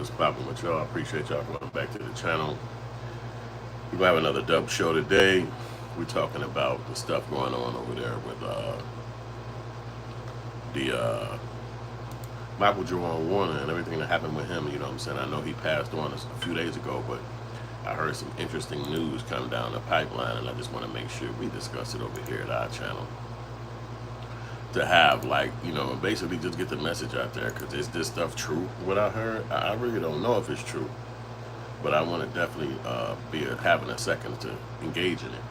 What's popping with y'all? I appreciate y'all coming back to the channel. We're gonna have another dope show today. We're talking about the stuff going on over there with the Michael Jamal Warner and everything that happened with him. You know what I'm saying? I know he passed on a few days ago, but I heard some interesting news come down the pipeline, and I just want to make sure we discuss it over here at our channel. To have, like, you know, basically just get the message out there, because is this stuff true, what I heard? I really don't know if it's true, but I want to definitely be having a second to engage in it.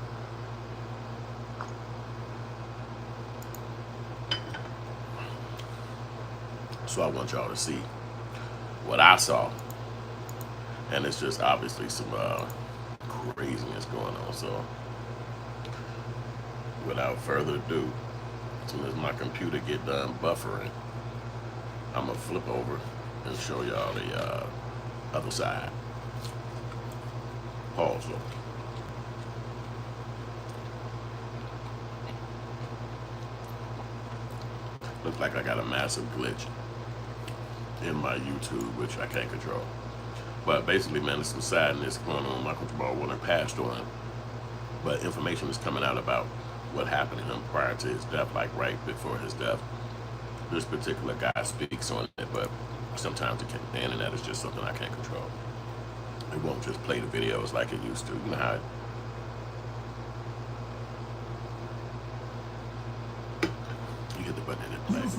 So I want y'all to see what I saw, and it's just obviously some craziness going on. So without further ado, as soon as my computer get done buffering, I'm gonna flip over and show y'all the other side. Pause though. Looks like I got a massive glitch in my YouTube, which I can't control. But basically, man, there's some sadness going on. Michael Jamal Warner passed on, but information is coming out about what happened to him prior to his death, like right before his death. This particular guy speaks on it, but sometimes the internet is just something I can't control. It won't just play the videos like it used to. You know how you hit the button and it plays.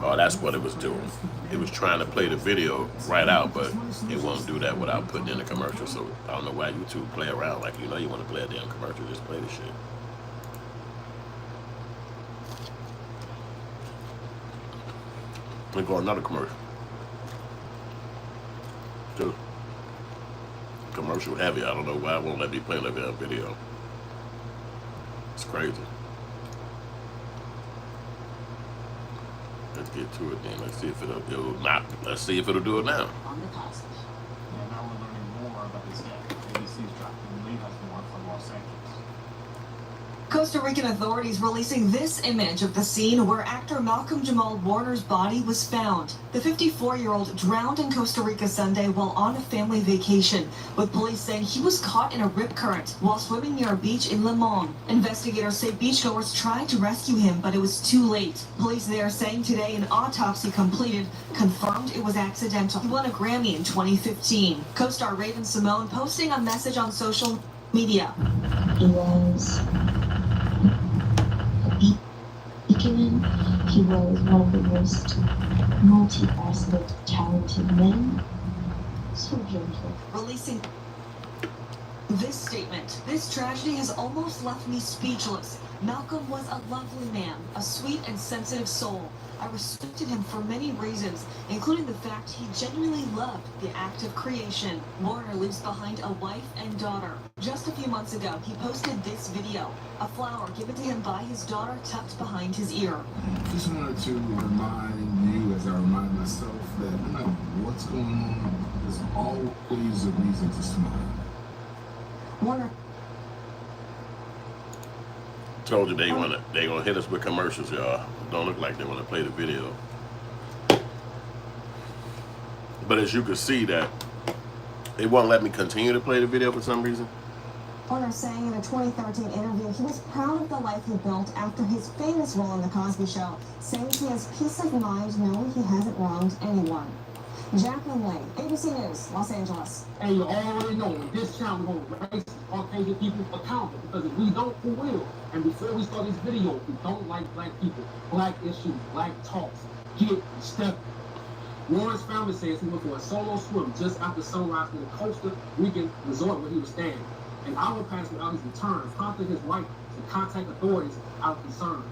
Oh, that's what it was doing. It was trying to play the video right out, but it won't do that without putting in a commercial. So I don't know why YouTube play around like, you know, you want to play a damn commercial, just play the shit. Let me go another commercial. Just commercial heavy. I don't know why it won't let me play the damn video. It's crazy. Let's get to it then. Let's see if it'll do it. Not. Let's see if it'll do it now. On the passage. And now we're learning more about his death. ABC's dropping Lee has more from Los Angeles. Costa Rican authorities releasing this image of the scene where actor Malcolm Jamal Warner's body was found. The 54-year-old drowned in Costa Rica Sunday while on a family vacation, with police saying he was caught in a rip current while swimming near a beach in Limon. Investigators say beachgoers tried to rescue him, but it was too late. Police there saying today an autopsy completed confirmed it was accidental. He won a Grammy in 2015. Co-star Raven Simone posting a message on social media. He was beginning, he was one of the most multifaceted, talented men. So gentle. Releasing this statement. This tragedy has almost left me speechless. Malcolm was a lovely man, a sweet and sensitive soul. I respected him for many reasons, including the fact he genuinely loved the act of creation. Warner leaves behind a wife and daughter. Just a few months ago, he posted this video, a flower given to him by his daughter tucked behind his ear. Just wanted to remind you, as I remind myself, that no matter what's going on, there's always a reason to smile. Warner Told you they gonna hit us with commercials, y'all. Don't look like they want to play the video. But as you can see that it won't let me continue to play the video for some reason. Warner saying in a 2013 interview he was proud of the life he built after his famous role in The Cosby Show, saying he has peace of mind knowing he hasn't wronged anyone. Jacqueline Lane, ABC News, Los Angeles. And you already know in this channel we're going to raise Caucasian people accountable, because if we don't, who will? And before we start this video, if we don't like black people, black issues, black talks, get step. Warren's family says he went for a solo swim just after sunrise in the Costa Rican resort where he was staying. An hour passed without his return, prompting his wife to contact authorities out of concern.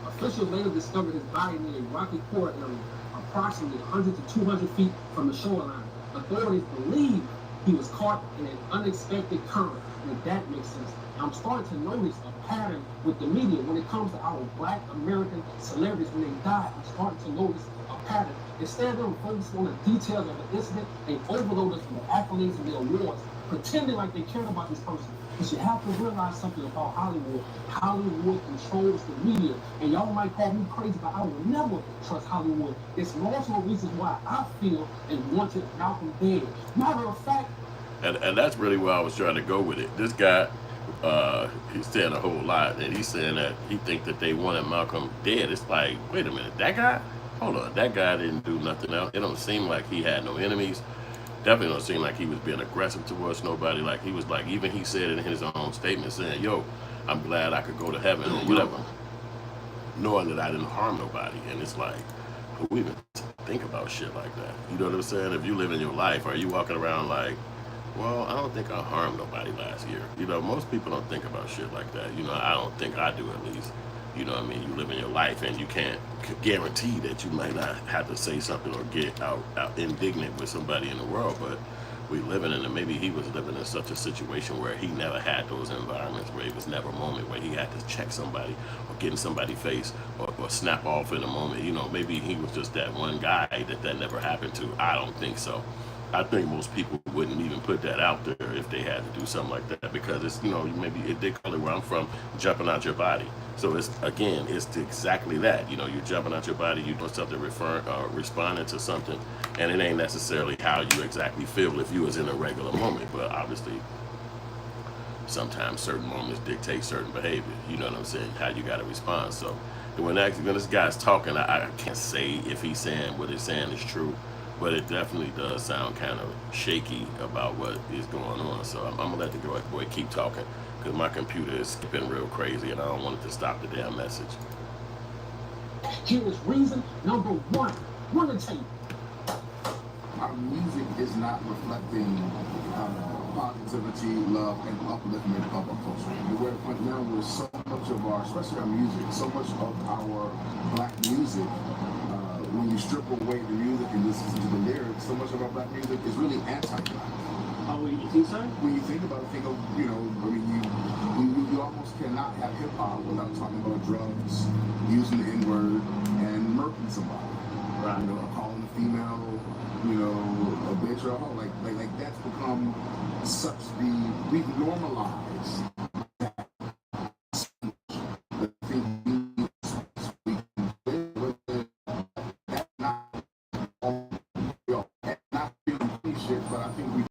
Officials later discovered his body near a rocky coral area, approximately 100 to 200 feet from the shoreline. Authorities believe he was caught in an unexpected current, and that makes sense. I'm starting to notice a pattern with the media when it comes to our black American celebrities when they die. I'm starting to notice a pattern. Instead of them focusing on the details of the incident, they overload us with accolades and their awards. pretending like they cared about this person. But you have to realize something about Hollywood. Hollywood controls the media. And y'all might call me crazy, but I will never trust Hollywood. It's multiple reasons why I feel and wanted Malcolm dead. Matter of fact, and that's really where I was trying to go with it. This guy, he's saying a whole lot, and he's saying that he think that they wanted Malcolm dead. It's like, wait a minute, that guy? Hold on, that guy didn't do nothing else. It don't seem like he had no enemies. Definitely don't seem like he was being aggressive towards nobody. Like he was like, even he said in his own statement saying, yo, I'm glad I could go to heaven or whatever, knowing that I didn't harm nobody. And it's like, who even think about shit like that? You know what I'm saying? If you live in your life, are you walking around like, well, I don't think I harmed nobody last year. You know, most people don't think about shit like that. You know, I don't think I do at least. You know what I mean? You live in your life and you can't guarantee that you might not have to say something or get out indignant with somebody in the world, but we living in it. Maybe he was living in such a situation where he never had those environments, where it was never a moment where he had to check somebody or get in somebody's face or snap off in a moment. You know, maybe he was just that one guy that never happened to. I don't think so. I think most people wouldn't even put that out there if they had to do something like that, because it's, you know, maybe they call it where I'm from, jumping out your body. So it's, again, it's exactly that. You know, you're jumping out your body, you're doing something, responding to something, and it ain't necessarily how you exactly feel if you was in a regular moment. But obviously, sometimes certain moments dictate certain behavior. You know what I'm saying? How you got to respond. So when this guy's talking, I can't say if he's saying what he's saying is true, but it definitely does sound kind of shaky about what is going on. So I'm gonna let the boy keep talking, because my computer is skipping real crazy and I don't want it to stop the damn message. here is reason number one. Run the tape. Our music is not reflecting positivity, love, and upliftment of our culture. We're at a point now where so much of our, especially our music, so much of our black music, when you strip away the music and listen to the lyrics, so much of our black music is really anti-black. Oh, you think so? When you think about it, think of, you know, I mean, you almost cannot have hip-hop without talking about drugs, using the N-word, and murking somebody. Right. You know, calling a female, you know, a bitch or a hoe. Like that's become such we've normalized that. The thing we can live with it, that's not, you know, not feeling shit, but I think we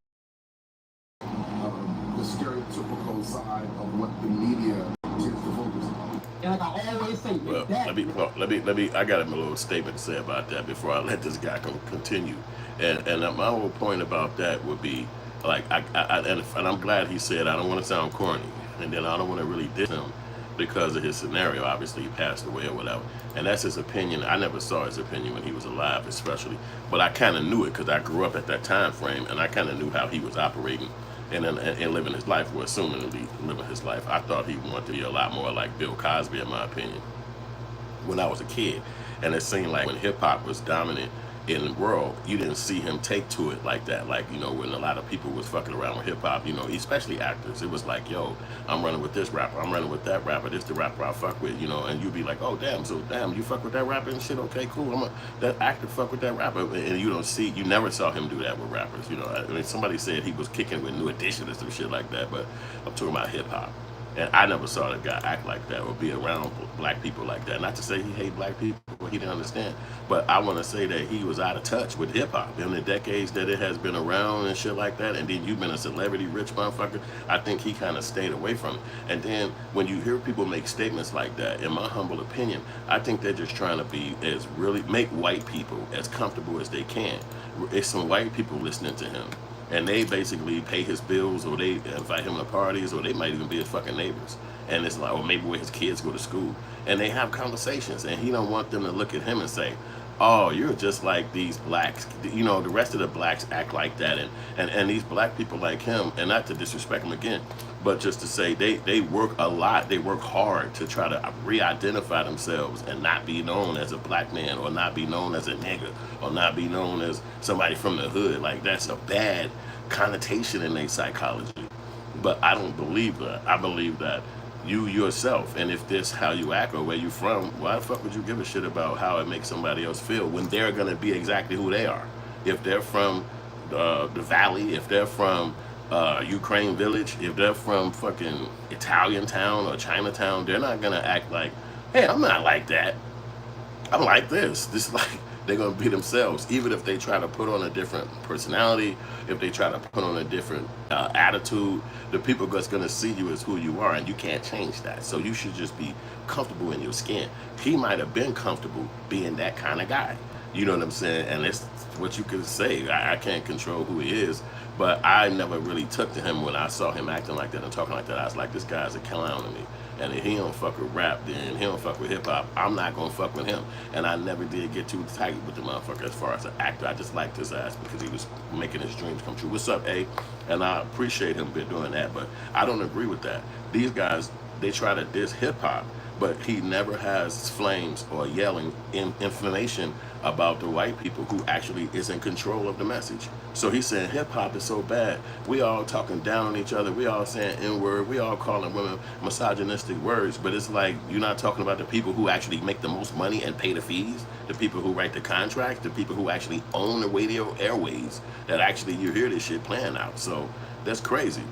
the stereotypical side of what the media tends to focus on. And like I always say, Well, let me. I got a little statement to say about that before I let this guy continue. And my whole point about that would be, like, and I'm glad he said I don't want to sound corny, and then I don't want to really diss him because of his scenario. Obviously, he passed away or whatever, and that's his opinion. I never saw his opinion when he was alive, especially, but I kind of knew it because I grew up at that time frame, and I kind of knew how he was operating and living his life, or assuming to be living his life. I thought he wanted to be a lot more like Bill Cosby, in my opinion, when I was a kid. And it seemed like when hip-hop was dominant in the world, you didn't see him take to it like that. Like, you know, when a lot of people was fucking around with hip-hop, you know, especially actors, it was like, yo, I'm running with this rapper, I'm running with that rapper, this the rapper I fuck with, you know, and you'd be like, oh, damn, so damn, you fuck with that rapper and shit, okay, cool, that actor fuck with that rapper, and you never saw him do that with rappers, you know. I mean, somebody said he was kicking with New Edition or some shit like that, but I'm talking about hip-hop. And I never saw the guy act like that or be around black people like that. Not to say he hate black people or he didn't understand, but I want to say that he was out of touch with hip hop in the decades that it has been around and shit like that. And then you've been a celebrity, rich motherfucker. I think he kind of stayed away from it. And then when you hear people make statements like that, in my humble opinion, I think they're just trying to make white people as comfortable as they can. It's some white people listening to him, and they basically pay his bills, or they invite him to parties, or they might even be his fucking neighbors. And it's like, or maybe where his kids go to school. And they have conversations, and he don't want them to look at him and say, oh, you're just like these blacks. You know, the rest of the blacks act like that. And these black people like him, and not to disrespect him again, but just to say they work a lot. They work hard to try to re-identify themselves and not be known as a black man, or not be known as a nigga, or not be known as somebody from the hood. Like, that's a bad connotation in their psychology. But I don't believe that. I believe that you yourself, and if this how you act or where you from, why the fuck would you give a shit about how it makes somebody else feel when they're gonna be exactly who they are? If they're from the valley, if they're from Ukraine village, if they're from fucking Italian town or Chinatown, they're not gonna act like, hey, I'm not like that. I'm like this. This is like they're gonna be themselves, even if they try to put on a different personality, if they try to put on a different attitude. The people that's gonna see you as who you are, and you can't change that. So you should just be comfortable in your skin. He might have been comfortable being that kind of guy. You know what I'm saying? And it's what you can say. I can't control who he is, but I never really took to him when I saw him acting like that and talking like that. I was like, this guy's a clown to me. And if he don't fuck with rap, then he don't fuck with hip hop, I'm not gonna fuck with him. And I never did get too tight with the motherfucker as far as an actor. I just liked his ass because he was making his dreams come true. What's up, A? And I appreciate him for doing that, but I don't agree with that. These guys, they try to diss hip hop, but he never has flames or yelling information about the white people who actually is in control of the message. So he's saying hip hop is so bad. We all talking down on each other. We all saying N-word. We all calling women misogynistic words. But it's like you're not talking about the people who actually make the most money and pay the fees, the people who write the contracts, the people who actually own the radio airways, that actually you hear this shit playing out. So that's crazy.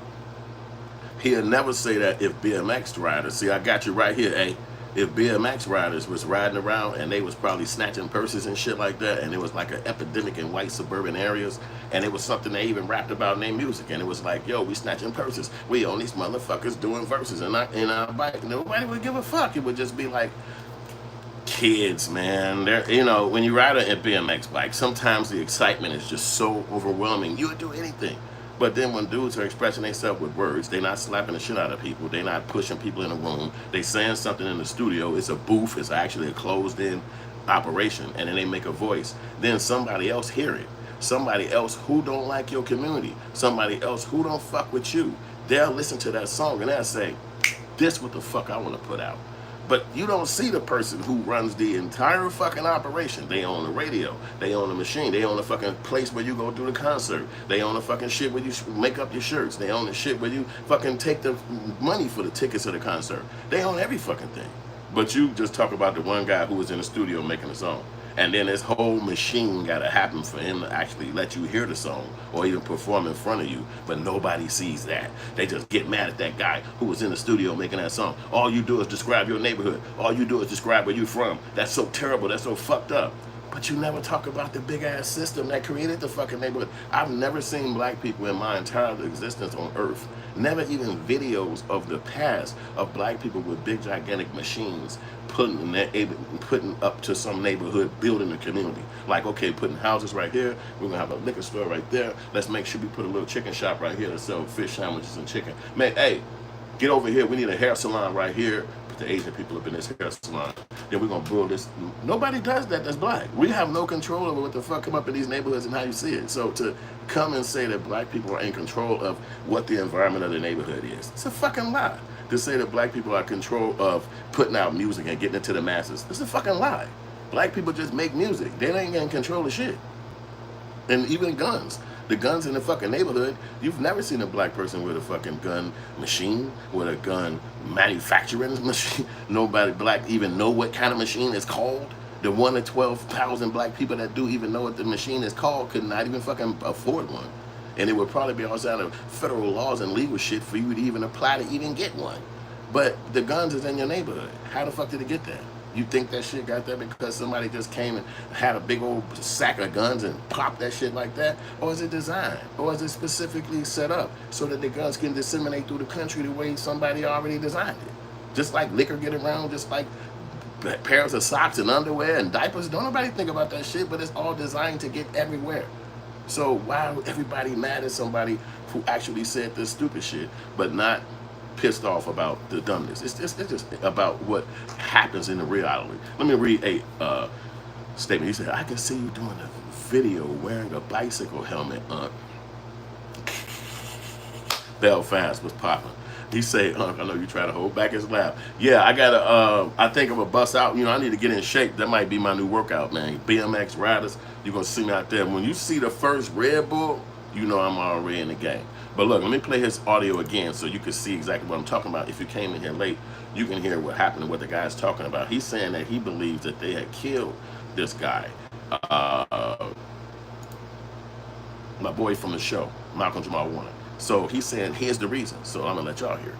He'll never say that if BMX riders, see, I got you right here, eh? If BMX riders was riding around and they was probably snatching purses and shit like that, and it was like an epidemic in white suburban areas, and it was something they even rapped about in their music, and it was like, yo, we snatching purses, we own these motherfuckers doing verses, and our bike, nobody would give a fuck. It would just be like, kids, man, they're, you know, when you ride a BMX bike, sometimes the excitement is just so overwhelming, you would do anything. But then when dudes are expressing themselves with words, they're not slapping the shit out of people. They're not pushing people in a room. They saying something in the studio. It's a booth. It's actually a closed-in operation. And then they make a voice. Then somebody else hear it. Somebody else who don't like your community. Somebody else who don't fuck with you. They'll listen to that song and they'll say, this what the fuck I want to put out. But you don't see the person who runs the entire fucking operation. They own the radio. They own the machine. They own the fucking place where you go do the concert. They own the fucking shit where you make up your shirts. They own the shit where you fucking take the money for the tickets of the concert. They own every fucking thing. But you just talk about the one guy who was in the studio making the song. And then this whole machine got to happen for him to actually let you hear the song or even perform in front of you. But nobody sees that. They just get mad at that guy who was in the studio making that song. All you do is describe your neighborhood. All you do is describe where you're from. That's so terrible. That's so fucked up. But you never talk about the big ass system that created the fucking neighborhood. I've never seen black people in my entire existence on earth. Never even videos of the past of black people with big gigantic machines putting up to some neighborhood, building a community. Like, okay, putting houses right here. We're gonna have a liquor store right there. Let's make sure we put a little chicken shop right here to sell fish sandwiches and chicken. Man, hey, get over here. We need a hair salon right here. Put the Asian people up in this hair salon. Then we're gonna build this. Nobody does that that's black. We have no control over what the fuck come up in these neighborhoods and how you see it. So to come and say that black people are in control of what the environment of the neighborhood is, it's a fucking lie. To say that black people are in control of putting out music and getting it to the masses, it's a fucking lie. Black people just make music. They ain't in control of shit. And even guns. The guns in the fucking neighborhood, you've never seen a black person with a fucking gun machine, with a gun manufacturing machine. Nobody black even know what kind of machine it's called. The 1 in 12,000 black people that do even know what the machine is called could not even fucking afford one. And it would probably be outside of federal laws and legal shit for you to even apply to even get one. But the guns is in your neighborhood. How the fuck did it get there? You think that shit got there because somebody just came and had a big old sack of guns and popped that shit like that? Or is it designed? Or is it specifically set up so that the guns can disseminate through the country the way somebody already designed it? Just like liquor get around, just like pairs of socks and underwear and diapers. Don't nobody think about that shit, but it's all designed to get everywhere. So why everybody mad at somebody who actually said this stupid shit, but not pissed off about the dumbness? It's just about what happens in the reality. Let me read a statement. He said, I can see you doing a video wearing a bicycle helmet, Belfast was popping. He said, I know you try to hold back his laugh. Yeah, I gotta, I think I'm gonna bust out. You know, I need to get in shape. That might be my new workout, man. BMX riders, you're gonna see me out there. When you see the first Red Bull, you know I'm already in the game. But look, let me play his audio again so you can see exactly what I'm talking about. If you came in here late, you can hear what happened and what the guy's talking about. He's saying that he believes that they had killed this guy. My boy from the show, Malcolm Jamal Warner. So he's saying, here's the reason. So I'm gonna let y'all hear it.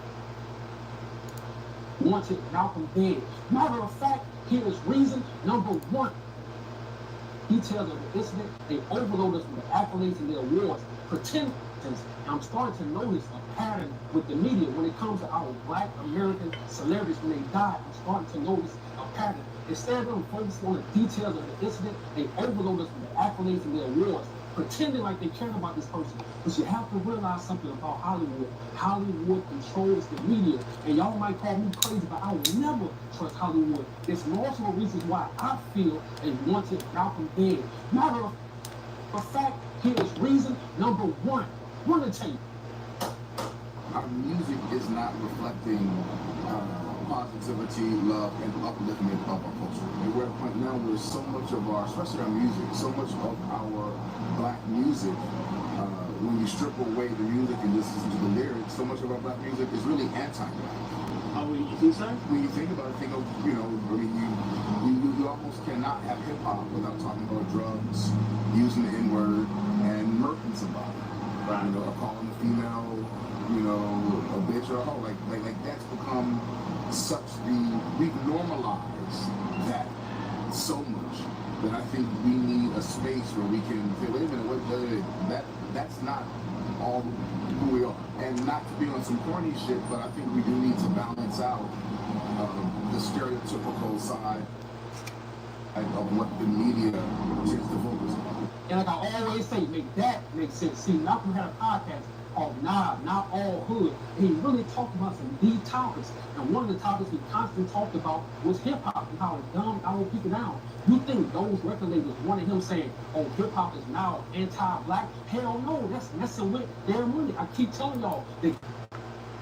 Wanted Malcolm dead. Matter of fact, here is reason number one. Details of the incident, they overload us with the accolades and the awards, pretenders. And I'm starting to notice a pattern with the media when it comes to our Black American celebrities when they die. I'm starting to notice a pattern. Instead of them focusing on the details of the incident, they overload us with the accolades and the awards, pretending like they care about this person. But you have to realize something about Hollywood. Hollywood controls the media. And y'all might call me crazy, but I will never trust Hollywood. There's multiple reasons why I feel they wanted Malcolm dead. Matter of fact, here is reason number one. Want to tell you. Our music is not reflecting positivity, love, and upliftment of our culture. And we're at a point now where so much of our, especially our music, so much of our Black music, when you strip away the music and listen to the lyrics, so much of our Black music is really anti-Black. Oh, you think so? When you think about it, think of, you almost cannot have hip-hop without talking about drugs, using the N-word, and murking somebody. Right. You know, or calling a female, a bitch or a hoe. Like that's become such we've normalized that so much that I think we need a space where we can say, wait a minute, that's not all who we are. And not to be on some corny shit, but I think we do need to balance out the stereotypical side of what the media tends to focus on. And like I always say, make that make sense. See, Malcolm had a podcast called Not All Hood. And he really talked about some deep topics. And one of the topics he constantly talked about was hip-hop and how it dumbed our people down. You think those record labels wanted him saying, oh, hip-hop is now anti-Black? Hell no, that's messing with their money. I keep telling y'all.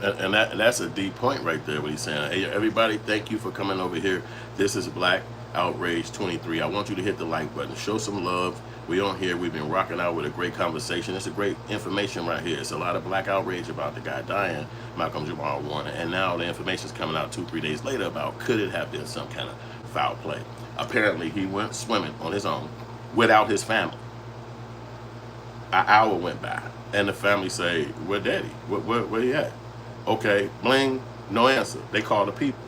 And that's a deep point right there, what he's saying. Hey, everybody, thank you for coming over here. This is Black Outrage 23. I want you to hit the like button. Show some love. We on here. We've been rocking out with a great conversation. It's a great information right here. It's a lot of Black outrage about the guy dying, Malcolm Jamal Warner. And now the information's coming out 2-3 days later about could it have been some kind of foul play. Apparently, he went swimming on his own without his family. An hour went by, and the family say, where daddy? Where he at? Okay, bling, no answer. They call the people.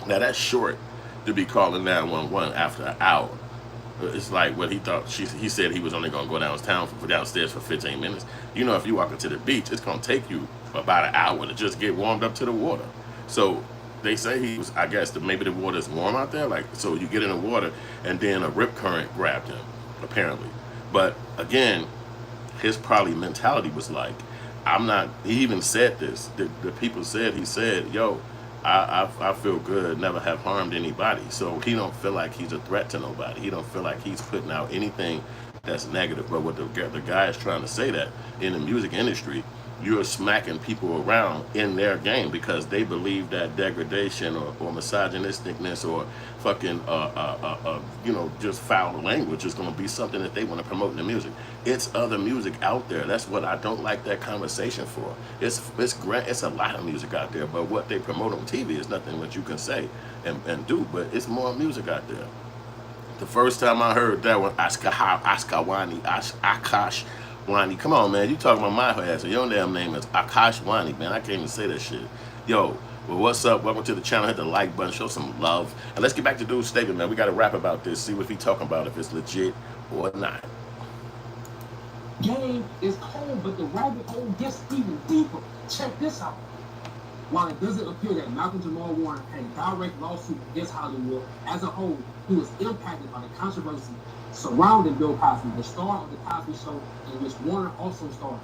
Now, that's short to be calling 911 after an hour. It's like what he thought. He said he was only going to go downstairs for 15 minutes. You know, if you walk into the beach, it's going to take you about an hour to just get warmed up to the water. So they say he was, I guess, maybe the water's warm out there. Like, so you get in the water, and then a rip current grabbed him, apparently. But again, his probably mentality was like, I'm not, he even said this. The people said, he said, yo, I feel good, never have harmed anybody. So he don't feel like he's a threat to nobody. He don't feel like he's putting out anything that's negative. But what the guy is trying to say, that in the music industry, you're smacking people around in their game because they believe that degradation or misogynisticness or fucking just foul language is going to be something that they want to promote in the music. It's other music out there. That's what I don't like that conversation for. It's a lot of music out there, but what they promote on TV is nothing that you can say and do. But it's more music out there. The first time I heard that one, Akash Wani. Come on, man. You talking about my ass. And your damn name is Akash Wani, man. I can't even say that shit. Yo, well, what's up? Welcome to the channel. Hit the like button. Show some love. And let's get back to dude's statement, man. We got to rap about this. See what he talking about, if it's legit or not. Game is cold, but the rabbit hole gets even deeper. Check this out. While it doesn't appear that Malcolm Jamal Warner had a direct lawsuit against Hollywood as a whole, he was impacted by the controversy surrounding Bill Cosby, the star of The Cosby Show, in which Warner also starred.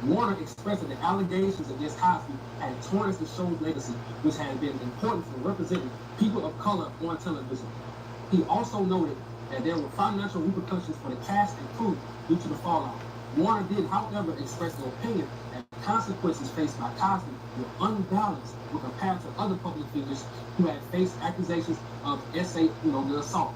Warner expressed that the allegations against Cosby had tarnished the show's legacy, which had been important for representing people of color on television. He also noted that there were financial repercussions for the cast and crew due to the fallout. Warner did, however, express the opinion that the consequences faced by Cosby were unbalanced when compared to other public figures who had faced accusations of the assault.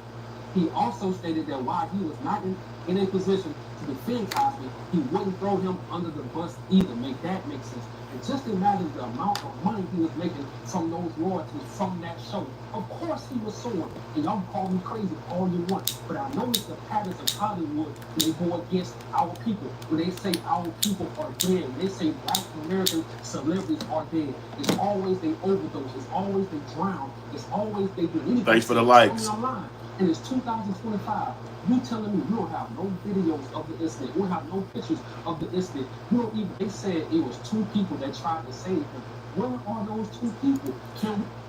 He also stated that while he was not in a position to defend Cosby, he wouldn't throw him under the bus either. Make that make sense? And just imagine the amount of money he was making from those royalties from that show. Of course he was suing, and y'all call me crazy all you want, but I noticed the patterns of Hollywood when they go against our people. When they say our people are dead, when they say Black American celebrities are dead, it's always they overdose, it's always they drown, it's always they do anything. Thanks for the likes. Online. And it's 2025. You telling me you don't have no videos of the incident, you don't have no pictures of the incident. You don't even, they said it was 2 people that tried to save him. Where are those 2 people?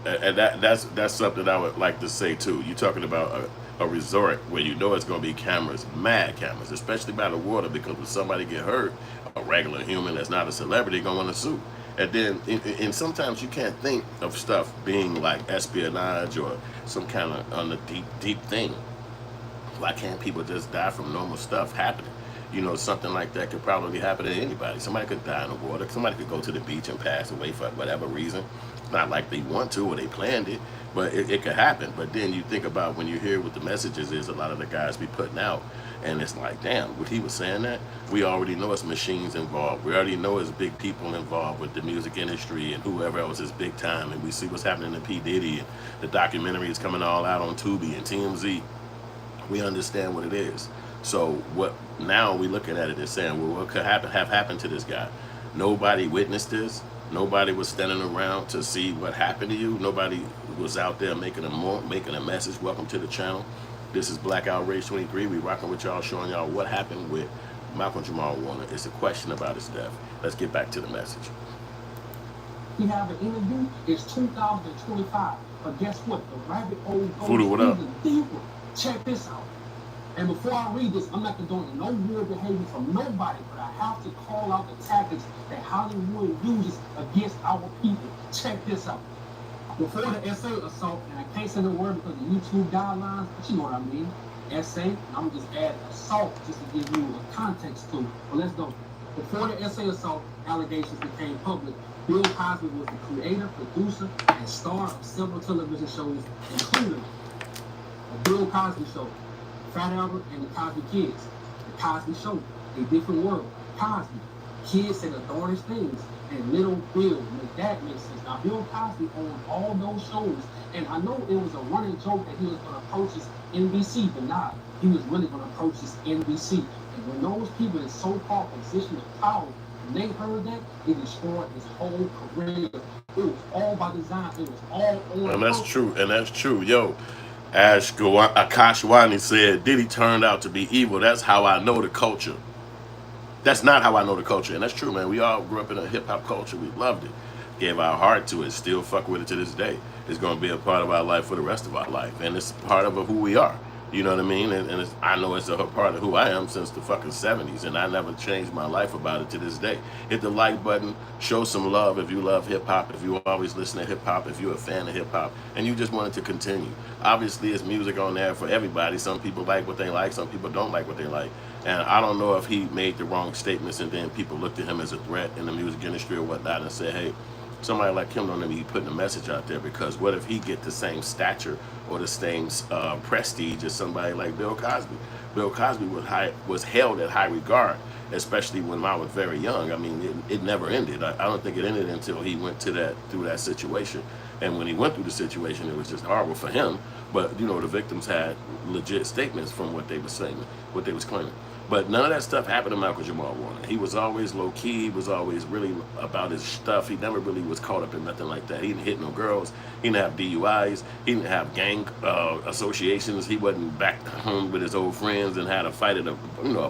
And that's something I would like to say too. You're talking about a resort where you know it's going to be cameras, mad cameras, especially by the water, because if somebody get hurt, a regular human that's not a celebrity going to want to sue. And then, and sometimes you can't think of stuff being like espionage or some kind of on the deep thing. Why can't people just die from normal stuff happening? You know, something like that could probably happen to anybody. Somebody could die in the water. Somebody could go to the beach and pass away for whatever reason. It's not like they want to or they planned it, but it could happen. But then you think about when you hear what the messages is, a lot of the guys be putting out, and it's like, damn, what he was saying that, we already know it's machines involved. We already know it's big people involved with the music industry and whoever else is big time. And we see what's happening to P. Diddy, and the documentary is coming all out on Tubi and TMZ. We understand what it is. So what now we looking at it and saying, well, what could have happened to this guy? Nobody witnessed this. Nobody was standing around to see what happened to you. Nobody was out there making a message. Welcome to the channel. This is Black Outrage 23. We rocking with y'all, showing y'all what happened with Malcolm Jamal Warner. It's a question about his death. Let's get back to the message. We have an interview. It's 2025. But guess what? The rabbit hole goes Voodoo, what up? even deeper. Check this out. And before I read this, I'm not condoning no weird behavior from nobody, but I have to call out the tactics that Hollywood uses against our people. Check this out. Before the essay assault, and I can't say the word because of YouTube guidelines, but you know what I mean. Essay, I'm just add assault just to give you a context to it. But let's go. Before the essay assault allegations became public, Bill Cosby was the creator, producer, and star of several television shows, including The Bill Cosby Show, Fat Albert and the Cosby Kids, The Cosby Show, A Different World, Cosby, Kids Say the Darndest Things, and Little Bill. Make that make sense. Now, Bill Cosby owned all those shows, and I know it was a running joke that he was going to purchase NBC, but not. He was really going to purchase NBC. And when those people in so-called position of power, when they heard that, it destroyed his whole career. It was all by design. It was all on. And that's true. And that's true. Yo, Akash Wani said, Diddy turned out to be evil. That's how I know the culture. That's not how I know the culture. And that's true, man. We all grew up in a hip-hop culture. We loved it. Gave our heart to it. Still fuck with it to this day. It's going to be a part of our life for the rest of our life. And it's part of who we are. You know what I mean? And I know it's a part of who I am since the fucking 70s. And I never changed my life about it to this day. Hit the like button. Show some love if you love hip-hop. If you always listen to hip-hop. If you're a fan of hip-hop. And you just want it to continue. Obviously, it's music on there for everybody. Some people like what they like. Some people don't like what they like. And I don't know if he made the wrong statements and then people looked at him as a threat in the music industry or whatnot and said, hey, somebody like him don't need to be putting a message out there, because what if he get the same stature or the same prestige as somebody like Bill Cosby? Bill Cosby was held at high regard, especially when I was very young. I mean, it never ended. I don't think it ended until he went through that situation. And when he went through the situation, it was just horrible for him. But, you know, the victims had legit statements from what they were saying, what they was claiming. But none of that stuff happened to Malcolm Jamal Warner. He was always low-key. He was always really about his stuff. He never really was caught up in nothing like that. He didn't hit no girls. He didn't have DUIs. He didn't have gang associations. He wasn't back home with his old friends and had a fight at a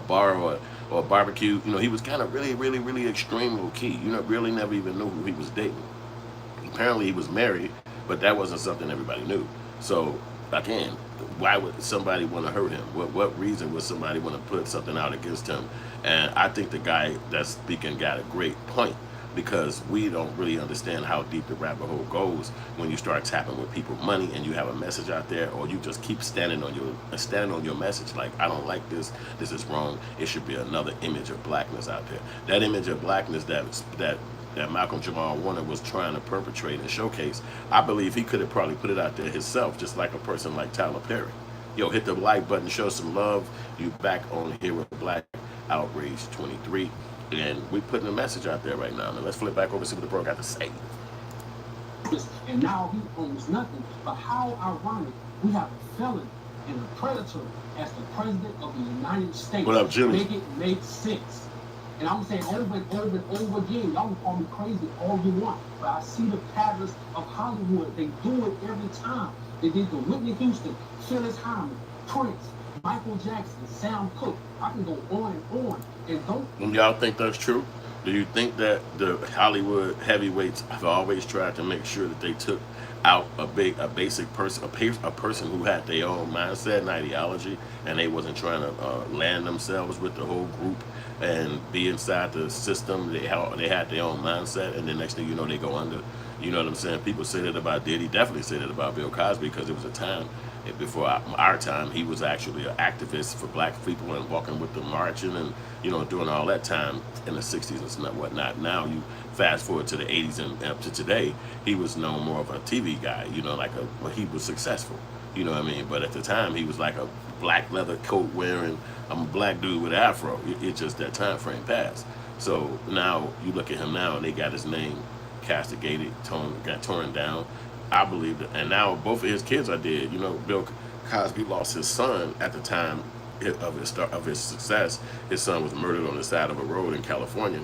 bar or a barbecue. You know, he was kind of really, really, really extreme low-key. You know, really never even knew who he was dating. Apparently he was married, but that wasn't something everybody knew. So, again, why would somebody want to hurt him? What reason would somebody want to put something out against him? And I think the guy that's speaking got a great point, because we don't really understand how deep the rabbit hole goes when you start tapping with people money and you have a message out there, or you just keep standing on your message like, I don't like this is wrong, it should be another image of blackness out there. That image of blackness that Malcolm Jamal Warner was trying to perpetrate and showcase, I believe he could have probably put it out there himself, just like a person like Tyler Perry. Yo, hit the like button, show some love. You back on here with Black Outrage 23. And we putting a message out there right now. Now let's flip back over and see what the bro got to say. And now he owns nothing. But how ironic, we have a felon and a predator as the president of the United States. What up, Jimmy? Make it make sense. And I'm saying over and over and over again, y'all can call me crazy all you want, but I see the patterns of Hollywood. They do it every time. They did the Whitney Houston, Phyllis Hyman, Prince, Michael Jackson, Sam Cooke. I can go on and on. And don't. And y'all think that's true? Do you think that the Hollywood heavyweights have always tried to make sure that they took out a basic person, a person who had their own mindset and ideology, and they wasn't trying to land themselves with the whole group and be inside the system? They had their own mindset, and the next thing you know, they go under. You know what I'm saying? People say that about Diddy. Definitely say that about Bill Cosby, because it was a time before our time, he was actually an activist for black people and walking with the marching and, you know, doing all that time in the 60s and whatnot. Now you fast forward to the 80s and up to today, he was known more of a TV guy, you know, he was successful, you know what I mean? But at the time, he was like a black leather coat wearing, I'm a black dude with an afro. It's just that time frame passed. So now you look at him now and they got his name castigated, got torn down. I believe that, and now both of his kids are dead. You know, Bill Cosby lost his son at the time of his success. His son was murdered on the side of a road in California,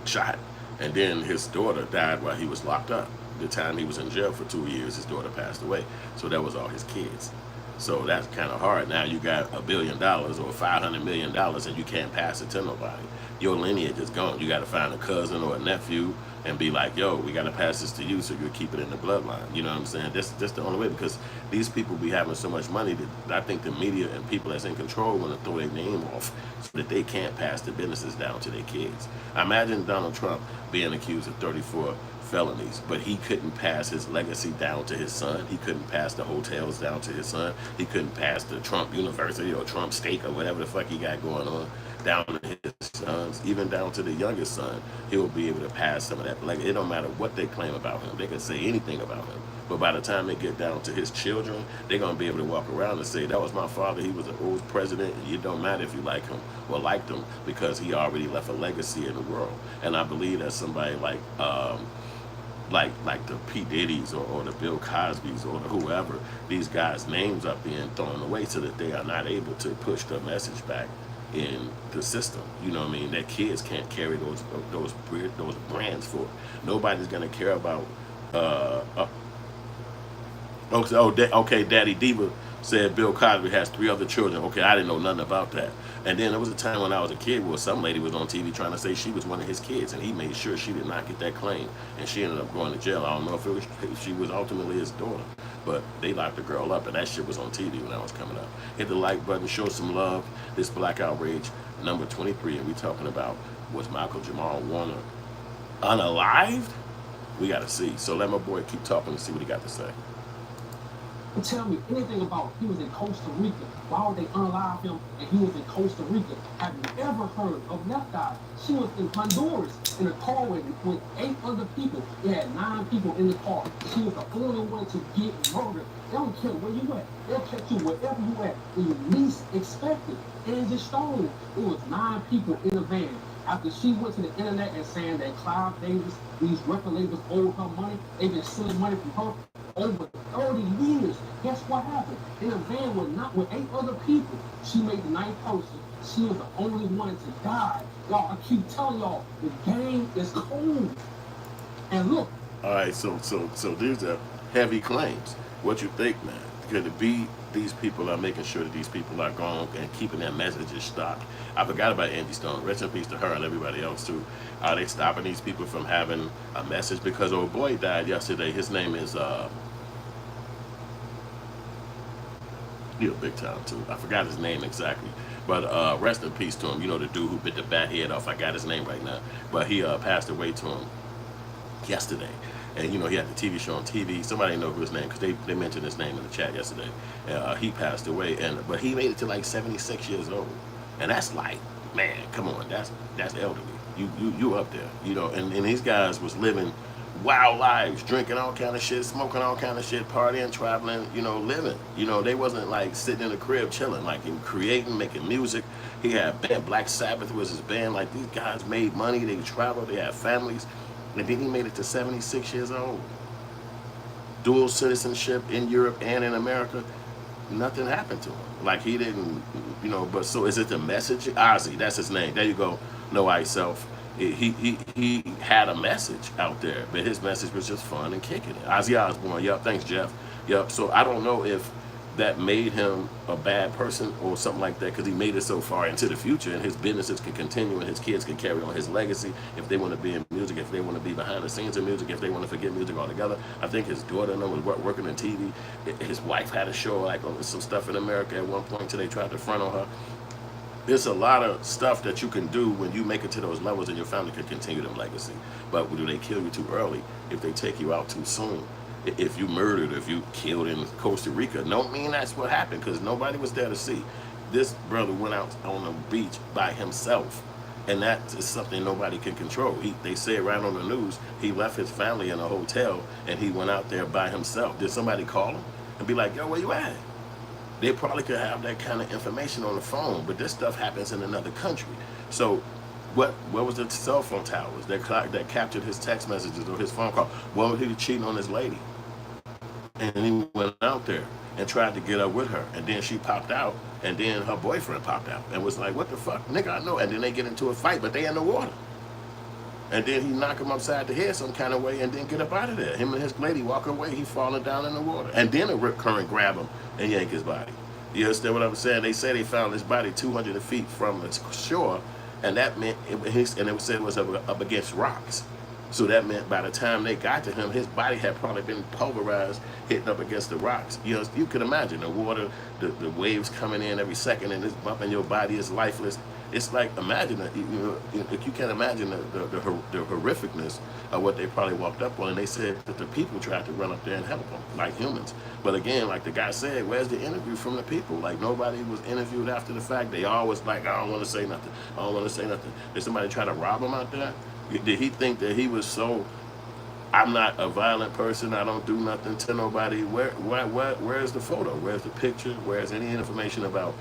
shot, and then his daughter died while he was locked up. The time he was in jail for 2 years, his daughter passed away. So that was all his kids. So that's kind of hard. Now you got $1 billion or $500 million, and you can't pass it to nobody. Your lineage is gone. You got to find a cousin or a nephew and be like, yo, we got to pass this to you so you keep it in the bloodline. You know what I'm saying? That's the only way, because these people be having so much money that I think the media and people that's in control want to throw their name off so that they can't pass the businesses down to their kids. Imagine Donald Trump being accused of 34 felonies, but he couldn't pass his legacy down to his son. He couldn't pass the hotels down to his son. He couldn't pass the Trump University or Trump Steak or whatever the fuck he got going on down to his sons, even down to the youngest son. He'll be able to pass some of that. Like, it don't matter what they claim about him. They can say anything about him. But by the time they get down to his children, they're going to be able to walk around and say, that was my father. He was an old president. And it don't matter if you like him or liked him, because he already left a legacy in the world. And I believe that somebody like the P. Diddy's or the Bill Cosby's or the whoever, these guys' names are being thrown away so that they are not able to push the message back in the system. You know what I mean? That kids can't carry those brands for. Nobody's gonna care about okay, Daddy Diva said Bill Cosby has 3 other children. Okay, I didn't know nothing about that. And then there was a time when I was a kid where some lady was on TV trying to say she was one of his kids, and he made sure she did not get that claim, and she ended up going to jail. I don't know if she was ultimately his daughter, but they locked the girl up, and that shit was on TV when I was coming up. Hit the like button, show some love. This Black Outrage number 23, and we talking about, was Michael Jamal Warner unalived? We got to see. So let my boy keep talking and see what he got to say. Tell me anything about he was in Costa Rica. Why would they unalive him and he was in Costa Rica? Have you ever heard of Left Eye? She was in Honduras in a car with 8 other people. They had 9 people in the car. She was the only one to get murdered. They don't care where you at. They'll catch you wherever you at when you least expect it. Angie Stone, it was 9 people in a van. After she went to the internet and saying that Clive Davis, these record labels owed her money, they've been stealing money from her over 30 years. Guess what happened? In a van with 8 other people, she made the 9th person. She was the only one to die. Y'all, I keep telling y'all, the game is cold. And look. All right, so these are heavy claims. What you think, man? Could it be these people are making sure that these people are gone and keeping their messages stopped? I forgot about Angie Stone. Rest in peace to her and everybody else too. Are they stopping these people from having a message? Because old boy died yesterday. His name is he was big time too. I forgot his name exactly. But rest in peace to him. You know, the dude who bit the bat head off. I got his name right now. But he passed away to him yesterday. And, you know, he had the TV show on TV. Somebody know his name because they mentioned his name in the chat yesterday. He passed away, but he made it to like 76 years old. And that's like, man, come on, that's elderly. You up there, you know. And these guys was living wild lives, drinking all kind of shit, smoking all kind of shit, partying, traveling, living. They wasn't like sitting in the crib chilling, like in creating, making music. He had a band, Black Sabbath was his band. Like these guys made money, they traveled, they had families, and then he made it to 76 years old. Dual citizenship in Europe and in America. Nothing happened to him. Like he didn't, but so is it the message? Ozzy, that's his name. There you go. No I self. He had a message out there, but his message was just fun and kicking it. Ozzy Osbourne. Yep. Thanks, Jeff. Yep. So I don't know if that made him a bad person or something like that, because he made it so far into the future and his businesses can continue and his kids can carry on his legacy if they want to be in music, if they want to be behind the scenes in music, if they want to forget music altogether. I think his daughter was working in TV. His wife had a show like on some stuff in America at one point until they tried to front on her. There's a lot of stuff that you can do when you make it to those levels and your family can continue them legacy. But do they kill you too early if they take you out too soon? If you murdered, if you killed in Costa Rica, don't mean that's what happened, because nobody was there to see. This brother went out on the beach by himself, and that is something nobody can control. They say it right on the news. He left his family in a hotel and he went out there by himself. Did somebody call him and be like, yo, where you at? They probably could have that kind of information on the phone, but this stuff happens in another country. So what was the cell phone towers that captured his text messages or his phone call? What was he cheating on his lady? And he went out there and tried to get up with her, and then she popped out, and then her boyfriend popped out and was like, what the fuck, nigga, I know. And then they get into a fight, but they in the water. And then he knock him upside the head some kind of way and then get up out of there. Him and his lady walk away, he falling down in the water. And then a rip current grab him and yank his body. You understand what I'm saying? They say they found his body 200 feet from the shore, and that meant, it said it was up against rocks. So that meant by the time they got to him, his body had probably been pulverized, hitting up against the rocks. You can imagine the water, the waves coming in every second, and it's bumping your body, is lifeless. It's like, imagine that, if you can imagine the horrificness of what they probably walked up on. And they said that the people tried to run up there and help them, like humans. But again, like the guy said, where's the interview from the people? Like nobody was interviewed after the fact. They always like, I don't want to say nothing. I don't want to say nothing. Did somebody try to rob him out there? Did he think that he was so, I'm not a violent person, I don't do nothing to nobody? Where's the photo? Where's the picture? Where's any information about,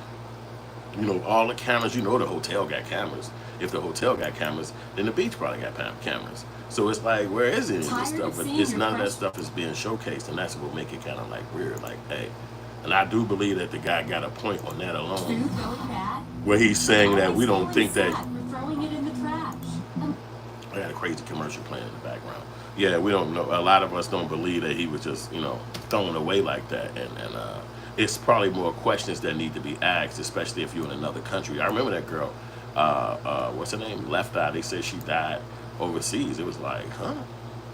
all the cameras? The hotel got cameras. If the hotel got cameras, then the beach probably got cameras. So it's like, where is any of this stuff? But it's none of that stuff is being showcased, and that's what make it kind of like weird. Like, hey, and I do believe that the guy got a point on that alone, where he's saying that we don't think that. I got a crazy commercial playing in the background. Yeah, we don't know. A lot of us don't believe that he was just, thrown away like that. And it's probably more questions that need to be asked, especially if you're in another country. I remember that girl, what's her name? Left Eye. They said she died overseas. It was like,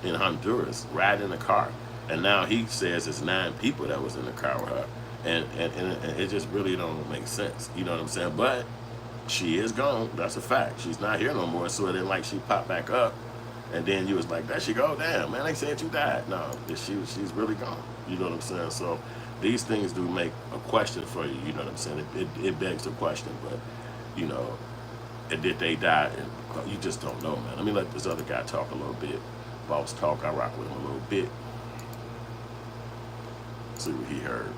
in Honduras, riding in a car. And now he says it's 9 people that was in the car with her. And it just really don't make sense. You know what I'm saying? But she is gone. That's a fact. She's not here no more. So it didn't like she popped back up, and then you was like, there she go. Damn, man, they said you died. No, she's really gone. You know what I'm saying? So these things do make a question for you. You know what I'm saying? It begs a question, but and did they die? And you just don't know, man. Let me let this other guy talk a little bit. Boss talk. I rock with him a little bit. See what he heard.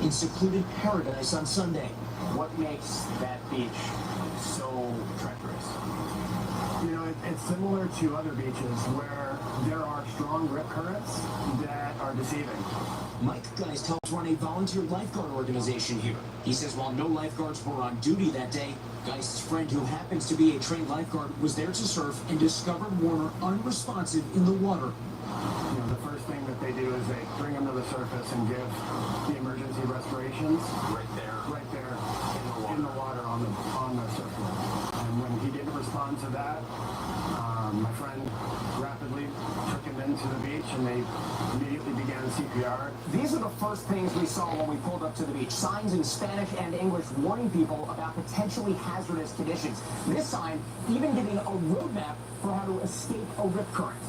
In secluded paradise on Sunday. What makes that beach so treacherous? It's similar to other beaches where there are strong rip currents that are deceiving. Mike Geist helps run a volunteer lifeguard organization here. He says while no lifeguards were on duty that day, Geist's friend, who happens to be a trained lifeguard, was there to surf and discovered Warner unresponsive in the water. The first thing that they do is they bring him to the surface and give the emergency respirations right there in the water on the surfboard. And when he didn't respond to that, my friend rapidly took him into the beach and they immediately began CPR. These are the first things we saw when we pulled up to the beach. Signs in Spanish and English warning people about potentially hazardous conditions. This sign even giving a roadmap for how to escape a rip current.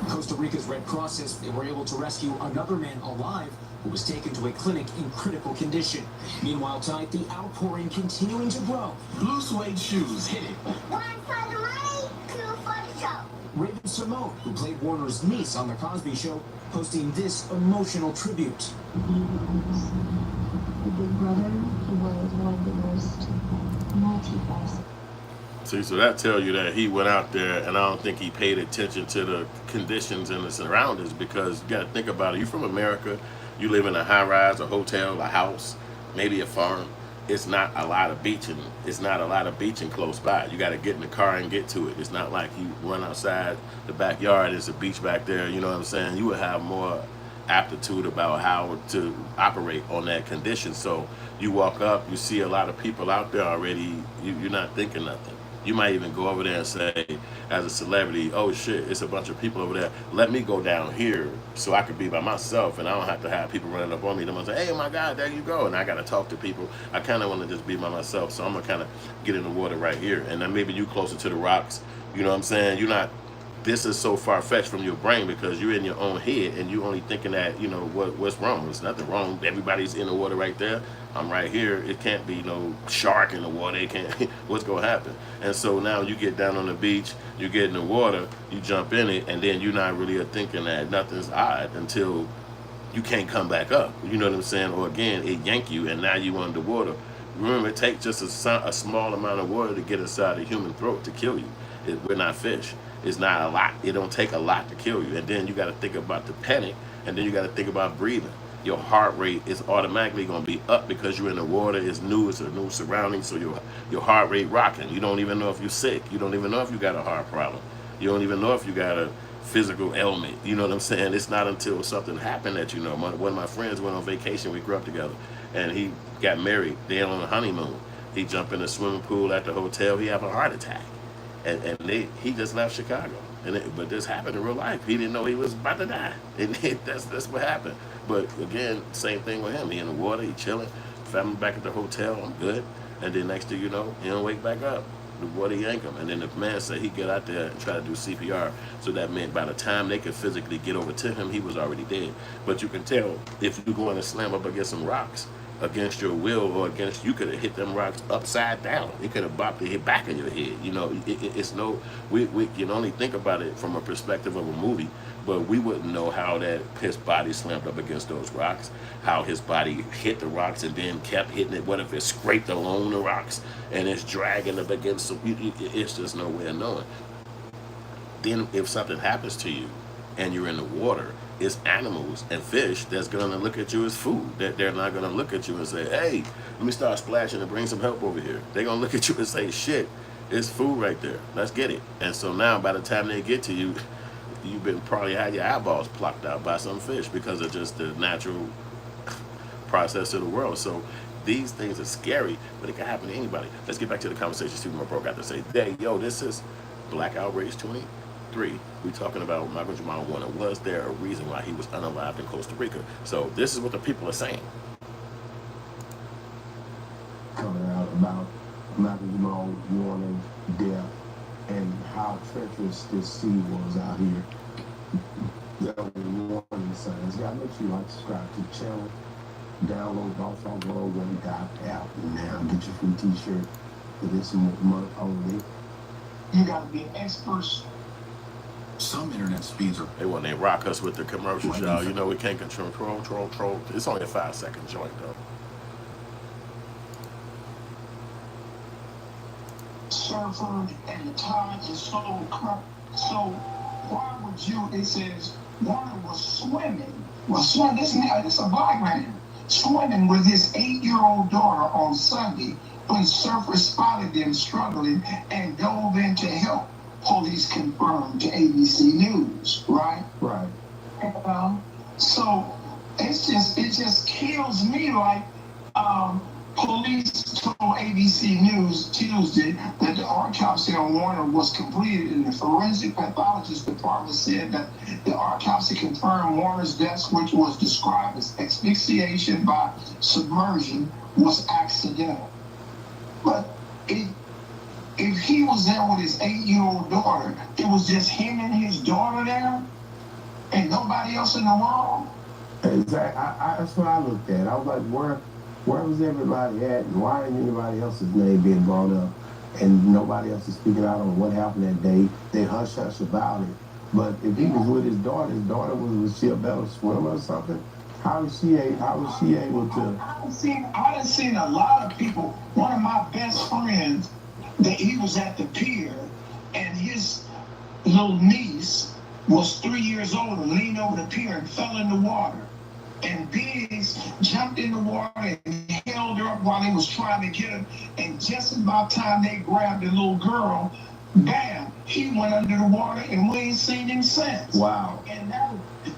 Costa Rica's Red Cross says they were able to rescue another man alive who was taken to a clinic in critical condition. Meanwhile, tonight, the outpouring continuing to grow. Blue suede shoes hit it. One for the money, two for the show. Ravens Simone, who played Warner's niece on The Cosby Show, posting this emotional tribute. He was a big brother. He was one of the most multifaceted. See, so that tells you that he went out there, and I don't think he paid attention to the conditions and the surroundings, because you got to think about it. You're from America. You live in a high-rise, a hotel, a house, maybe a farm. It's not a lot of beaching. It's not a lot of beaching close by. You got to get in the car and get to it. It's not like you run outside the backyard. There's a beach back there. You know what I'm saying? You would have more aptitude about how to operate on that condition. So you walk up, you see a lot of people out there already. You're not thinking nothing. You might even go over there and say, as a celebrity, oh shit, it's a bunch of people over there. Let me go down here so I could be by myself, and I don't have to have people running up on me. They're going to say, hey, my God, there you go. And I got to talk to people. I kind of want to just be by myself, so I'm going to kind of get in the water right here. And then maybe you closer to the rocks. You know what I'm saying? You're not, this is so far-fetched from your brain, because you're in your own head, and you're only thinking that, you know, what's wrong? There's nothing wrong. Everybody's in the water right there. I'm right here. It can't be no shark in the water. It can't. What's gonna happen? And so now you get down on the beach, you get in the water, you jump in it, and then you're not really thinking that nothing's odd until you can't come back up. You know what I'm saying? Or again, it yank you, and now you underwater. Remember, it takes just a small amount of water to get inside the human throat to kill you. We're not fish. It's not a lot. It don't take a lot to kill you. And then you got to think about the panic, and then you got to think about breathing. Your heart rate is automatically going to be up because you're in the water. It's new. It's a new surrounding. So your heart rate rocking. You don't even know if you're sick. You don't even know if you got a heart problem. You don't even know if you got a physical ailment. You know what I'm saying? It's not until something happened that you know. One of my friends went on vacation. We grew up together, and he got married. They on a honeymoon. He jumped in the swimming pool at the hotel. He had a heart attack, and he just left Chicago. But this happened in real life. He didn't know he was about to die. That's what happened. But again, same thing with him. He in the water, he chilling. Family back at the hotel, I'm good. And then next thing you know, he don't wake back up. The water yank him. And then the man said he get out there and try to do CPR. So that meant by the time they could physically get over to him, he was already dead. But you can tell if you go in and slam up against some rocks against your will, or against, you could have hit them rocks upside down. It could have bopped the hit back of your head. You know, it's no, we can only think about it from a perspective of a movie, but we wouldn't know how that his body slammed up against those rocks, how his body hit the rocks and then kept hitting it. What if it scraped along the rocks and it's dragging up against, it's just no way of knowing. Then if something happens to you and you're in the water, it's animals and fish that's gonna look at you as food. That they're not gonna look at you and say, hey, let me start splashing and bring some help over here. They're gonna look at you and say, shit, it's food right there. Let's get it. And so now by the time they get to you, you've been probably had your eyeballs plucked out by some fish because of just the natural process of the world. So these things are scary, but it can happen to anybody. Let's get back to the conversation. See what my bro got to say. Hey, yo, this is Black Outrage 23. We're talking about Malcolm Jamal Warner. Was there a reason why he was unalived in Costa Rica? So this is what the people are saying. Coming out about Malcolm Jamal Warner's death and how treacherous this sea was out here. There were warning signs. Y'all make sure you like, subscribe to the channel. Download Boss on World when we got out now. Get your free t-shirt for this month only. You gotta be an expert. Some internet speeds are. They want to rock us with the commercials, y'all. You know we can't control. It's only a 5-second joint, though. Surfer and the tides are so crap. So why would you? It says Warner was swimming. This is a black man swimming with his 8-year-old daughter on Sunday when surfers spotted them struggling and dove in to help. Police confirmed to ABC News, right? Right. So it just kills me. Like police told ABC News Tuesday that the autopsy on Warner was completed, and the forensic pathologist department said that the autopsy confirmed Warner's death, which was described as asphyxiation by submersion, was accidental. But if he was there with his 8-year-old daughter, it was just him and his daughter there, and nobody else in the world. Exactly. That's what I looked at. I was like, where was everybody at, and why ain't anybody else's name being brought up, and nobody else is speaking out on what happened that day. They hush about it, But if he was with his daughter was she a better swimmer or something? How was she able to? I done seen a lot of people. One of my best friends, that he was at the pier, and his little niece was 3 years old and leaned over the pier and fell in the water. And Biggs jumped in the water and held her up while he was trying to get her. And just about time they grabbed the little girl, bam, he went under the water and we ain't seen him since. Wow. And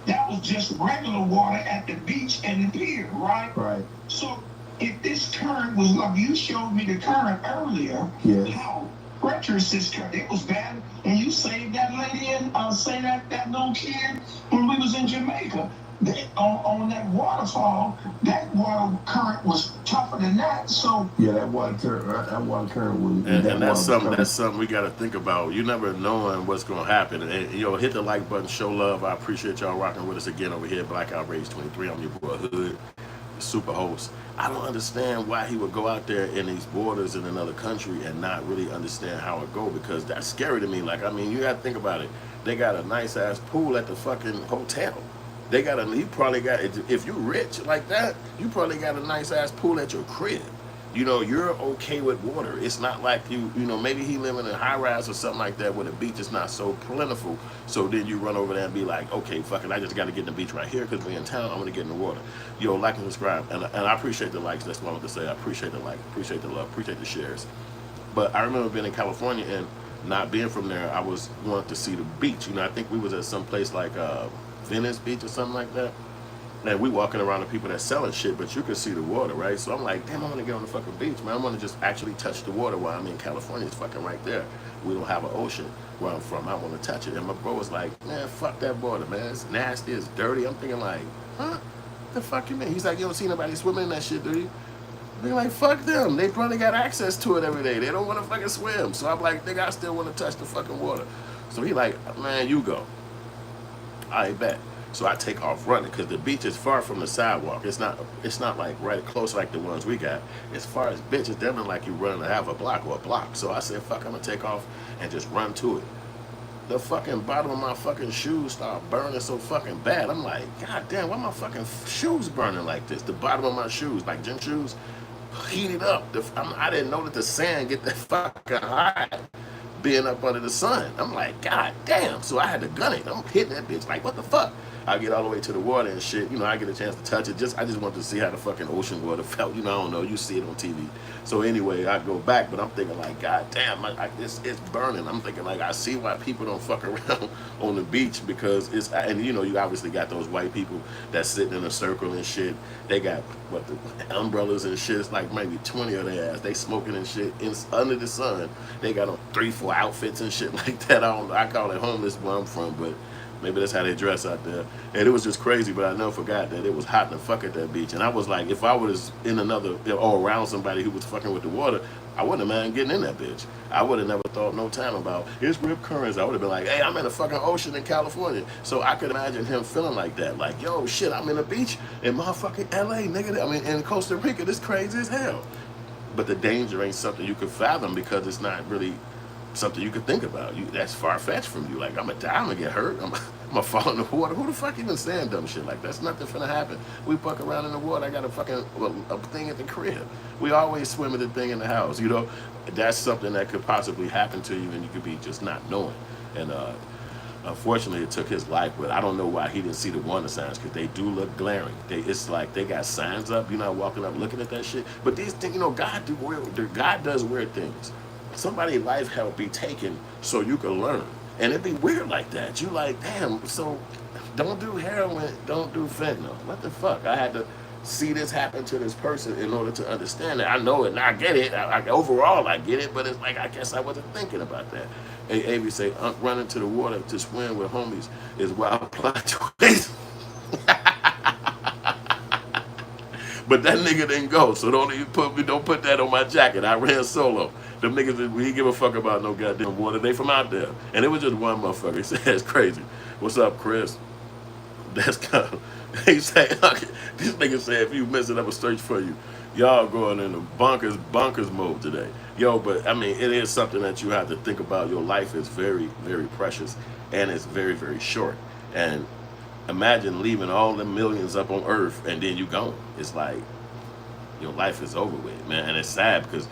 that was just regular water at the beach and the pier, right? Right. So if this current was like you showed me the current earlier, yes. How treacherous this current, it was bad. And you saved that lady and saved that little kid when we was in Jamaica. On that waterfall, that water current was tougher than that. So yeah, that water current was. And that's something we got to think about. You never knowing what's going to happen. And hit the like button, show love. I appreciate y'all rocking with us again over here. Black Outrage 23. I'm your boy Hood, the super host. I don't understand why he would go out there in these borders in another country and not really understand how it go, because that's scary to me. Like, I mean, you got to think about it. They got a nice ass pool at the fucking hotel. You probably got, if you rich like that, you probably got a nice ass pool at your crib. You're okay with water. It's not like maybe he living in a high rise or something like that where the beach is not so plentiful. So then you run over there and be like, okay, fuck it, I just got to get in the beach right here because we're in town. I'm going to get in the water. Like and subscribe. And I appreciate the likes. That's what I want to say. I appreciate the like, appreciate the love, appreciate the shares. But I remember being in California and not being from there, I wanted to see the beach. I think we was at some place like Venice Beach or something like that. And we walking around the people that selling shit, but you can see the water, right? So I'm like, damn, I want to get on the fucking beach, man. I want to just actually touch the water while I'm in California. It's fucking right there. We don't have an ocean where I'm from. I want to touch it. And my bro was like, man, fuck that water, man. It's nasty, it's dirty. I'm thinking like, huh? The fuck you mean? He's like, you don't see nobody swimming in that shit, do you? They're like, fuck them. They probably got access to it every day. They don't want to fucking swim. So I'm like, nigga, I still want to touch the fucking water. So he like, man, you go. I bet. So I take off running because the beach is far from the sidewalk. It's not like right close like the ones we got. As far as bitch, it's definitely like you running a half a block or a block. So I said, fuck, I'm gonna take off and just run to it. The fucking bottom of my fucking shoes start burning so fucking bad. I'm like, god damn, why my fucking shoes burning like this? The bottom of my shoes, like gym shoes, heated up. I didn't know that the sand get that fucking hot being up under the sun. I'm like, god damn. So I had to gun it. I'm hitting that bitch like, what the fuck? I get all the way to the water and shit. I get a chance to touch it. I just wanted to see how the fucking ocean water felt. I don't know. You see it on TV. So anyway, I go back, but I'm thinking like, god damn, it's burning. I'm thinking like, I see why people don't fuck around on the beach, because and you obviously got those white people that's sitting in a circle and shit. They got the umbrellas and shit. It's like maybe 20 of their ass. They smoking and shit under the sun. They got on 3-4 outfits and shit like that. I call it homeless where I'm from, but maybe that's how they dress out there. And it was just crazy, but I never forgot that it was hot the fuck at that beach. And I was like, if I was in another, or around somebody who was fucking with the water, I wouldn't have mind getting in that bitch. I would have never thought no time about it's rip currents. I would have been like, hey, I'm in the fucking ocean in California. So I could imagine him feeling like that. Like, yo, shit, I'm in the beach in motherfucking LA, nigga. I mean, in Costa Rica, this crazy as hell. But the danger ain't something you could fathom because it's not really something you could think about. That's far-fetched from you. Like, I'm gonna die, I'm gonna get hurt, I'm gonna fall in the water. Who the fuck even saying dumb shit like that? That's nothing finna happen. We fuck around in the water. I got a fucking a thing at the crib. We always swim with the thing in the house. That's something that could possibly happen to you, and you could be just not knowing. And unfortunately, it took his life. But I don't know why he didn't see the warning signs, because they do look glaring. It's like they got signs up. You're not walking up looking at that shit. But these things, God does weird things. Somebody's life help be taken so you can learn. And it'd be weird like that. You like, damn, so don't do heroin, don't do fentanyl. What the fuck? I had to see this happen to this person in order to understand it. I know it and I get it. Overall, I get it, but it's like, I guess I wasn't thinking about that. Avi say, running to the water to swim with homies is wild plot twist. But that nigga didn't go, so don't put that on my jacket. I ran solo. Them niggas, we ain't give a fuck about no goddamn water. They from out there. And it was just one motherfucker. He said, it's crazy. What's up, Chris? That's kind of, he said, this nigga said, if you miss it, I'm gonna search for you. Y'all going into bonkers mode today. Yo, but I mean, it is something that you have to think about. Your life is very, very precious, and it's very, very short. And imagine leaving all the millions up on Earth, and then you gone. It's like your life is over with, man. And it's sad because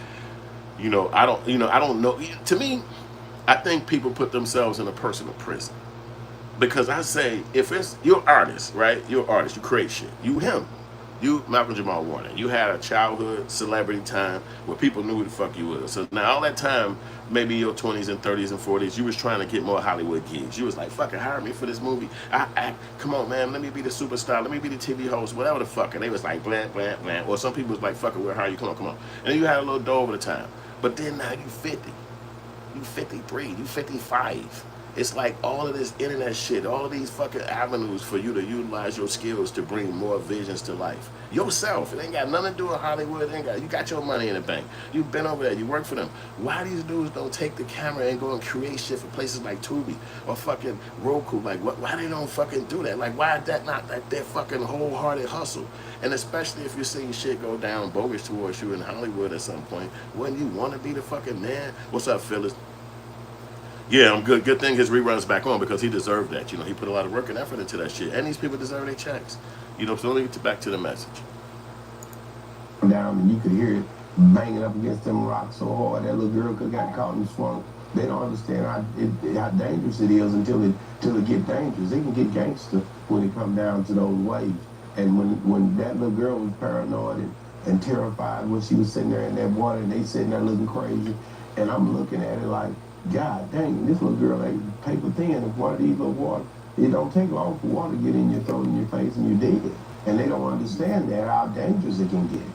I don't know. To me, I think people put themselves in a personal prison because I say if it's you're artist, right? You're an artist. You create shit. You him. You Malcolm Jamal Warner. You had a childhood celebrity time where people knew who the fuck you was. So now all that time, maybe your 20s and 30s and 40s, you was trying to get more Hollywood gigs. You was like, fucking hire me for this movie. Come on, man, let me be the superstar. Let me be the TV host, whatever the fuck. And they was like, blah, blah, blah. Or some people was like, fuck it, we'll hire you. Come on. And then you had a little dough over the time. But then now you 50. You 53, you 55. It's like all of this internet shit, all of these fucking avenues for you to utilize your skills to bring more visions to life. Yourself. It ain't got nothing to do with Hollywood. You got your money in the bank. You've been over there. You work for them. Why these dudes don't take the camera and go and create shit for places like Tubi or fucking Roku? Like, why they don't fucking do that? Like, why is that not like their fucking wholehearted hustle? And especially if you're seeing shit go down bogus towards you in Hollywood at some point, wouldn't you want to be the fucking man? What's up, Phyllis? Yeah, I'm good. Good thing his reruns back on because he deserved that. He put a lot of work and effort into that shit, and these people deserve their checks. So let me get back to the message. Down and you could hear it banging up against them rocks so hard that little girl could got caught and swung. They don't understand how dangerous it is until it get dangerous. They can get gangster when it come down to those waves. And when that little girl was paranoid and terrified when she was sitting there in that water and they sitting there looking crazy, and I'm looking at it like, God dang, this little girl ain't paper thin. If one of these little water, it don't take long for water to get in your throat and your face and you're dead. And they don't understand that, how dangerous it can get.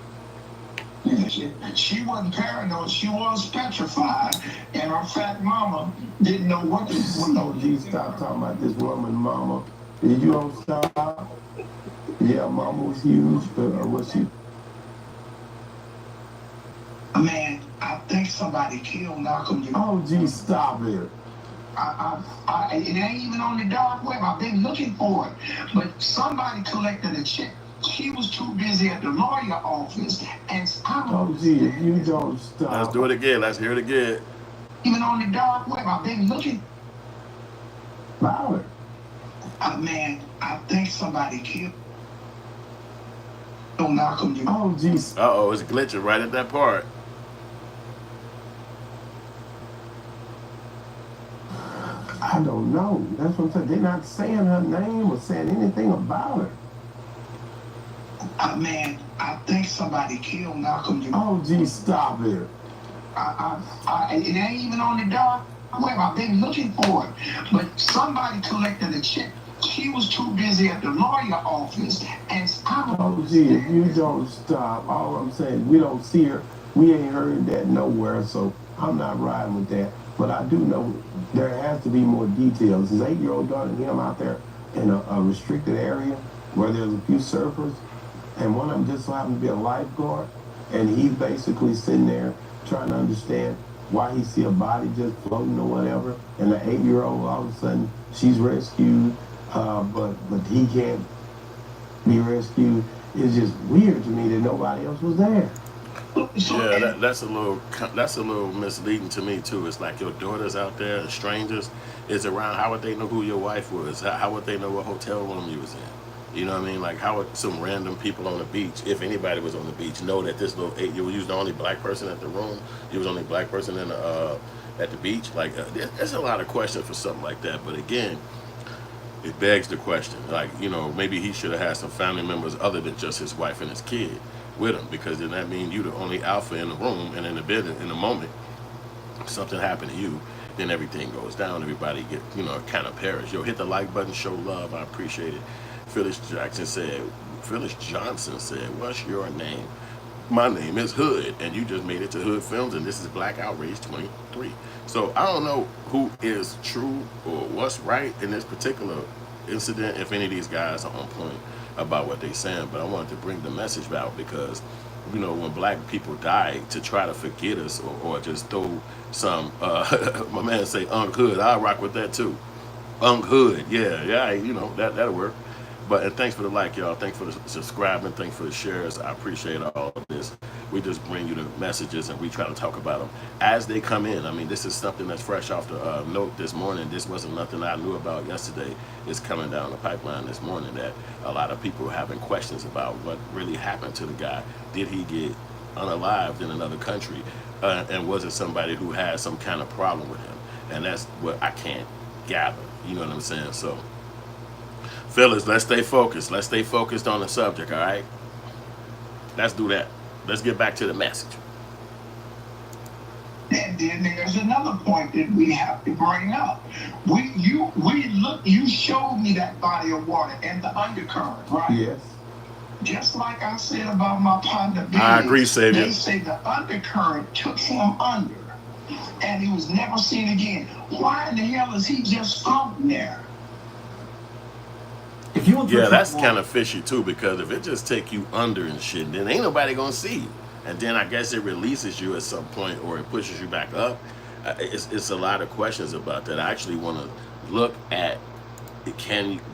She wasn't paranoid, she was petrified, and her fat mama didn't know what to do. No, G, stop talking about this woman, mama. Did you don't stop? Yeah, mama was huge, but was she? Man, I think somebody killed Malcolm. Oh, gee, stop it. It ain't even on the dark web. I've been looking for it. But somebody collected a check. She was too busy at the lawyer office. And oh, gee, if you don't stop. Let's do it again. Let's hear it again. Even on the dark web, I've been looking. Louder. Man, I think somebody killed Malcolm. Oh, gee. Uh-oh, it's glitching right at that part. I don't know. That's what I'm saying. They're not saying her name or saying anything about her. Man, I think somebody killed Malcolm. Oh, gee, stop it. It ain't even on the dark web. I've been looking for it. But somebody collected a check. She was too busy at the lawyer office. And oh, gee, if you don't stop, all I'm saying, we don't see her. We ain't heard that nowhere, so I'm not riding with that. But I do know there has to be more details. His 8-year-old daughter and him out there in a restricted area where there's a few surfers, and one of them just so happened to be a lifeguard, and he's basically sitting there trying to understand why he see a body just floating or whatever, and the 8-year-old all of a sudden she's rescued, but he can't be rescued. It's just weird to me that nobody else was there. Yeah, that's a little misleading to me too. It's like your daughter's out there, strangers is around. How would they know who your wife was? How would they know what hotel room you was in? You know what I mean? Like, how would some random people on the beach, if anybody was on the beach, know that this little 8-year-old, you was the only black person at the room, you was the only black person in at the beach? Like, there's a lot of questions for something like that. But again, it begs the question. Like, maybe he should have had some family members other than just his wife and his kid with him, because then that means you the only alpha in the room, and in the building in the moment something happened to you, then everything goes down. Everybody get kind of perish. Hit the like button, show love. I appreciate it. Phyllis Johnson said, what's your name? My name is Hood, and you just made it to Hood Films, and this is Black Outrage 23. So I don't know who is true or what's right in this particular incident, if any of these guys are on point about what they're saying, but I wanted to bring the message out because, when black people die, to try to forget us or just throw some, my man say Unc Hood, I'll rock with that too. Unc Hood, yeah, that'll work. But and thanks for the like, y'all. Thanks for the subscribing. Thanks for the shares. I appreciate all of this. We just bring you the messages and we try to talk about them as they come in. I mean, this is something that's fresh off the note this morning. This wasn't nothing I knew about yesterday. It's coming down the pipeline this morning that a lot of people are having questions about what really happened to the guy. Did he get unalived in another country? And was it somebody who had some kind of problem with him? And that's what I can't gather. You know what I'm saying? So, fellas, let's stay focused. Let's stay focused on the subject, all right? Let's do that. Let's get back to the message. And then there's another point that we have to bring up. You showed me that body of water and the undercurrent, right? Yes. Just like I said about my partner, I agree, Savior. They say the undercurrent took him under, and he was never seen again. Why in the hell is he just floating there? Yeah, that's kind of fishy too, because if it just take you under and shit, then ain't nobody gonna see you. And then I guess it releases you at some point, or it pushes you back up. It's a lot of questions about that. I actually want to look at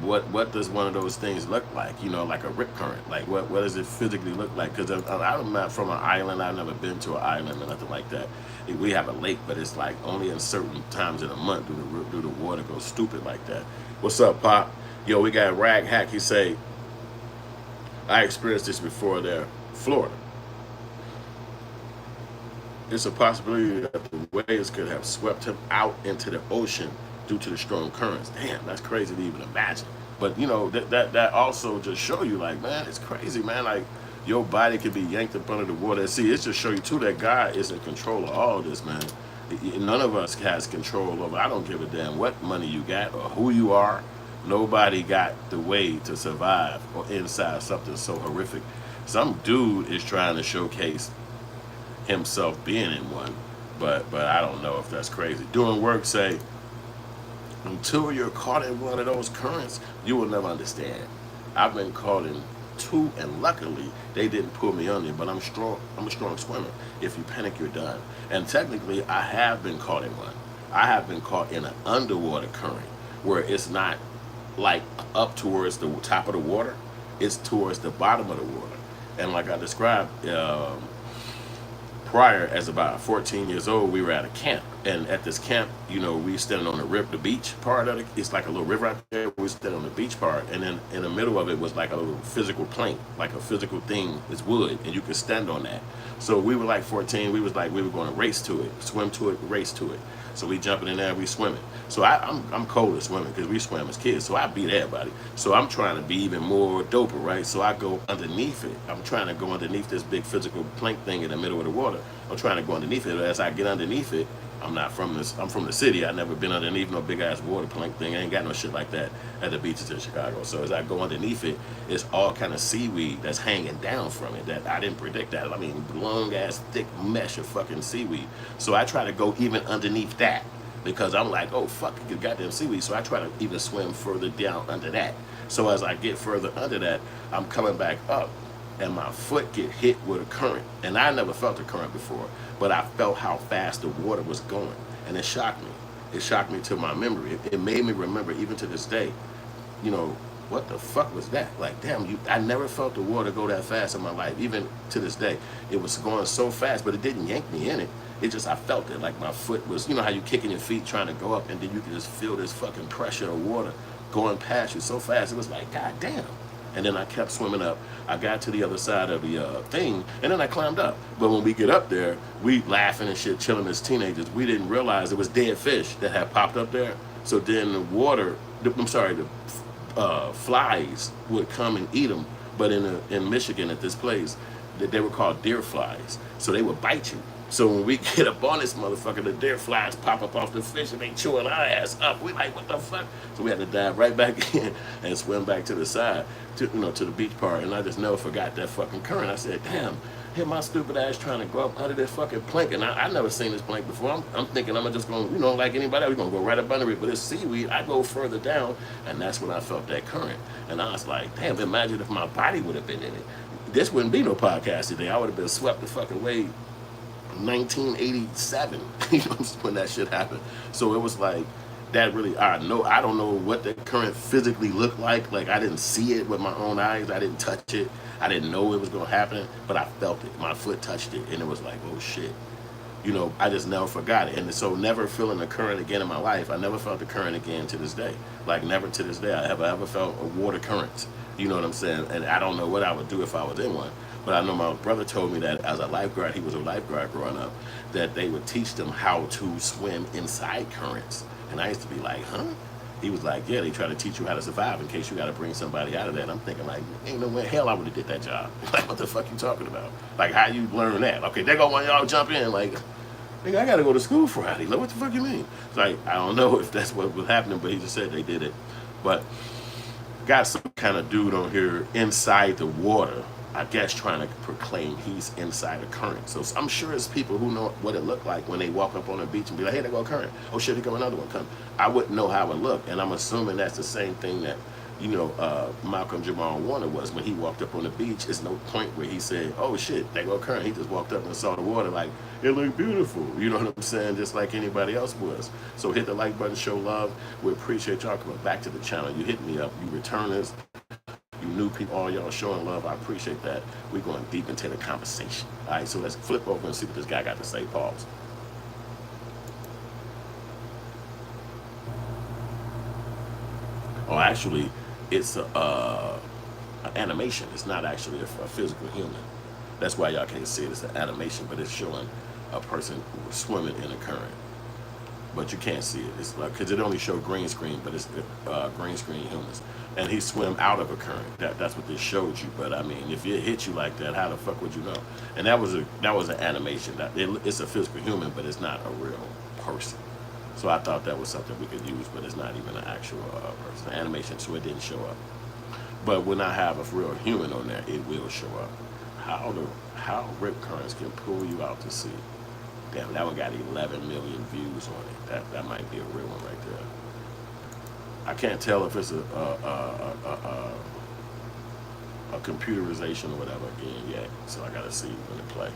what does one of those things look like? You know, like a rip current. Like what does it physically look like? Because I'm not from an island. I've never been to an island or nothing like that. We have a lake, but it's like only in certain times in a month do the water go stupid like that. What's up, Pop? Yo, we got Rag Hack. He say, I experienced this before there, Florida. It's a possibility that the waves could have swept him out into the ocean due to the strong currents. Damn, that's crazy to even imagine. But you know, that also just show you, like, man, it's crazy, man. Like, your body could be yanked up under the water. See, it just show you too that God is in control of all of this, man. None of us has control over. I don't give a damn what money you got or who you are. Nobody got the way to survive or inside something so horrific. Some dude is trying to showcase himself being in one, but I don't know if that's crazy. Doing work, say, until you're caught in one of those currents, you will never understand. I've been caught in two, and luckily they didn't pull me under, but I'm strong. I'm a strong swimmer. If you panic, you're done. And technically, I have been caught in one. I have been caught in an underwater current where it's not like up towards the top of the water, it's towards the bottom of the water. And like I described prior, as about 14 years old, we were at a camp, and at this camp, you know, we standing on the beach part of it. It's like a little river out there. We standing on the beach part, and then in the middle of it was like a little physical plank, like a physical thing. It's wood, and you can stand on that. So we were like 14. We was like, we were going to race to it, swim to it, race to it. So we jumping in there, we swimming. So I'm cold at swimming because we swam as kids. So I beat everybody. So I'm trying to be even more doper, right? So I go underneath it. I'm trying to go underneath this big physical plank thing in the middle of the water. I'm trying to go underneath it. As I get underneath it, I'm from the city. I've never been underneath no big ass water plank thing. I ain't got no shit like that at the beaches in Chicago. So as I go underneath it, it's all kind of seaweed that's hanging down from it that I didn't predict that. I mean, long ass thick mesh of fucking seaweed. So I try to go even underneath that because I'm like, oh fuck, you goddamn seaweed. So I try to even swim further down under that. So as I get further under that, I'm coming back up, and my foot get hit with a current. And I never felt a current before, but I felt how fast the water was going, and it shocked me. It shocked me to my memory. It made me remember, even to this day, you know, what the fuck was that? Like, damn, I never felt the water go that fast in my life. Even to this day, it was going so fast, but it didn't yank me in it. It just, I felt it, like my foot was, you know how you kicking your feet trying to go up, and then you can just feel this fucking pressure of water going past you so fast. It was like, god damn. And then I kept swimming up. I got to the other side of the thing, and then I climbed up. But when we get up there, we laughing and shit, chilling as teenagers. We didn't realize it was dead fish that had popped up there. So then the flies would come and eat them. But in Michigan at this place, they were called deer flies. So they would bite you. So when we get up on this motherfucker, the deer flies pop up off the fish and they chewing our ass up. We like, what the fuck? So we had to dive right back in and swim back to the side, to the beach part. And I just never forgot that fucking current. I said, damn, here my stupid ass trying to go up under this fucking plank. And I never seen this plank before. I'm thinking I'm just going, like anybody else, we're going to go right up under it. But it's seaweed. I go further down, and that's when I felt that current. And I was like, damn, imagine if my body would have been in it. This wouldn't be no podcast today. I would have been swept the fucking way 1987, when that shit happened. So it was like, that really, I don't know what the current physically looked like. Like, I didn't see it with my own eyes. I didn't touch it. I didn't know it was going to happen, but I felt it. My foot touched it, and it was like, oh shit. You know, I just never forgot it. And so never feeling the current again in my life. I never felt the current again to this day. Like, never to this day I have ever felt a water current. You know what I'm saying? And I don't know what I would do if I was in one. But I know my brother told me that as a lifeguard, he was a lifeguard growing up, that they would teach them how to swim inside currents. And I used to be like, huh? He was like, yeah, they try to teach you how to survive in case you got to bring somebody out of that. And I'm thinking, like, ain't no way hell I would have did that job. Like, what the fuck you talking about? Like, how you learn that? Okay, there go one of y'all jump in. Like, nigga, I got to go to school Friday. Like, what the fuck you mean? It's like, I don't know if that's what was happening, but he just said they did it. But got some kind of dude on here inside the water, I guess, trying to proclaim he's inside a current. So I'm sure it's people who know what it looked like when they walk up on the beach and be like, hey, there go a current. Oh shit, here go another one coming. I wouldn't know how it looked, and I'm assuming that's the same thing that, you know, Malcolm Jamal Warner was when he walked up on the beach. It's no point where he said, oh shit, there go a current. He just walked up and saw the water like, it looked beautiful. You know what I'm saying? Just like anybody else was. So hit the like button, show love. We appreciate y'all coming back to the channel. You hit me up, you returners, you new people, all y'all showing love. I appreciate that. We're going deep into the conversation. All right, so let's flip over and see what this guy got to say. Pause. Oh, actually, it's an animation. It's not actually a physical human. That's why y'all can't see it. It's an animation, but it's showing a person who was swimming in a current. But you can't see it. It's like, because it only showed green screen, but it's green screen humans. And he swam out of a current. That's what this showed you. But I mean, if it hit you like that, how the fuck would you know? And that was an animation. It's a physical human, but it's not a real person. So I thought that was something we could use, but it's not even an actual person. Animation, so it didn't show up. But when I have a real human on there, it will show up. How rip currents can pull you out to sea. Damn, that one got 11 million views on it. That might be a real one right there. I can't tell if it's a computerization or whatever again yet. So I gotta see when it play.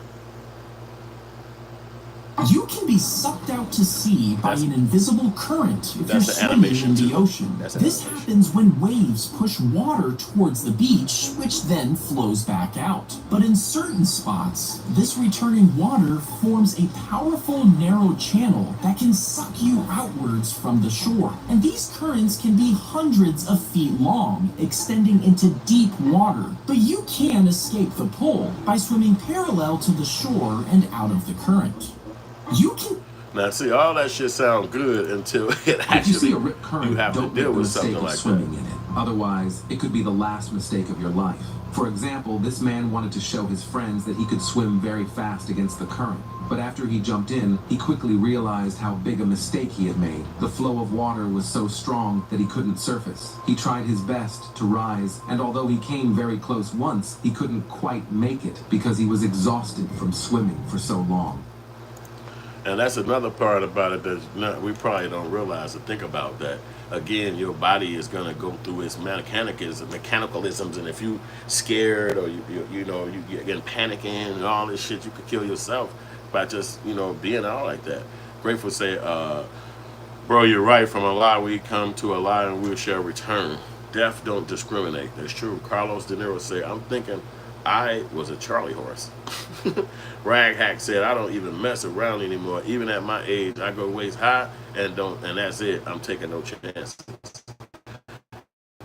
You can be sucked out to sea by an invisible current if you're swimming in the ocean. This happens when waves push water towards the beach, which then flows back out. But in certain spots, this returning water forms a powerful narrow channel that can suck you outwards from the shore. And these currents can be hundreds of feet long, extending into deep water. But you can escape the pull by swimming parallel to the shore and out of the current. You can now see, all that shit sound good until it actually if you see a rip current, you have to don't deal make the with mistake something of like swimming that. in it. Otherwise, it could be the last mistake of your life. For example, this man wanted to show his friends that he could swim very fast against the current. But after he jumped in, he quickly realized how big a mistake he had made. The flow of water was so strong that he couldn't surface. He tried his best to rise, and although he came very close once, he couldn't quite make it because he was exhausted from swimming for so long. And that's another part about it that we probably don't realize or think about, that again, your body is going to go through its mechanicalisms, and if you scared or you know you get panicking and all this shit, you could kill yourself by just, you know, being out like that. Grateful say, bro, you're right. From a lie we come to a lie, and we shall return. Death don't discriminate. That's true. Carlos De Niro say, I'm thinking I was a Charlie horse. Rag Hack said, I don't even mess around anymore. Even at my age, I go waist high and that's it. I'm taking no chances.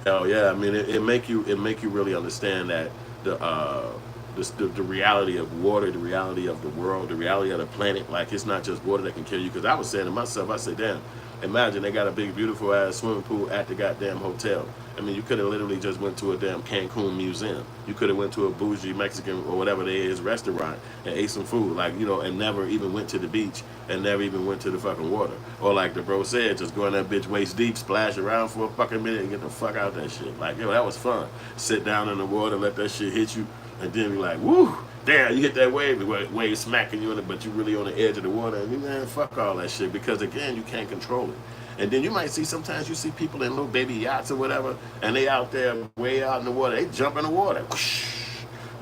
Hell yeah. I mean, it make you really understand that the reality of water, the reality of the world, the reality of the planet. Like, it's not just water that can kill you. Because I was saying to myself, I said, damn, imagine they got a big, beautiful ass swimming pool at the goddamn hotel. I mean, you could have literally just went to a damn Cancun museum. You could have went to a bougie Mexican or whatever they is restaurant and ate some food, like, you know, and never even went to the beach and never even went to the fucking water. Or like the bro said, just go in that bitch waist deep, splash around for a fucking minute and get the fuck out that shit. Like, yo, that was fun. Sit down in the water, let that shit hit you, and then be like, woo, damn, you hit that wave, the wave smacking you in it, but you really on the edge of the water, and you, man, fuck all that shit, because again, you can't control it. And then you might see, sometimes you see people in little baby yachts or whatever, and they out there way out in the water, they jump in the water, whoosh,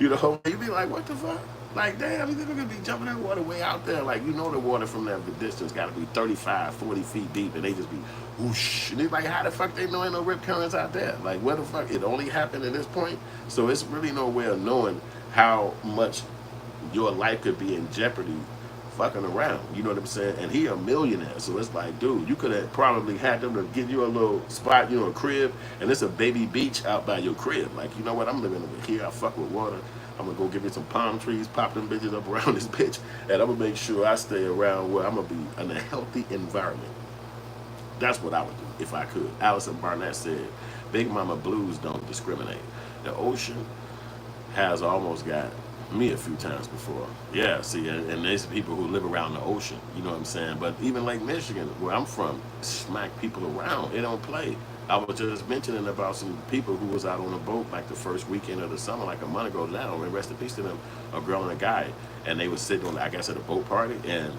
you know, you be like, what the fuck? Like, damn, these niggas gonna be jumping in the water way out there. Like, you know the water from that distance got to be 35, 40 feet deep, and they just be whoosh. And it's like, how the fuck they know ain't no rip currents out there? Like, what the fuck? It only happened at this point? So it's really no way of knowing how much your life could be in jeopardy fucking around. You know what I'm saying? And he a millionaire. So it's like, dude, you could have probably had them to give you a little spot, a crib, and it's a baby beach out by your crib. Like, you know what? I'm living over here. I fuck with water. I'm gonna go get me some palm trees, pop them bitches up around this bitch, and I'm gonna make sure I stay around where I'm gonna be in a healthy environment. That's what I would do if I could. Allison Barnett said, Big Mama Blues don't discriminate. The ocean has almost got me a few times before. Yeah, see, and there's people who live around the ocean, you know what I'm saying? But even Lake Michigan, where I'm from, smack people around. It don't play. I was just mentioning about some people who was out on a boat like the first weekend of the summer, like a month ago now, and rest in peace to them, a girl and a guy, and they was sitting on, I guess, at a boat party, and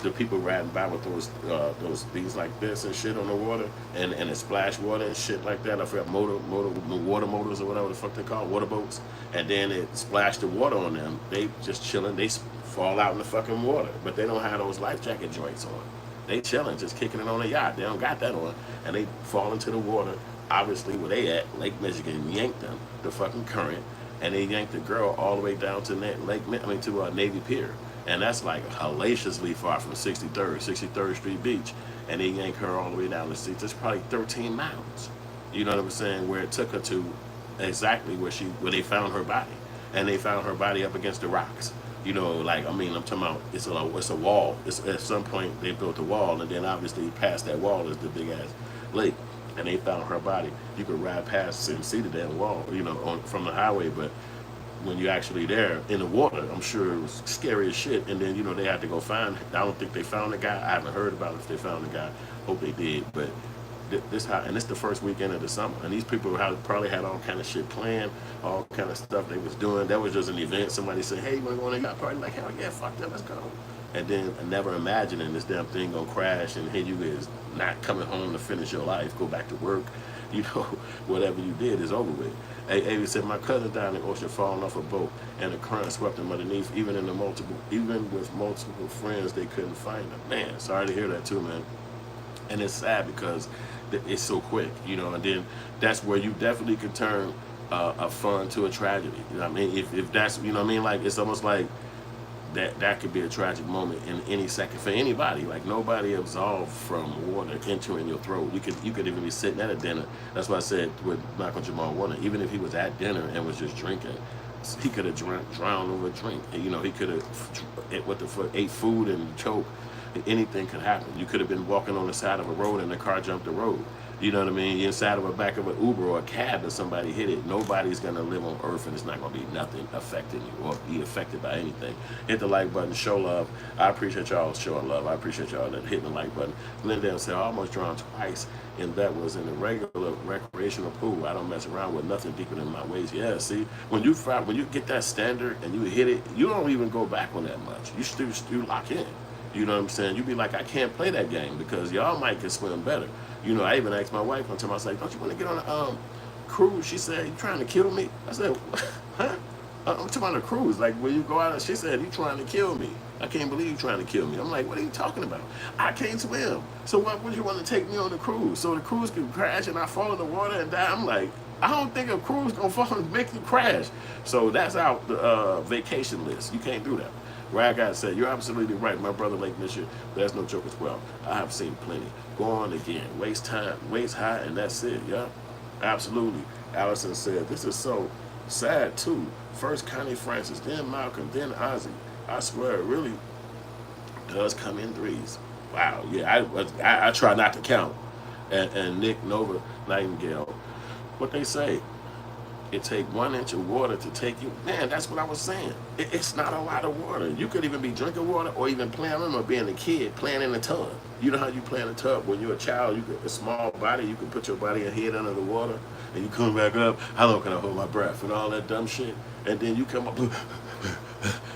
the people riding by with those things like this and shit on the water, and it splash water and shit like that. I forgot water motors or whatever the fuck they call water boats, and then it splashed the water on them. They just chilling. They fall out in the fucking water, but they don't have those life jacket joints on. They chilling, just kicking it on the yacht. They don't got that on, and they fall into the water. Obviously, where they at, Lake Michigan yanked them, the fucking current, and they yanked the girl all the way down to Navy Pier. And that's like hellaciously far from 63rd Street Beach. And they yanked her all the way down the street. That's probably 13 miles. You know what I'm saying? Where it took her to exactly where they found her body. And they found her body up against the rocks. I'm talking about it's a wall. At some point they built a wall, and then obviously past that wall is the big ass lake. And they found her body. You could ride past and see the damn wall, from the highway, but when you're actually there in the water, I'm sure it was scary as shit. And then, they had to go find, I don't think they found the guy. I haven't heard about if they found the guy. Hope they did. But this the first weekend of the summer. And these people probably had all kind of shit planned, all kind of stuff they was doing. That was just an event. Somebody said, hey, you want to go on a yacht party? Like, hell yeah, fuck that, let's go. And then never imagining this damn thing gonna crash, and here you is not coming home to finish your life, go back to work. Whatever you did is over with. Ava said, my cousin died in the ocean falling off a boat, and the current swept him underneath. Even with multiple friends, they couldn't find him. Man, sorry to hear that too, man. And it's sad because it's so quick, and then that's where you definitely could turn a fun to a tragedy. You know what I mean? If that's, like, it's almost like that could be a tragic moment in any second for anybody. Like, nobody absolved from water entering your throat. You could even be sitting at a dinner. That's why I said with Malcolm Jamal Warner, even if he was at dinner and was just drinking, he could have drowned over a drink. He could have ate food and choked. Anything could happen. You could have been walking on the side of a road and the car jumped the road. You know what I mean? You're inside of the back of an Uber or a cab and somebody hit it. Nobody's going to live on earth, and it's not going to be nothing affecting you or be affected by anything. Hit the like button, show love. I appreciate y'all showing love. I appreciate y'all hitting the like button. Glendale said, I almost drowned twice, and that was in a regular recreational pool. I don't mess around with nothing deeper than my waist. Yeah, see, when you get that standard and you hit it, you don't even go back on that much. You lock in. You know what I'm saying? You be like, I can't play that game because y'all might can swim better. I even asked my wife one time, I was like, don't you want to get on a cruise? She said, you trying to kill me? I said, huh? I'm talking about a cruise. Like, when you go out, she said, you trying to kill me. I can't believe you trying to kill me. I'm like, what are you talking about? I can't swim. So why would you want to take me on the cruise? So the cruise could crash and I fall in the water and die? I'm like, I don't think a cruise going to fall and make you crash. So that's out the vacation list. You can't do that. Ragod said, you're absolutely right. My brother Lake Michigan, there's no joke as well. I have seen plenty. Go on again. Waist high, and that's it. Yeah, absolutely. Allison said, this is so sad too. First Connie Francis, then Malcolm, then Ozzy. I swear it really does come in threes. Wow. Yeah, I try not to count. And Nick Nova Nightingale, what they say, it take 1 inch of water to take you. Man, that's what I was saying. It's not a lot of water. You could even be drinking water or even playing, I remember being a kid playing in a tub. You know how you play in a tub? When you're a child, a small body, you can put your body and head under the water and you come back up. How long can I hold my breath and all that dumb shit? And then you come up,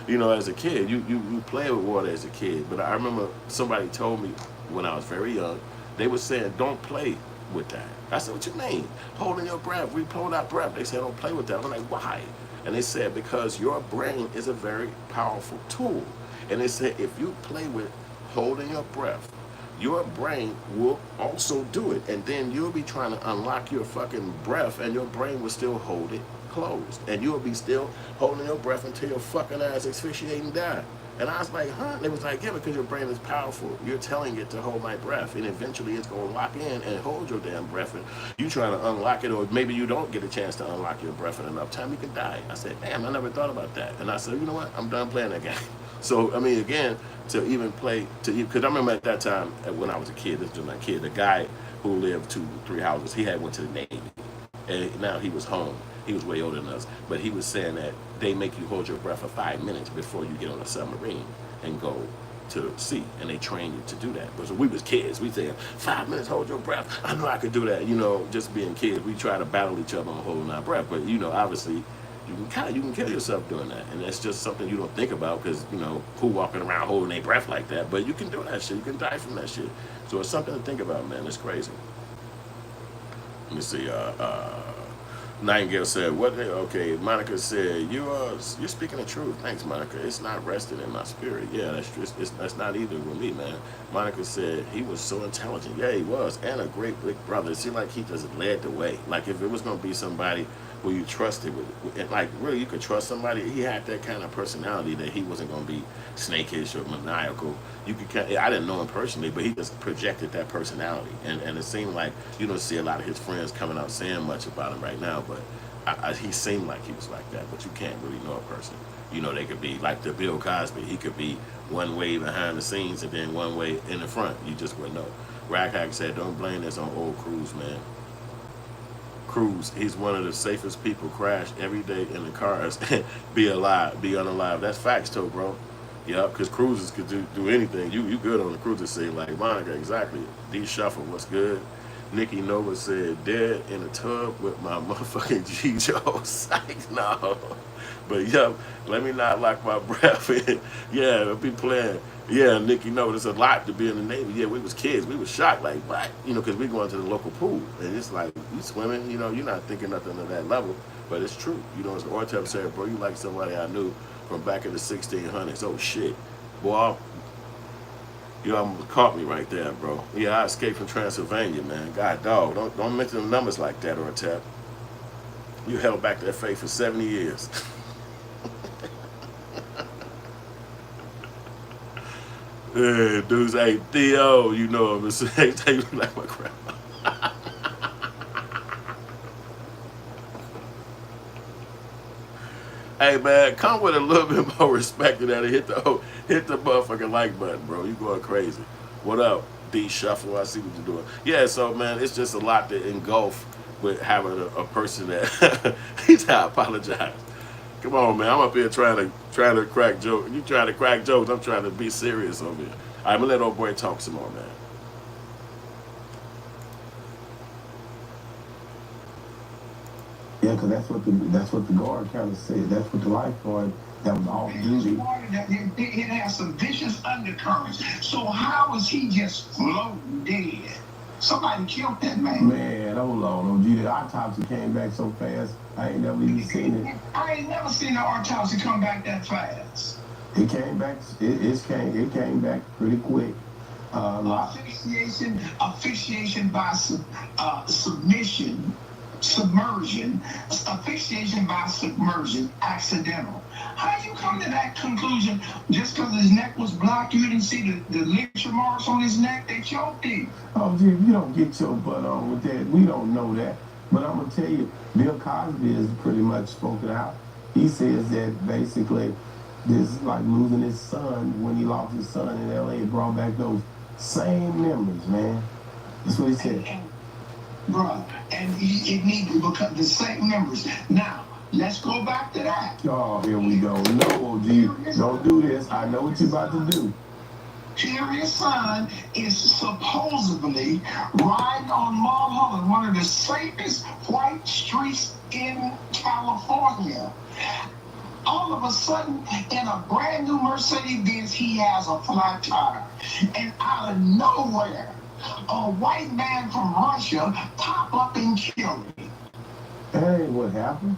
as a kid, you play with water as a kid. But I remember somebody told me when I was very young, they were saying, don't play with that. I said, what you mean? Holding your breath. We hold our breath. They said, don't play with that. I'm like, why? And they said because your brain is a very powerful tool. And they said if you play with holding your breath, your brain will also do it. And then you'll be trying to unlock your fucking breath and your brain will still hold it closed. And you'll be still holding your breath until your fucking ass asphyxiate and die. And I was like, huh? And it was like, yeah, because your brain is powerful. You're telling it to hold my breath. And eventually it's going to lock in and hold your damn breath. And you trying to unlock it, or maybe you don't get a chance to unlock your breath in enough time, you can die. I said, damn, I never thought about that. And I said, you know what? I'm done playing that game. So, I mean, again, to even play, because I remember at that time, when I was a kid, this was my kid, the guy who lived 2-3 houses, he had went to the Navy. And now he was home. He was way older than us. But he was saying that they make you hold your breath for 5 minutes before you get on a submarine and go to sea. And they train you to do that. But so we was kids. We said, 5 minutes, hold your breath. I know I could do that. You know, just being kids. We try to battle each other on holding our breath. But, you know, obviously, you can kill yourself doing that. And that's just something you don't think about because, you know, who walking around holding their breath like that? But you can do that shit. You can die from that shit. So it's something to think about, man. It's crazy. Let me see. Nightingale said, "What? Okay." Monica said, "You're speaking the truth." Thanks, Monica. It's not resting in my spirit. Yeah, that's true. That's not either with me, man. Monica said he was so intelligent. Yeah, he was, and a great big brother. It seemed like he just led the way. Like if it was gonna be somebody who you trusted with, like really you could trust somebody. He had that kind of personality that he wasn't gonna be snakish or maniacal. You could. I didn't know him personally, but he just projected that personality, and it seemed like you don't see a lot of his friends coming out saying much about him right now, but he seemed like he was like that. But you can't really know a person. You know, they could be like the Bill Cosby. He could be one way behind the scenes and then one way in the front. You just wouldn't know. Rackhack said, "Don't blame this on old Cruz, man. Cruz, he's one of the safest people. Crash every day in the cars. Be alive, be unalive." That's facts, too, bro. Yeah, because cruisers could do anything. You good on the cruiser scene, like Monica, exactly. D Shuffle, what's good? Nikki Nova said, "Dead in a tub with my motherfucking G Joe." Psych, no. But yeah, let me not lock my breath in. Yeah, I'll be playing. Yeah, Nikki Nova, there's a lot to be in the Navy. Yeah, we was kids. We was shocked, like, what? You know, because we going to the local pool. And it's like, you swimming, you know, you're not thinking nothing of that level. But it's true. You know, as Ortep said, bro, you like somebody I knew from back in the 1600s. Oh, shit. Boy, you almost caught me right there, bro. Yeah, I escaped from Transylvania, man. God, dog, don't mention the numbers like that, Ortep. You held back that faith for 70 years. Yeah, dudes, hey, Theo, you know him. Hey, you like my grandma. Hey man, come with a little bit more respect to that and hit the motherfucking like button, bro. You going crazy. What up, D Shuffle? I see what you're doing. Yeah, so man, it's just a lot to engulf with having a person that he's I apologize. Come on, man. I'm up here trying to crack jokes. You trying to crack jokes. I'm trying to be serious over here. All right, I'm gonna let old boy talk some more, man. Yeah, because that's what the guard kind of said. That's what the lifeguard that was off duty. It has some vicious undercurrents. So how is he just floating dead? Somebody killed that man. Man, hold on, OG. The autopsy came back so fast. I ain't never even seen it. I ain't never seen an autopsy come back that fast. It came back. It came back pretty quick. Asphyxiation by submersion, asphyxiation by submersion, accidental. How you come to that conclusion just because his neck was blocked? You didn't see the ligature marks on his neck? They choked him. Oh, gee, you don't get your butt on with that. We don't know that. But I'm going to tell you, Bill Cosby has pretty much spoken out. He says that basically this is like losing his son. When he lost his son in L.A., it brought back those same memories, man. That's what he said. Bruh, and it needs to become the same memories. Now, let's go back to that. Oh, here we go. No, OG, don't do this. I know what you're about to do. Here his son is supposedly riding on Mulholland, one of the safest white streets in California. All of a sudden, in a brand new Mercedes-Benz, he has a flat tire. And out of nowhere, a white man from Russia pop up and kill him. Hey, what happened?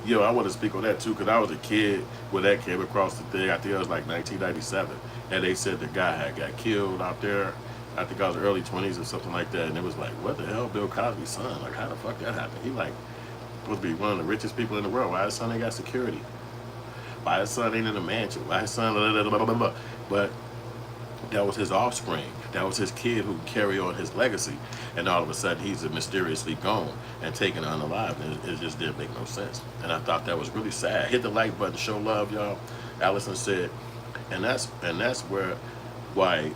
Yo, I want to speak on that too, because I was a kid when that came across the thing. I think it was like 1997, and they said the guy had got killed out there. I think I was early 20s or something like that, and it was like, what the hell, Bill Cosby's son? Like, how the fuck that happened? He like supposed to be one of the richest people in the world. Why his son ain't got security? Why his son ain't in a mansion? Why his son? Blah, blah, blah, blah, blah. But that was his offspring. That was his kid who carry on his legacy. And all of a sudden, he's mysteriously gone and taken unalive. And it just didn't make no sense. And I thought that was really sad. Hit the like button, show love, y'all. Allison said, and that's where why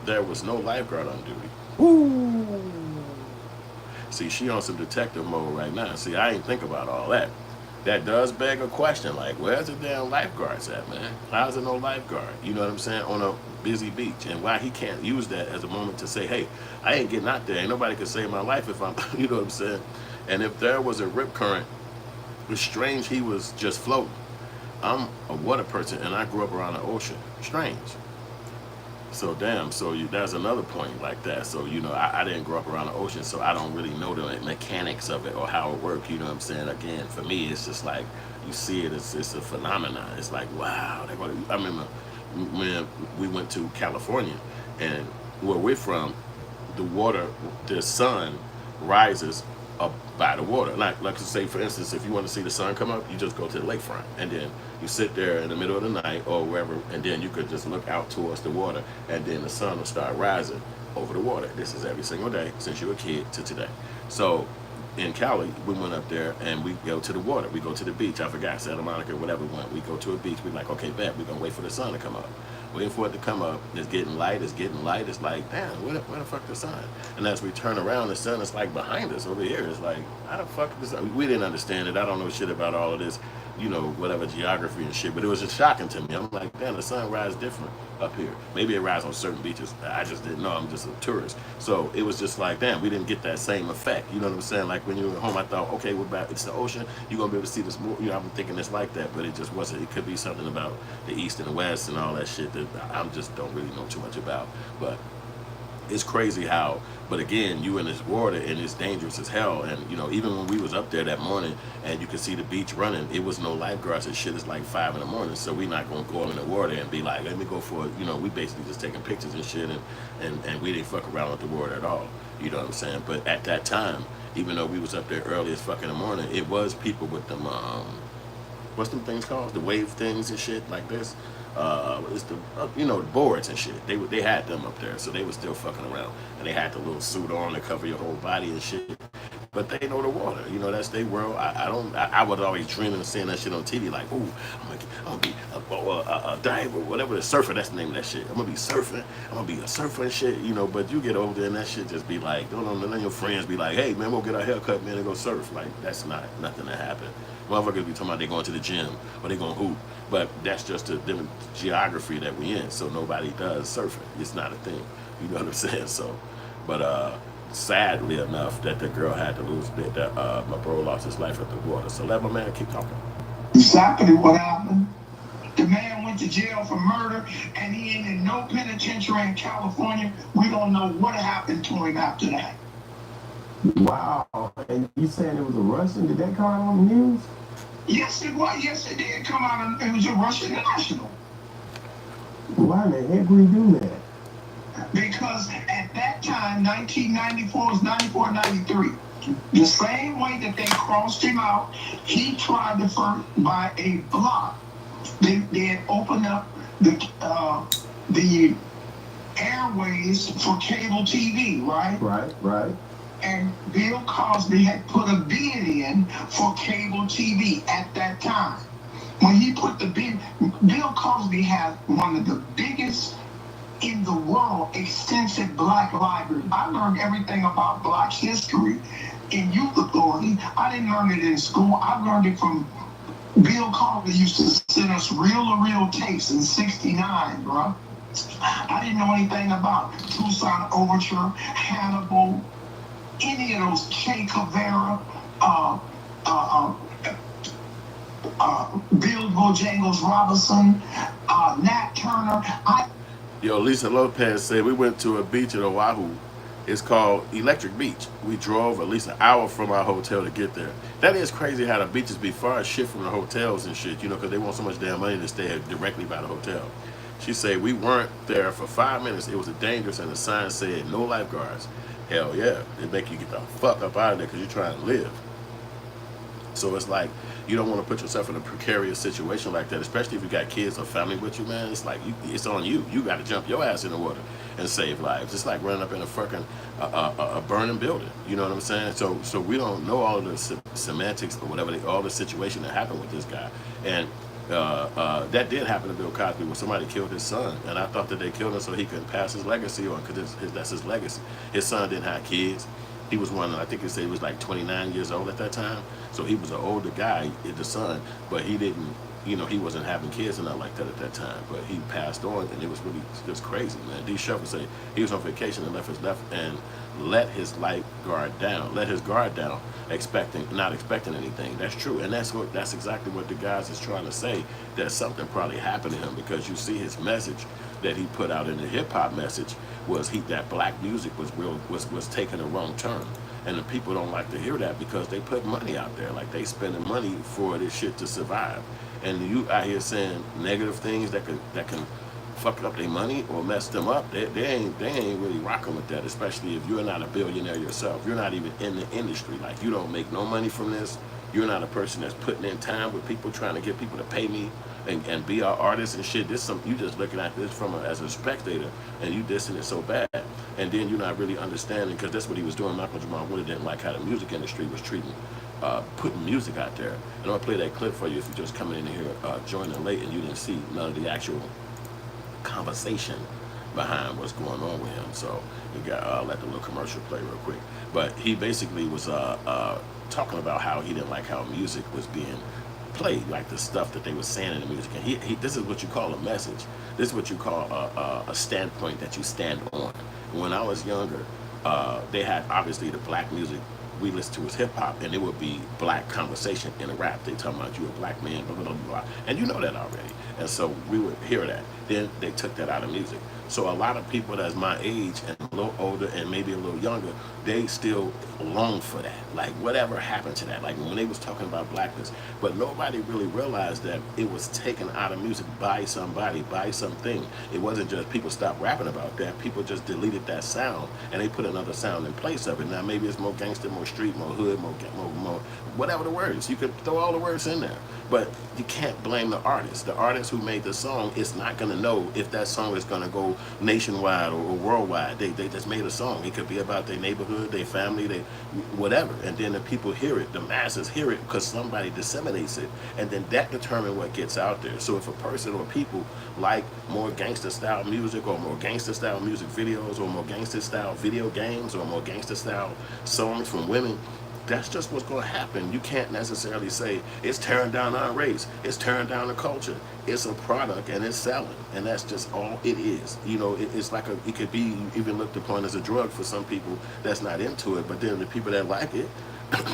there was no lifeguard on duty. Woo! See, she on some detective mode right now. See, I ain't think about all that. That does beg a question, like, where's the damn lifeguards at, man? How's there no lifeguard? You know what I'm saying? On a busy beach. And why he can't use that as a moment to say, hey, I ain't getting out there. Ain't nobody can save my life if I'm, you know what I'm saying? And if there was a rip current, it's strange he was just floating. I'm a water person, and I grew up around the ocean. Strange. So damn, so that's another point like that. So, you know, I didn't grow up around the ocean, so I don't really know the mechanics of it or how it works, you know what I'm saying? Again, for me, it's just like, you see it, it's a phenomenon. It's like, wow. I remember when we went to California, and where we're from, the sun rises up by the water. Like to say, for instance, if you want to see the sun come up, you just go to the lakefront, and then you sit there in the middle of the night or wherever, and then you could just look out towards the water, and then the sun will start rising over the water. This is every single day since you were a kid to today. So in Cali, we went up there and we go to the water. We go to the beach. I forgot, Santa Monica, whatever we went. We go to a beach. We're like, okay, bet. We're going to wait for the sun to come up. Waiting for it to come up. It's getting light. It's getting light. It's like, damn, where the fuck the sun? And as we turn around, the sun is like behind us over here. It's like, how the fuck is this? We didn't understand it. I don't know shit about all of this, you know, whatever geography and shit. But it was just shocking to me. I'm like, damn, the sun rises different up here. Maybe it rises on certain beaches. I just didn't know. I'm just a tourist. So it was just like, damn, we didn't get that same effect. You know what I'm saying? Like when you were at home, I thought, okay, we're back. It's the ocean. You're going to be able to see this more. You know, I'm thinking it's like that, but it just wasn't. It could be something about the east and the west and all that shit that I'm just don't really know too much about. But it's crazy how, but again, you in this water and it's dangerous as hell. And you know, even when we was up there that morning and you could see the beach running, it was no lifeguards and shit. It's like 5 in the morning, so we not gonna go in the water and be like, let me go for it. You know, we basically just taking pictures and shit, and we didn't fuck around with the water at all. You know what I'm saying? But at that time, even though we was up there early as fuck in the morning, it was people with them what's them things called? The wave things and shit like this. It's the you know, the boards and shit. They had them up there, so they was still fucking around, and they had the little suit on to cover your whole body and shit. But they know the water, you know, that's their world. I was always dreaming of seeing that shit on TV, like, ooh, I'm gonna be a diver, whatever, the surfer. That's the name of that shit. I'm gonna be surfing. I'm gonna be a surfer and shit, you know. But you get over there and that shit just be like, don't none of your friends be like, hey man, we'll get our hair cut, man, and go surf. Like that's not nothing that happened. Motherfuckers be talking about they going to the gym or they going to hoop, but that's just a different geography that we in. So nobody does surfing. It's not a thing. You know what I'm saying? So, but sadly enough, that the girl had to lose. That my bro lost his life at the water. So let my man keep talking. Exactly what happened. The man went to jail for murder, and he ain't in no penitentiary in California. We don't know what happened to him after that. Wow. And you saying it was a Russian? Did that come out on the news? Yes, it was. Yes, it did come out. It was a Russian national. Why in the heck would he do that? Because at that time, 1994 was 94, 93. The same way that they crossed him out, he tried to first by a block. They had opened up the airways for cable TV, right? Right. And Bill Cosby had put a bid in for cable TV at that time. When he put the bid, Bill Cosby had one of the biggest in the world extensive black library. I learned everything about black history in youth authority. I didn't learn it in school. I learned it from Bill Cosby used to send us reel-to-reel tapes in '69, bro. I didn't know anything about Tucson Overture, Hannibal, any of those Che Guevara, Bill Bojangles Robinson, Nat Turner. Yo, Lisa Lopez said we went to a beach in Oahu It's called Electric Beach. We drove at least an hour from our hotel to get there. That is crazy how the beaches be far as shit from the hotels and shit, you know, because they want so much damn money to stay directly by the hotel. She said we weren't there for 5 minutes. It was dangerous, and the sign said no lifeguards. Hell yeah, it make you get the fuck up out of there because you're trying to live. So it's like you don't want to put yourself in a precarious situation like that, especially if you got kids or family with you, man. It's like it's on you. You got to jump your ass in the water and save lives. It's like running up in a fucking a burning building. You know what I'm saying? So we don't know all of the semantics or whatever, all the situation that happened with this guy. And that did happen to Bill Cosby when somebody killed his son, and I thought that they killed him so he could pass his legacy on, because that's his legacy. His son didn't have kids. He was one, I think they said he was like 29 years old at that time. So he was an older guy, the son, but he didn't, you know, he wasn't having kids and nothing like that at that time. But he passed on, and it was really just crazy, man. D. Shuffle say he was on vacation and let his lifeguard down, let his guard down, not expecting anything. That's true, and that's exactly what the guys is trying to say. That something probably happened to him, because you see his message that he put out in the hip hop message was that black music was taking a wrong turn, and the people don't like to hear that because they put money out there, like they spending money for this shit to survive, and you out here saying negative things that can fuck up their money or mess them up. They ain't really rocking with that, especially if you're not a billionaire yourself. You're not even in the industry. Like, you don't make no money from this. You're not a person that's putting in time with people, trying to get people to pay me and be our artists and shit. This something you just looking at this as a spectator, and you dissing it so bad, and then you're not really understanding, because that's what he was doing. Michael Jamal really didn't like how the music industry was treating putting music out there. And I'm gonna play that clip for you if you're just coming in here joining late and you didn't see none of the actual conversation behind what's going on with him. So you got let the little commercial play real quick. But he basically was talking about how he didn't like how music was being played, like the stuff that they were saying in the music. And he this is what you call a message. This is what you call a standpoint that you stand on. When I was younger, they had obviously the black music we listened to was hip hop, and it would be black conversation in a rap. They talking about you a black man, blah, blah, blah, blah, and you know that already. And so we would hear that. Then they took that out of music. So a lot of people that's my age and a little older and maybe a little younger, they still long for that. Like, whatever happened to that? Like, when they was talking about blackness, but nobody really realized that it was taken out of music by somebody, by something. It wasn't just people stopped rapping about that. People just deleted that sound and they put another sound in place of it. Now maybe it's more gangster, more street, more hood, more whatever the words. You could throw all the words in there, but you can't blame the artist. The artist who made the song is not going to know if that song is going to go nationwide or worldwide. They just made a song. It could be about their neighborhood, their family, they whatever. And then the people hear it, the masses hear it because somebody disseminates it, and then that determines what gets out there. So if a person or people like more gangster style music, or more gangster style music videos, or more gangster style video games, or more gangster style songs from women, that's just what's going to happen. You can't necessarily say it's tearing down our race, it's tearing down the culture. It's a product and it's selling, and that's just all it is. You know, it's like it could be even looked upon as a drug for some people that's not into it, but then the people that like it,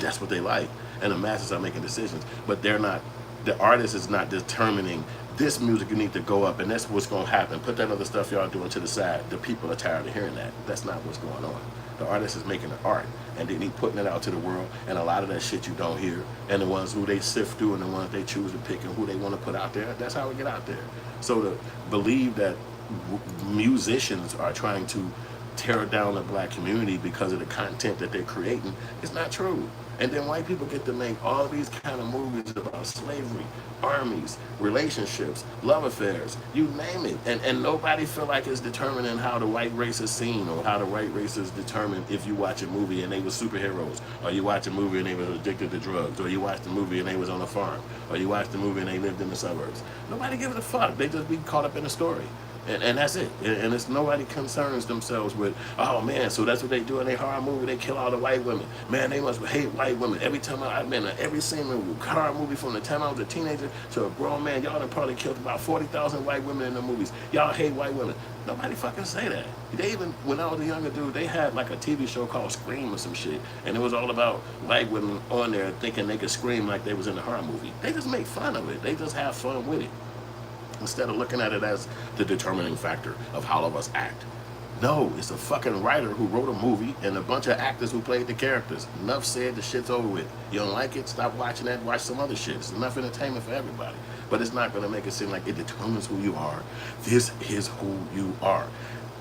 that's what they like, and the masses are making decisions. But they're not. The artist is not determining this music you need to go up, and that's what's going to happen. Put that other stuff y'all doing to the side. The people are tired of hearing that. That's not what's going on. The artist is making the art, and then he putting it out to the world, and a lot of that shit you don't hear, and the ones who they sift through and the ones they choose to pick and who they want to put out there, that's how we get out there. So to believe that musicians are trying to tear down the black community because of the content that they're creating is not true. And then white people get to make all these kind of movies about slavery, armies, relationships, love affairs, you name it. And nobody feel like it's determining how the white race is seen, or how the white race is determined if you watch a movie and they were superheroes, or you watch a movie and they were addicted to drugs, or you watch the movie and they was on a farm, or you watch the movie and they lived in the suburbs. Nobody gives a fuck. They just be caught up in the story. And that's it. And it's nobody concerns themselves with, oh man, so that's what they do in their horror movie. They kill all the white women. Man, they must hate white women. Every time I've been in every single horror movie from the time I was a teenager to a grown man, y'all done probably killed about 40,000 white women in the movies. Y'all hate white women. Nobody fucking say that. They even, when I was a younger dude, they had like a TV show called Scream or some shit. And it was all about white women on there thinking they could scream like they was in a horror movie. They just make fun of it. They just have fun with it, instead of looking at it as the determining factor of how all of us act. No, it's a fucking writer who wrote a movie and a bunch of actors who played the characters. Enough said, the shit's over with. You don't like it? Stop watching that. Watch some other shit. It's enough entertainment for everybody. But it's not going to make it seem like it determines who you are. This is who you are.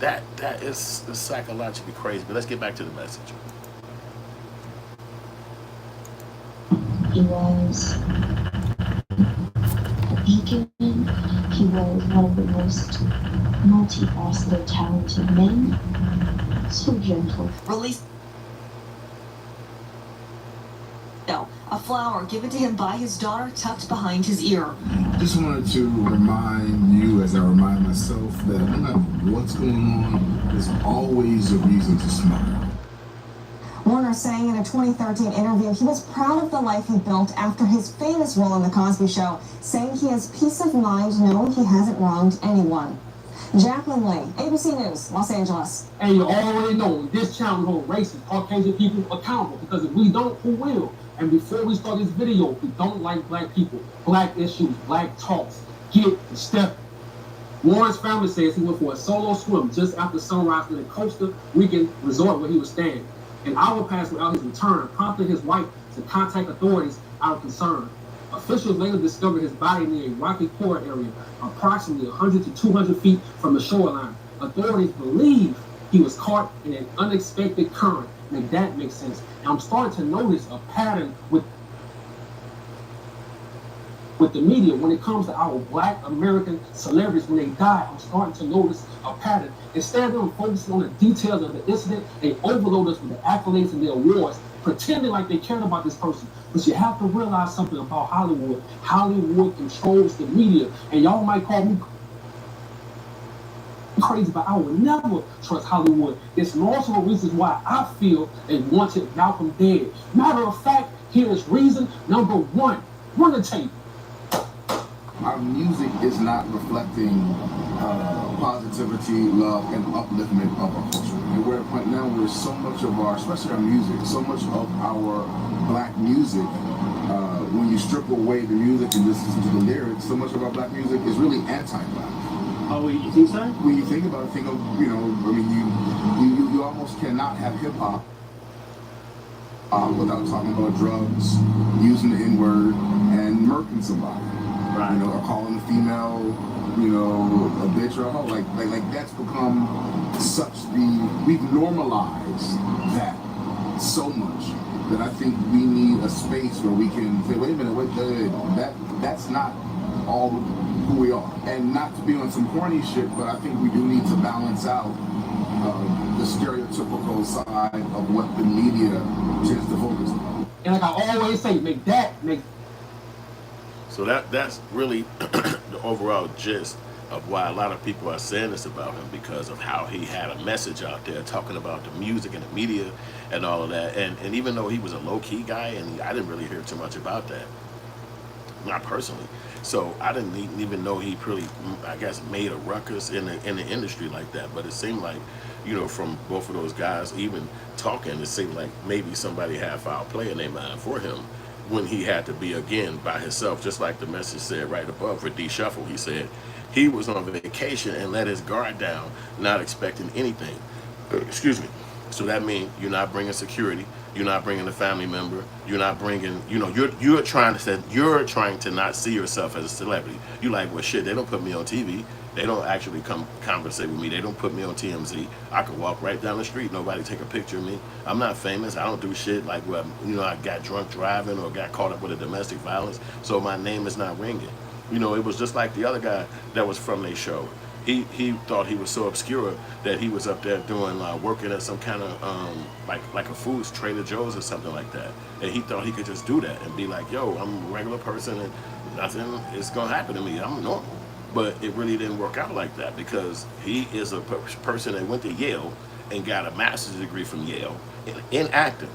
That is psychologically crazy. But let's get back to the message. He was a beacon. He was one of the most multifaceted, talented men. So gentle. Released. No, a flower given to him by his daughter tucked behind his ear. Just wanted to remind you, as I remind myself, that no matter what's going on, there's always a reason to smile. Warner saying in a 2013 interview he was proud of the life he built after his famous role in The Cosby Show, saying he has peace of mind knowing he hasn't wronged anyone. Jacqueline Lee, ABC News, Los Angeles. And you already know this channel holds racist Caucasian people accountable, because if we don't, who will? And before we start this video, if we don't like black people, black issues, black talks, get the step. Warren's family says he went for a solo swim just after sunrise in the Costa Rican resort where he was staying. An hour passed without his return, prompting his wife to contact authorities out of concern. Officials later discovered his body near a rocky core area, approximately 100 to 200 feet from the shoreline. Authorities believe he was caught in an unexpected current. Make that make sense. And I'm starting to notice a pattern with the media when it comes to our black American celebrities. When they die, I'm starting to notice a pattern. Instead of them focusing on the details of the incident, they overload us with the accolades and the awards, pretending like they cared about this person. But you have to realize something about Hollywood. Hollywood controls the media. And y'all might call me crazy, but I would never trust Hollywood. It's multiple reasons why I feel they wanted Malcolm dead. Matter of fact, here is reason number one. Run the tape. Our music is not reflecting positivity, love, and upliftment of our culture. And we're at a point now where so much of our, especially our music, so much of our black music, when you strip away the music and just listen to the lyrics, so much of our black music is really anti-black. Oh, you think so? When you think about it, think of, you know, I mean, you almost cannot have hip-hop without talking about drugs, using the N-word, and murking somebody. Right. You know, or calling a female, you know, a bitch or a hoe. Like that's become such we've normalized that so much that I think we need a space where we can say, wait a minute, that's not all who we are. And not to be on some corny shit, but I think we do need to balance out the stereotypical side of what the media tends to focus on. And like I always say, make So that's really the overall gist of why a lot of people are saying this about him, because of how he had a message out there talking about the music and the media and all of that. And even though he was a low-key guy, and I didn't really hear too much about that, not personally. So I didn't even know he really, I guess, made a ruckus in the industry like that. But it seemed like, you know, from both of those guys even talking, it seemed like maybe somebody had foul play in their mind for him when he had to be again by himself. Just like the message said right above for D Shuffle, he said he was on vacation and let his guard down, not expecting anything. Excuse me. So that means you're not bringing security, you're not bringing a family member, you're not bringing, you know, you're trying to not see yourself as a celebrity. You like, well, shit, they don't put me on TV. They don't actually come conversate with me. They don't put me on TMZ. I could walk right down the street, nobody take a picture of me. I'm not famous. I don't do shit like, well, you know, I got drunk driving or got caught up with a domestic violence, so my name is not ringing. You know, it was just like the other guy that was from their show. He thought he was so obscure that he was up there doing working at some kind of like a foods Trader Joe's or something like that, and he thought he could just do that and be like, yo, I'm a regular person and nothing is gonna happen to me, I'm normal. But it really didn't work out like that, because he is a person that went to Yale and got a master's degree from Yale in acting,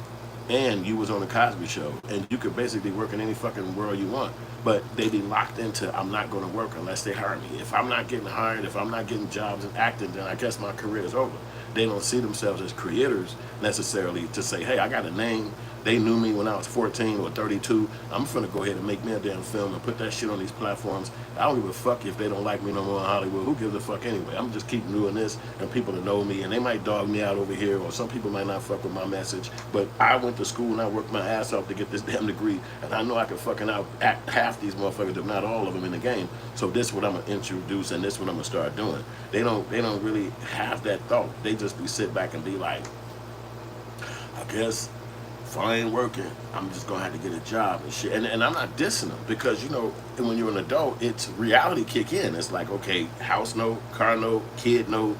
and you was on the Cosby Show, and you could basically work in any fucking world you want. But they be locked into, I'm not going to work unless they hire me. If I'm not getting hired, if I'm not getting jobs in acting, then I guess my career is over. They don't see themselves as creators necessarily to say, hey, I got a name they knew me when I was 14 or 32. I'm finna go ahead and make me a damn film and put that shit on these platforms. I don't give a fuck if they don't like me no more in Hollywood. Who gives a fuck anyway? I'm just keep doing this, and people to know me, and they might dog me out over here, or some people might not fuck with my message. But I went to school and I worked my ass off to get this damn degree, and I know I can fucking out-act half these motherfuckers, if not all of them, in the game. So this is what I'm gonna introduce, and this is what I'm gonna start doing. They don't really have that thought. They just be sit back and be like, I guess if I ain't working, I'm just gonna have to get a job and shit. And I'm not dissing them, because you know, when you're an adult, it's reality kick in. It's like, okay, house note, car note, kid note,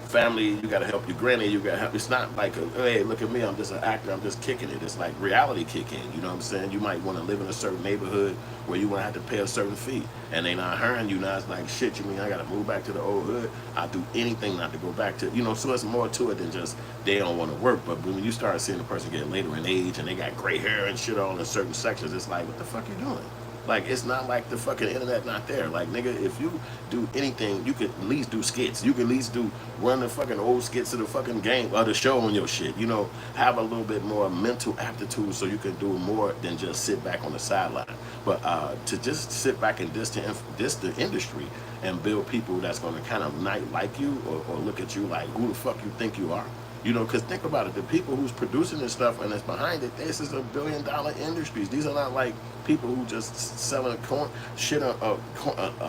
family, you gotta help your granny, you gotta help. It's not like, hey, look at me, I'm just an actor, I'm just kicking it. It's like reality kick in, you know what I'm saying? You might wanna live in a certain neighborhood where you wanna have to pay a certain fee, and they not hiring you. Now it's like, shit, you mean I gotta move back to the old hood? I'll do anything not to go back to, you know. So it's more to it than just they don't wanna work. But when you start seeing a person get later in age and they got gray hair and shit all in certain sections, it's like, what the fuck you doing? Like, it's not like the fucking internet not there. Like, nigga, if you do anything, you could at least do skits. You could at least run the fucking old skits of the fucking game or the show on your shit. You know, have a little bit more mental aptitude so you can do more than just sit back on the sideline. But to just sit back and diss the industry and build people that's going to kind of not like you or look at you like, who the fuck you think you are? You know, because think about it, the people who's producing this stuff and that's behind it, this is $1 billion industries. These are not like people who just selling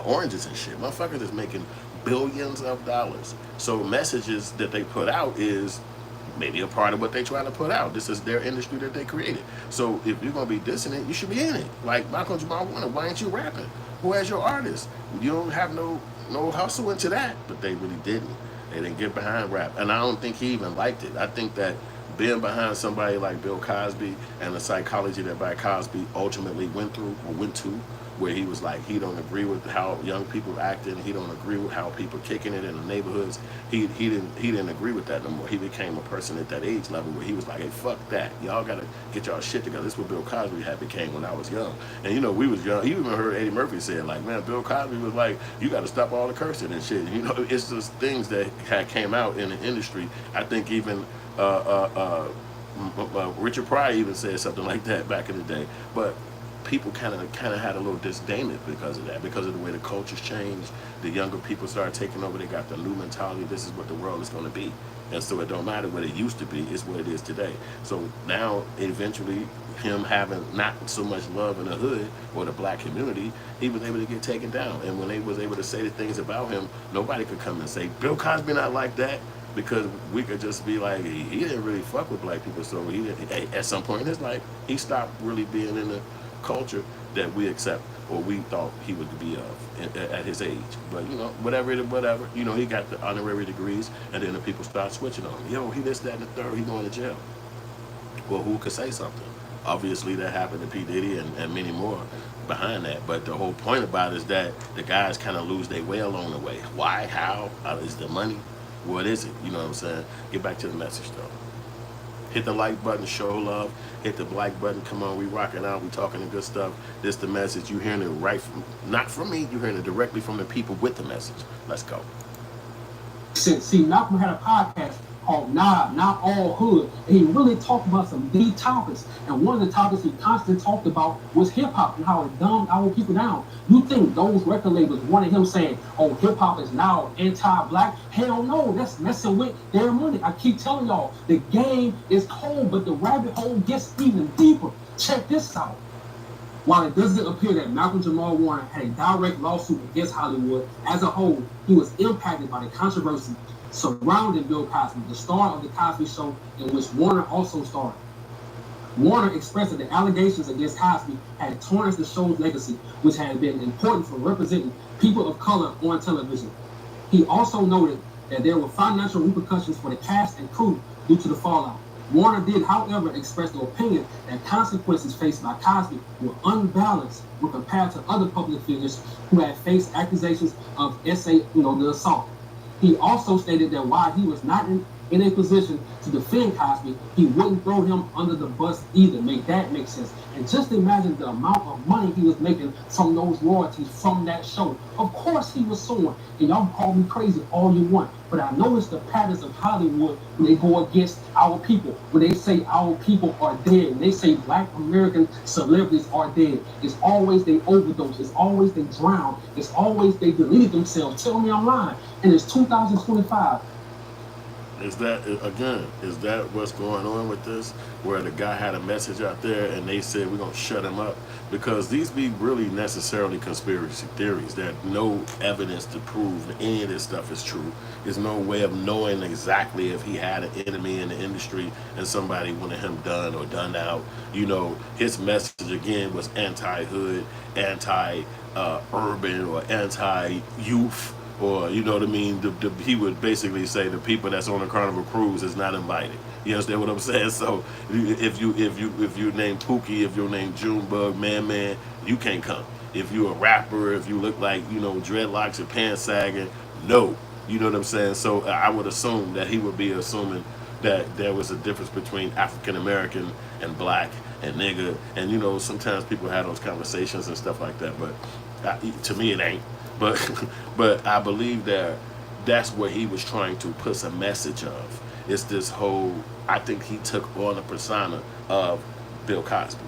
oranges and shit. Motherfuckers is making billions of dollars. So messages that they put out is maybe a part of what they trying to put out. This is their industry that they created. So if you're going to be dissing it, you should be in it. Like Malcolm Jamal Warner, why ain't you rapping? Who has your artist? You don't have no hustle into that, but they really didn't. They didn't get behind rap, and I don't think he even liked it. I think that being behind somebody like Bill Cosby and the psychology that Bill Cosby ultimately went to, where he was like, he don't agree with how young people acting, he don't agree with how people kicking it in the neighborhoods. He didn't agree with that no more. He became a person at that age level where he was like, hey, fuck that. Y'all gotta get y'all shit together. This is what Bill Cosby became when I was young. And you know, we was young. You even heard Eddie Murphy say, like, man, Bill Cosby was like, you gotta stop all the cursing and shit. You know, it's just things that had came out in the industry. I think even Richard Pryor even said something like that back in the day. But people kind of had a little disdain because of that, because of the way the culture's changed. The younger people started taking over. They got the new mentality. This is what the world is going to be, and so it don't matter what it used to be. It's what it is today. So now, eventually, him having not so much love in the hood or the black community, he was able to get taken down. And when they was able to say the things about him, nobody could come and say Bill Cosby not like that. Because we could just be like, he didn't really fuck with black people. So at some point in his life, he stopped really being in the culture that we accept or we thought he would be of at his age. But you know, whatever, you know, he got the honorary degrees, and then the people start switching on him. Yo, he this, that, and the third, he going to jail. Well, who could say something? Obviously that happened to P. Diddy and many more behind that. But the whole point about it is that the guys kind of lose their way along the way. Why? How? Is the money? What is it? You know what I'm saying? Get back to the message though. Hit the like button, show love. Hit the like button. Come on, we rocking out. We talking the good stuff. This the message. You hearing it right from, not from me. You hearing it directly from the people with the message. Let's go. See, Malcolm had a podcast called Not All Hood, and he really talked about some deep topics. And one of the topics he constantly talked about was hip hop and how it dumbed our people down. You think those record labels wanted him saying, "Oh, hip hop is now anti-black"? Hell no, that's messing with their money. I keep telling y'all, the game is cold, but the rabbit hole gets even deeper. Check this out. While it doesn't appear that Malcolm Jamal Warner had a direct lawsuit against Hollywood as a whole, he was impacted by the controversy surrounding Bill Cosby, the star of The Cosby Show, in which Warner also starred. Warner expressed that the allegations against Cosby had tarnished the show's legacy, which had been important for representing people of color on television. He also noted that there were financial repercussions for the cast and crew due to the fallout. Warner did, however, express the opinion that consequences faced by Cosby were unbalanced when compared to other public figures who had faced accusations of the assault. He also stated that while he was not in a position to defend Cosby, he wouldn't throw him under the bus either. Make that make sense. And just imagine the amount of money he was making from those royalties from that show. Of course he was suing, and y'all call me crazy all you want, but I notice the patterns of Hollywood when they go against our people, when they say our people are dead, when they say black American celebrities are dead. It's always they overdose, it's always they drown, it's always they deleted themselves. Tell me I'm lying. And it's 2025. Is that, again, is that what's going on with this? Where the guy had a message out there and they said, we're going to shut him up? Because these be really necessarily conspiracy theories. There's no evidence to prove that any of this stuff is true. There's no way of knowing exactly if he had an enemy in the industry and somebody wanted him done or done out. You know, his message, again, was anti-hood, anti-urban, or anti-youth. Or, you know what I mean, he would basically say the people that's on a Carnival cruise is not invited. You understand what I'm saying? So if you name Pookie, if you're named Junebug, Man, you can't come. If you're a rapper, if you look like, you know, dreadlocks and pants sagging, no. You know what I'm saying? So I would assume that he would be assuming that there was a difference between African American and black and nigga. And, you know, sometimes people have those conversations and stuff like that. But to me, it ain't. But I believe that that's what he was trying to put a message of. It's this whole, I think he took on the persona of Bill Cosby.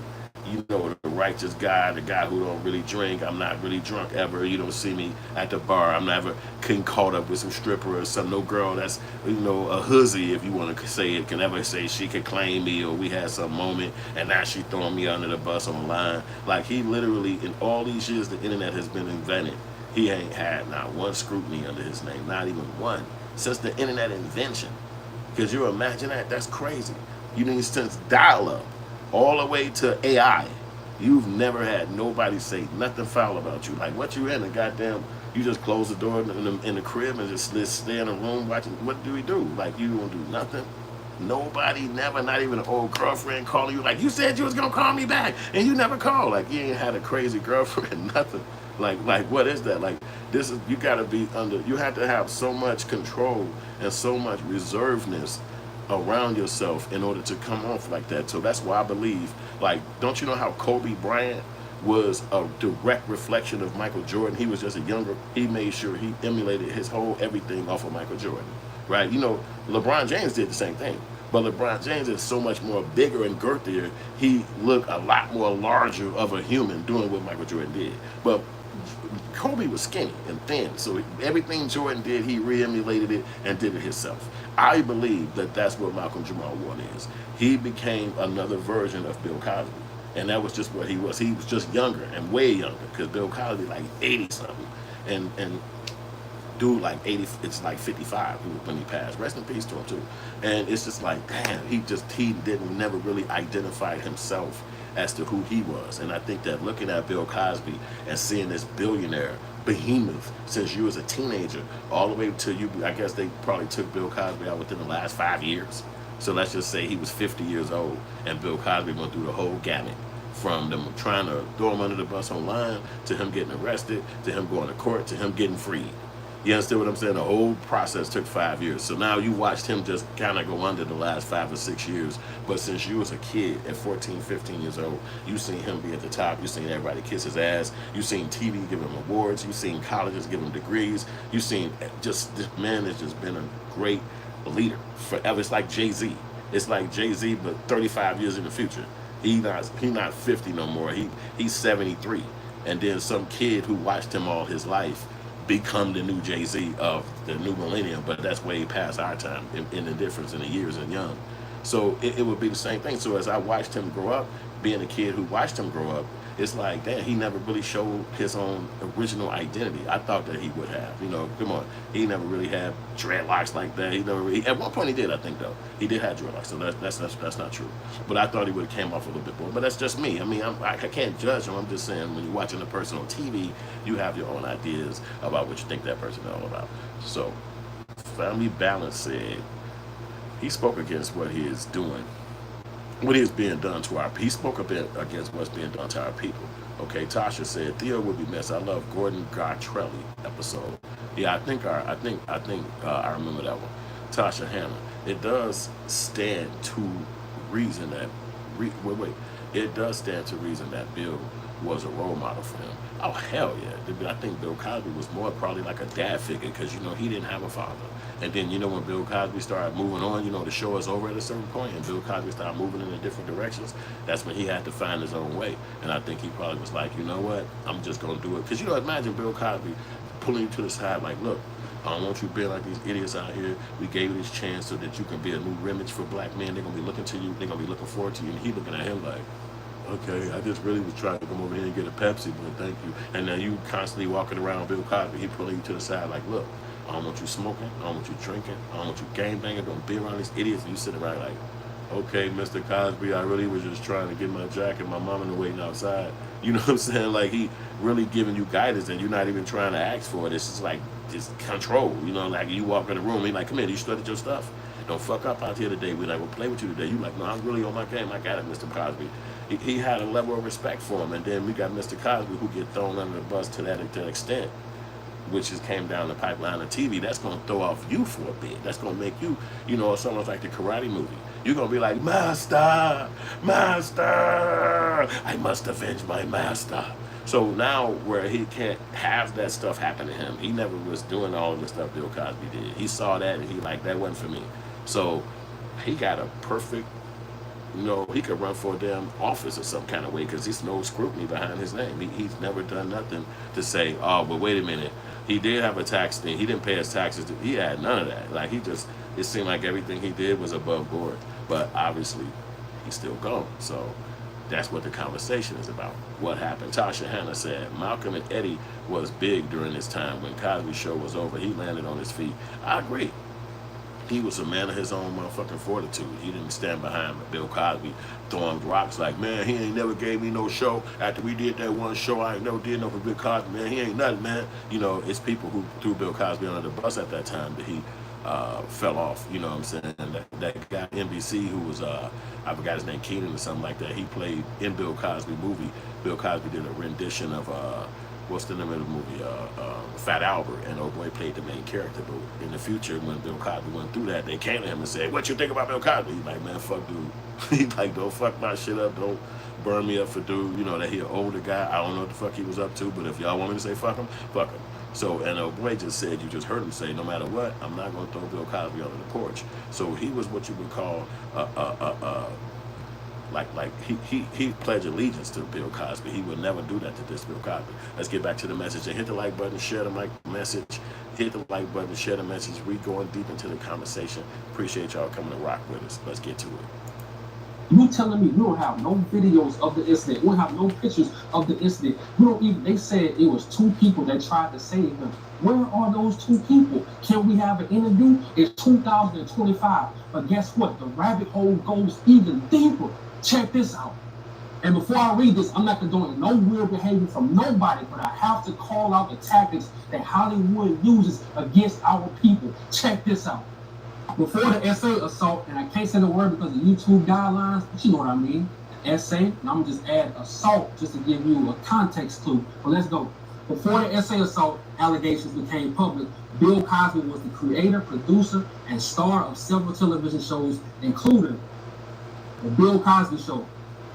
You know, the righteous guy, the guy who don't really drink. I'm not really drunk ever. You don't see me at the bar. I'm never getting caught up with some stripper or some, no girl that's, you know, a hussy, if you want to say it, can ever say she could claim me or we had some moment and now she throwing me under the bus online. Like, he literally, in all these years the internet has been invented, he ain't had not one scrutiny under his name, not even one, since the internet invention. Because you imagine that? That's crazy. You need since dial-up all the way to AI. You've never had nobody say nothing foul about you. Like, what you in the goddamn, you just close the door in the crib and just stay in a room watching. What do we do? Like, you don't do nothing? Nobody, never, not even an old girlfriend calling you like, you said you was gonna call me back and you never called. Like, you ain't had a crazy girlfriend, nothing. Like what is that? Like, this is, you gotta be under, you have to have so much control and so much reservedness around yourself in order to come off like that. So that's why I believe, like, don't you know how Kobe Bryant was a direct reflection of Michael Jordan? He was just a younger, he made sure he emulated his whole everything off of Michael Jordan, right? You know, LeBron James did the same thing, but LeBron James is so much more bigger and girthier. He looked a lot more larger of a human doing what Michael Jordan did. But Kobe was skinny and thin, so everything Jordan did, he re-emulated it and did it himself. I believe that that's what Malcolm Jamal Warner is. He became another version of Bill Cosby, and that was just what he was. He was just younger and way younger, because Bill Cosby like 80-something, and dude like 80, it's like 55 when he passed. Rest in peace to him too. And it's just like, damn, he didn't never really identify himself as to who he was. And I think that looking at Bill Cosby and seeing this billionaire behemoth since you was a teenager all the way to you, I guess they probably took Bill Cosby out within the last 5 years. So let's just say he was 50 years old and Bill Cosby went through the whole gamut, from them trying to throw him under the bus online, to him getting arrested, to him going to court, to him getting freed. You understand what I'm saying? The whole process took 5 years. So now you watched him just kind of go under the last 5 or 6 years. But since you was a kid at 14, 15 years old, you seen him be at the top. You seen everybody kiss his ass. You seen TV give him awards. You seen colleges give him degrees. You seen just, this man has just been a great leader forever. It's like Jay-Z. It's like Jay-Z, but 35 years in the future. He not 50 no more. He's 73. And then some kid who watched him all his life become the new Jay-Z of the new millennium, but that's way past our time in the difference in the years and young. So it would be the same thing. So as I watched him grow up, being a kid who watched him grow up, it's like, damn, he never really showed his own original identity. I thought that he would have, you know, come on. He never really had dreadlocks like that. He never really, at one point he did, I think, though. He did have dreadlocks, so that's not true. But I thought he would have came off a little bit more. But that's just me. I mean, I can't judge him. I'm just saying, when you're watching a person on TV, you have your own ideas about what you think that person is all about. So, Family Balance said, he spoke against what he is doing. What is being done to our people. He spoke a bit against what's being done to our people. Okay, Tasha said Theo would be missed. I love Gordon Gartrelli episode. Yeah, I think I remember that one. Tasha Hannah, it does stand to reason that, it does stand to reason that Bill was a role model for him. Oh, hell yeah. I think Bill Cosby was more probably like a dad figure because, you know, he didn't have a father. And then, you know, when Bill Cosby started moving on, you know, the show is over at a certain point and Bill Cosby started moving in different directions, that's when he had to find his own way. And I think he probably was like, you know what, I'm just going to do it. Because, you know, imagine Bill Cosby pulling you to the side like, look, I don't want you being like these idiots out here. We gave you this chance so that you can be a new image for black men. They're going to be looking to you. They're going to be looking forward to you. And he looking at him like, okay, I just really was trying to come over here and get a Pepsi, but thank you. And now you constantly walking around Bill Cosby. He pulling you to the side like, look, I don't want you smoking. I don't want you drinking. I don't want you gang banging. Don't be around these idiots. And you sitting around like, okay, Mr. Cosby, I really was just trying to get my jacket. My mama was waiting outside. You know what I'm saying? Like, he really giving you guidance and you're not even trying to ask for it. It's just like, just control. You know, like you walk in the room, he like, come here, you studied your stuff. Don't fuck up out here today. We're not going to play with you today. You like, no, I'm really on my game. I got it, Mr. Cosby. He had a level of respect for him. And then we got Mr. Cosby who get thrown under the bus to that extent, which just came down the pipeline of TV. That's going to throw off you for a bit. That's going to make you, you know, it's almost like the Karate movie. You're going to be like, master, master, I must avenge my master. So now where he can't have that stuff happen to him, he never was doing all of the stuff Bill Cosby did. He saw that and he like, that wasn't for me. So he got a perfect, you know, he could run for a damn office or some kind of way because there's no scrutiny behind his name. He's never done nothing to say, oh, but wait a minute. He did have a tax thing. He didn't pay his taxes. He had none of that. Like, he just, it seemed like everything he did was above board. But obviously, he's still gone. So that's what the conversation is about. What happened? Tasha Hannah said, Malcolm and Eddie was big during this time. When Cosby's show was over, he landed on his feet. I agree. He was a man of his own motherfucking fortitude. He didn't stand behind Bill Cosby throwing rocks like, man, he ain't never gave me no show. After we did that one show, I ain't never did nothing for Bill Cosby, man. He ain't nothing, man. You know, it's people who threw Bill Cosby under the bus at that time that he fell off. You know what I'm saying? That guy NBC who was, I forgot his name, Keenan or something like that. He played in Bill Cosby movie. Bill Cosby did a rendition of, what's the name of the movie? Fat Albert, and old boy played the main character. But in the future, when Bill Cosby went through that, they came to him and said, what you think about Bill Cosby? He's like, man, fuck dude. He's like, don't fuck my shit up. Don't burn me up for dude. You know, that he an older guy. I don't know what the fuck he was up to, but if y'all want me to say fuck him, fuck him. So, and old boy just said, you just heard him say, no matter what, I'm not going to throw Bill Cosby under the porch. So he was what you would call he pledged allegiance to Bill Cosby. He would never do that to this Bill Cosby. Let's get back to the message and hit the like button, share the message, hit the like button, share the message. We going deep into the conversation. Appreciate y'all coming to rock with us. Let's get to it. You telling me you don't have no videos of the incident? You don't have no pictures of the incident? You don't even. They said it was 2 people that tried to save him. Where are those 2 people? Can we have an interview? It's 2025, but guess what? The rabbit hole goes even deeper. Check this out. And before I read this, I'm not condoning no weird behavior from nobody, but I have to call out the tactics that Hollywood uses against our people. Check this out. Before the essay assault, and I can't say the word because of YouTube guidelines, but you know what I mean, essay, and I'm gonna just add assault just to give you a context clue. But let's go. Before the essay assault allegations became public, Bill Cosby was the creator, producer, and star of several television shows, including The Bill Cosby Show,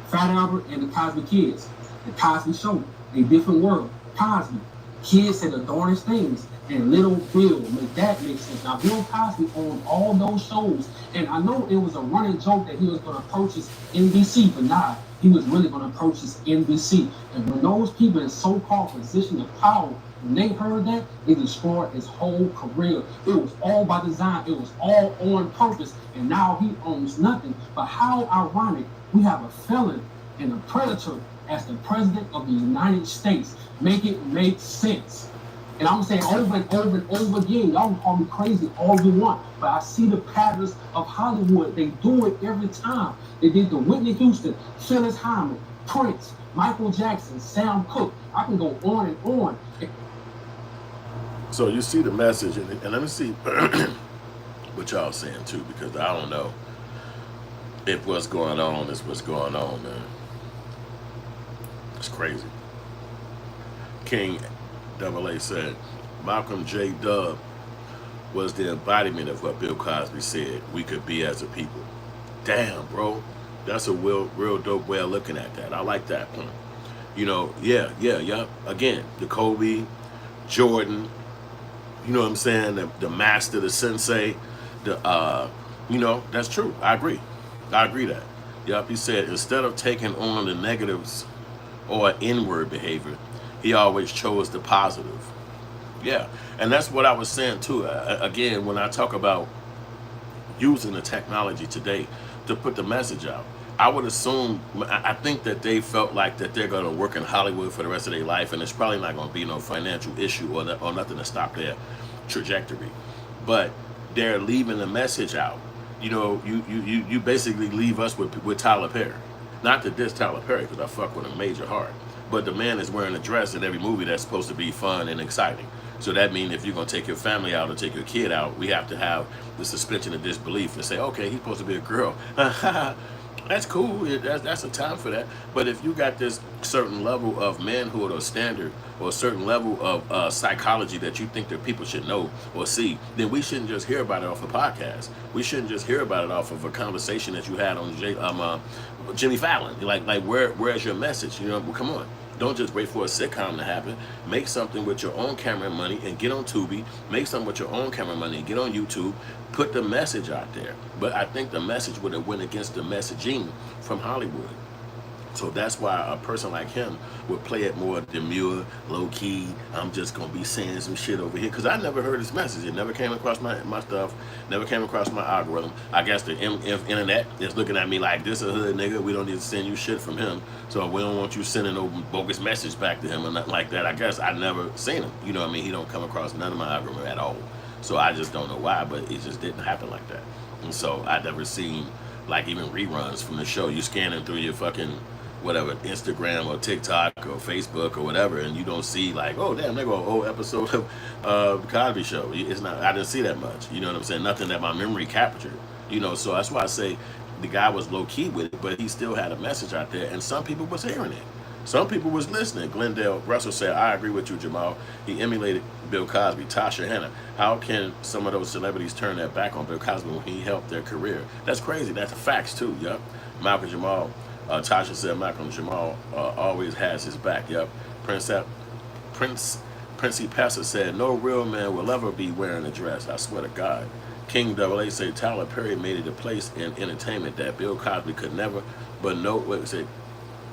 Fat Albert and the Cosby Kids, The Cosby Show, A Different World, Cosby, Kids Say the Darndest Things, and Little Bill. Make that make sense. Now, Bill Cosby owned all those shows, and I know it was a running joke that he was going to purchase NBC, but nah, he was really going to purchase NBC. And when those people in so-called position of power, when they heard that, they destroyed his whole career. It was all by design. It was all on purpose. And now he owns nothing. But how ironic, we have a felon and a predator as the president of the United States. Make it make sense. And I'm saying over and over and over again, y'all can call me crazy all you want, but I see the patterns of Hollywood. They do it every time. They did the Whitney Houston, Phyllis Hyman, Prince, Michael Jackson, Sam Cooke. I can go on and on. So you see the message, and let me see what y'all saying too, because I don't know if what's going on is what's going on, man. It's crazy. King AA said, Malcolm J. Dub was the embodiment of what Bill Cosby said we could be as a people. Damn, bro. That's a real dope way of looking at that. I like that point. You know, yeah. Again, the Kobe, Jordan, you know what I'm saying? The master, the sensei, you know, that's true. I agree that. Yep, he said instead of taking on the negatives or inward behavior, he always chose the positive. Yeah, and that's what I was saying too. Again, when I talk about using the technology today to put the message out, I would assume, I think that they felt like that they're going to work in Hollywood for the rest of their life, and it's probably not going to be no financial issue or nothing to stop their trajectory. But they're leaving the message out. You know, you basically leave us with Tyler Perry. Not to diss Tyler Perry, because I fuck with him major hard. But the man is wearing a dress in every movie that's supposed to be fun and exciting. So that means if you're going to take your family out or take your kid out, we have to have the suspension of disbelief and say, okay, he's supposed to be a girl. That's cool. That's a time for that. But if you got this certain level of manhood or standard or a certain level of psychology that you think that people should know or see, then we shouldn't just hear about it off a podcast. We shouldn't just hear about it off of a conversation that you had on Jimmy Fallon. Like where's your message? You know, well, come on. Don't just wait for a sitcom to happen. Make something with your own camera money and get on Tubi. Make something with your own camera money and get on YouTube. Put the message out there. But I think the message would have went against the messaging from Hollywood. So that's why a person like him would play it more demure, low-key. I'm just going to be saying some shit over here. Because I never heard his message. It never came across my stuff. Never came across my algorithm. I guess the internet is looking at me like, this a hood nigga. We don't need to send you shit from him. So we don't want you sending no bogus message back to him or nothing like that. I guess I never seen him. You know what I mean? He don't come across none of my algorithm at all. So I just don't know why, but it just didn't happen like that. And so I never seen like even reruns from the show. You scanning through your fucking whatever, Instagram or TikTok or Facebook or whatever, and you don't see like, oh damn, they go an old episode of the Cosby Show. It's not, I didn't see that much. You know what I'm saying? Nothing that my memory captured. You know, so that's why I say the guy was low key with it, but he still had a message out there, and some people was hearing it. Some people was listening. Glendale Russell said, I agree with you, Jamal. He emulated Bill Cosby. Tasha Hannah, how can some of those celebrities turn their back on Bill Cosby when he helped their career? That's crazy. That's facts too. Yup. Malcolm Jamal. Tasha said Malcolm Jamal always has his back. Yep. Princey Passer said, no real man will ever be wearing a dress. I swear to God. King AA said Tyler Perry made it a place in entertainment that Bill Cosby could never. But no, what said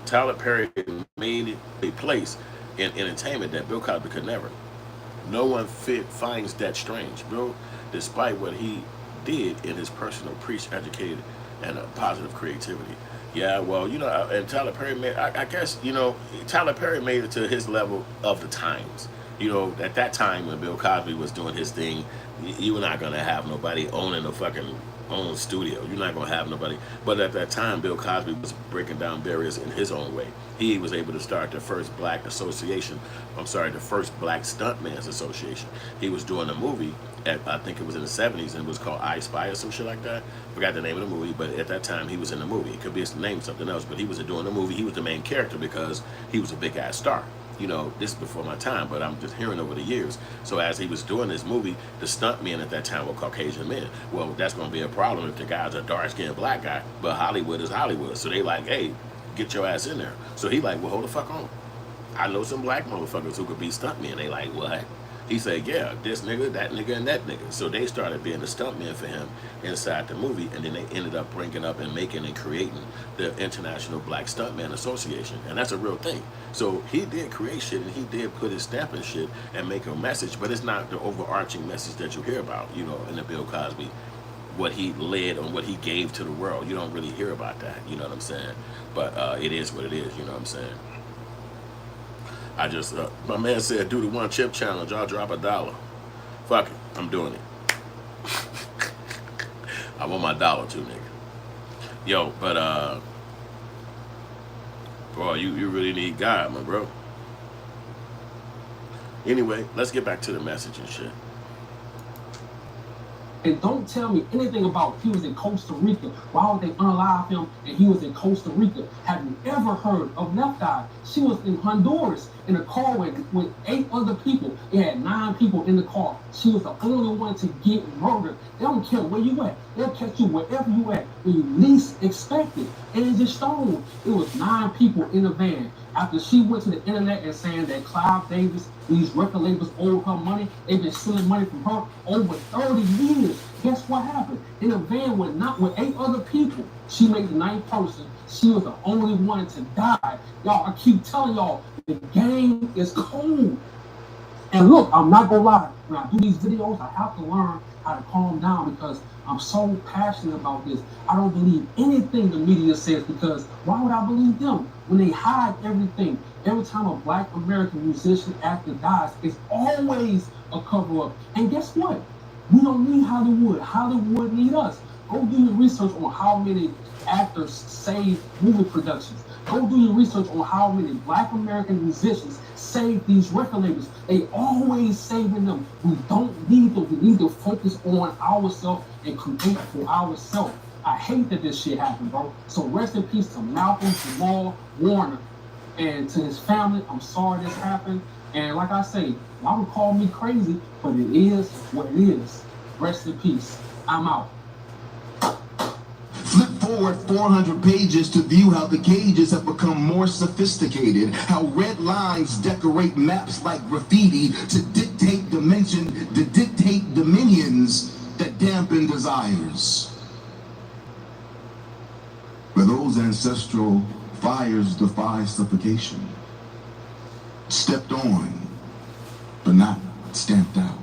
Tyler Perry made it a place in entertainment that Bill Cosby could never. No one finds that strange. Bill, despite what he did in his personal preach, educated, and positive creativity. Yeah, well, you know, and Tyler Perry made, I guess, you know, Tyler Perry made it to his level of the times. You know, at that time when Bill Cosby was doing his thing, you were not going to have nobody owning a fucking own studio. You're not going to have nobody. But at that time, Bill Cosby was breaking down barriers in his own way. He was able to start the first black association. I'm sorry, the first black stuntman's association. He was doing a movie I think it was in the 70s, and it was called I Spy or some shit like that. Forgot the name of the movie, but at that time he was in the movie. It could be named something else, but he was doing the movie. He was the main character because he was a big ass star. You know, this is before my time, but I'm just hearing over the years. So as he was doing this movie, the stunt men at that time were Caucasian men. Well, that's going to be a problem if the guy's a dark-skinned black guy, but Hollywood is Hollywood. So they like, hey, get your ass in there. So he like, well, hold the fuck on. I know some black motherfuckers who could be stunt men. They like, what? He said, yeah, this nigga, and that nigga. So they started being the stuntmen for him inside the movie, and then they ended up bringing up and making and creating the International Black Stuntman Association. And that's a real thing. So he did create shit, and he did put his stamp in shit and make a message, but it's not the overarching message that you hear about, you know, in the Bill Cosby, what he led and what he gave to the world. You don't really hear about that, you know what I'm saying? But it is what it is, you know what I'm saying? I just, my man said, do the one chip challenge, I'll drop $1. Fuck it, I'm doing it. I want my $1 too, nigga. Yo, but, boy, you really need God, my bro. Anyway, let's get back to the message and shit. And don't tell me anything about he was in Costa Rica. Why would they unalive him and he was in Costa Rica? Have you ever heard of Left Eye? She was in Honduras in a car with 8 other people. It had 9 people in the car. She was the only one to get murdered. They don't care where you at. They'll catch you wherever you at, when you least expect it. And it's just shown. It was 9 people in the van. After she went to the internet and saying that Clive Davis, these record labels owe her money, they've been stealing money from her over 30 years. Guess what happened? In a van with 8 other people, she made the 9th person. She was the only one to die. Y'all, I keep telling y'all, the game is cold. And look, I'm not gonna lie, when I do these videos, I have to learn how to calm down because I'm so passionate about this. I don't believe anything the media says because why would I believe them? When they hide everything, every time a Black American musician actor dies, it's always a cover-up. And guess what? We don't need Hollywood. Hollywood need us. Go do your research on how many actors save movie productions. Go do your research on how many Black American musicians save these record labels. They always saving them. We don't need them. We need to focus on ourselves and create for ourselves. I hate that this shit happened, bro. So rest in peace to Malcolm Jamal Warner and to his family. I'm sorry this happened. And like I say, y'all can call me crazy, but it is what it is. Rest in peace. I'm out. Flip forward 400 pages to view how the cages have become more sophisticated, how red lines decorate maps like graffiti to dictate dominions that dampen desires. Where those ancestral fires defy suffocation, stepped on, but not stamped out.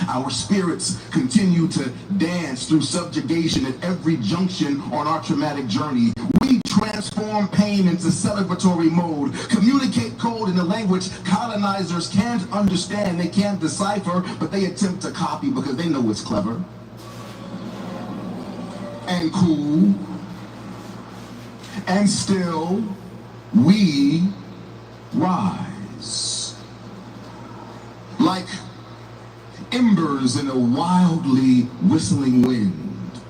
Our spirits continue to dance through subjugation at every junction on our traumatic journey. We transform pain into celebratory mode, communicate code in a language colonizers can't understand, they can't decipher, but they attempt to copy because they know it's clever and cool. And still, we rise. Like embers in a wildly whistling wind.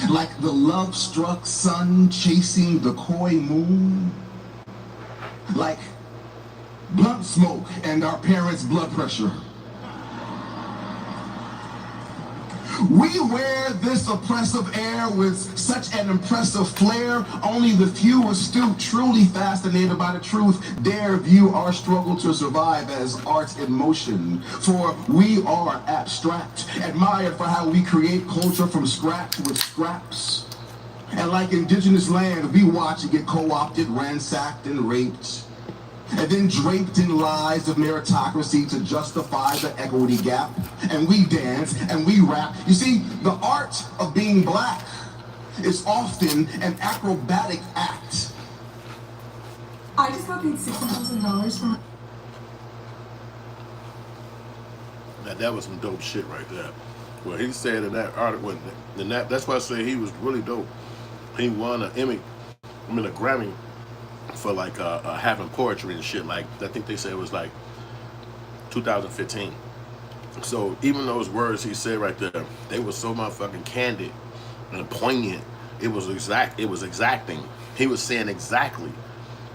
Like the love-struck sun chasing the coy moon. Like blunt smoke and our parents' blood pressure. We wear this oppressive air with such an impressive flair. Only the few astute, truly fascinated by the truth, dare view our struggle to survive as art in motion. For we are abstract, admired for how we create culture from scratch with scraps. And like indigenous land, we watch it get co-opted, ransacked, and raped. And then draped in lies of meritocracy to justify the equity gap. And we dance and we rap. You see, the art of being Black is often an acrobatic act. I just got paid $6,000 for... That was some dope shit right there. Well, he said in that article, and that's why I say he was really dope. He won an Emmy, a Grammy, for like having poetry and shit. Like, I think they said it was like 2015. So even those words he said right there, they were so motherfucking candid and poignant. It was exacting. He was saying exactly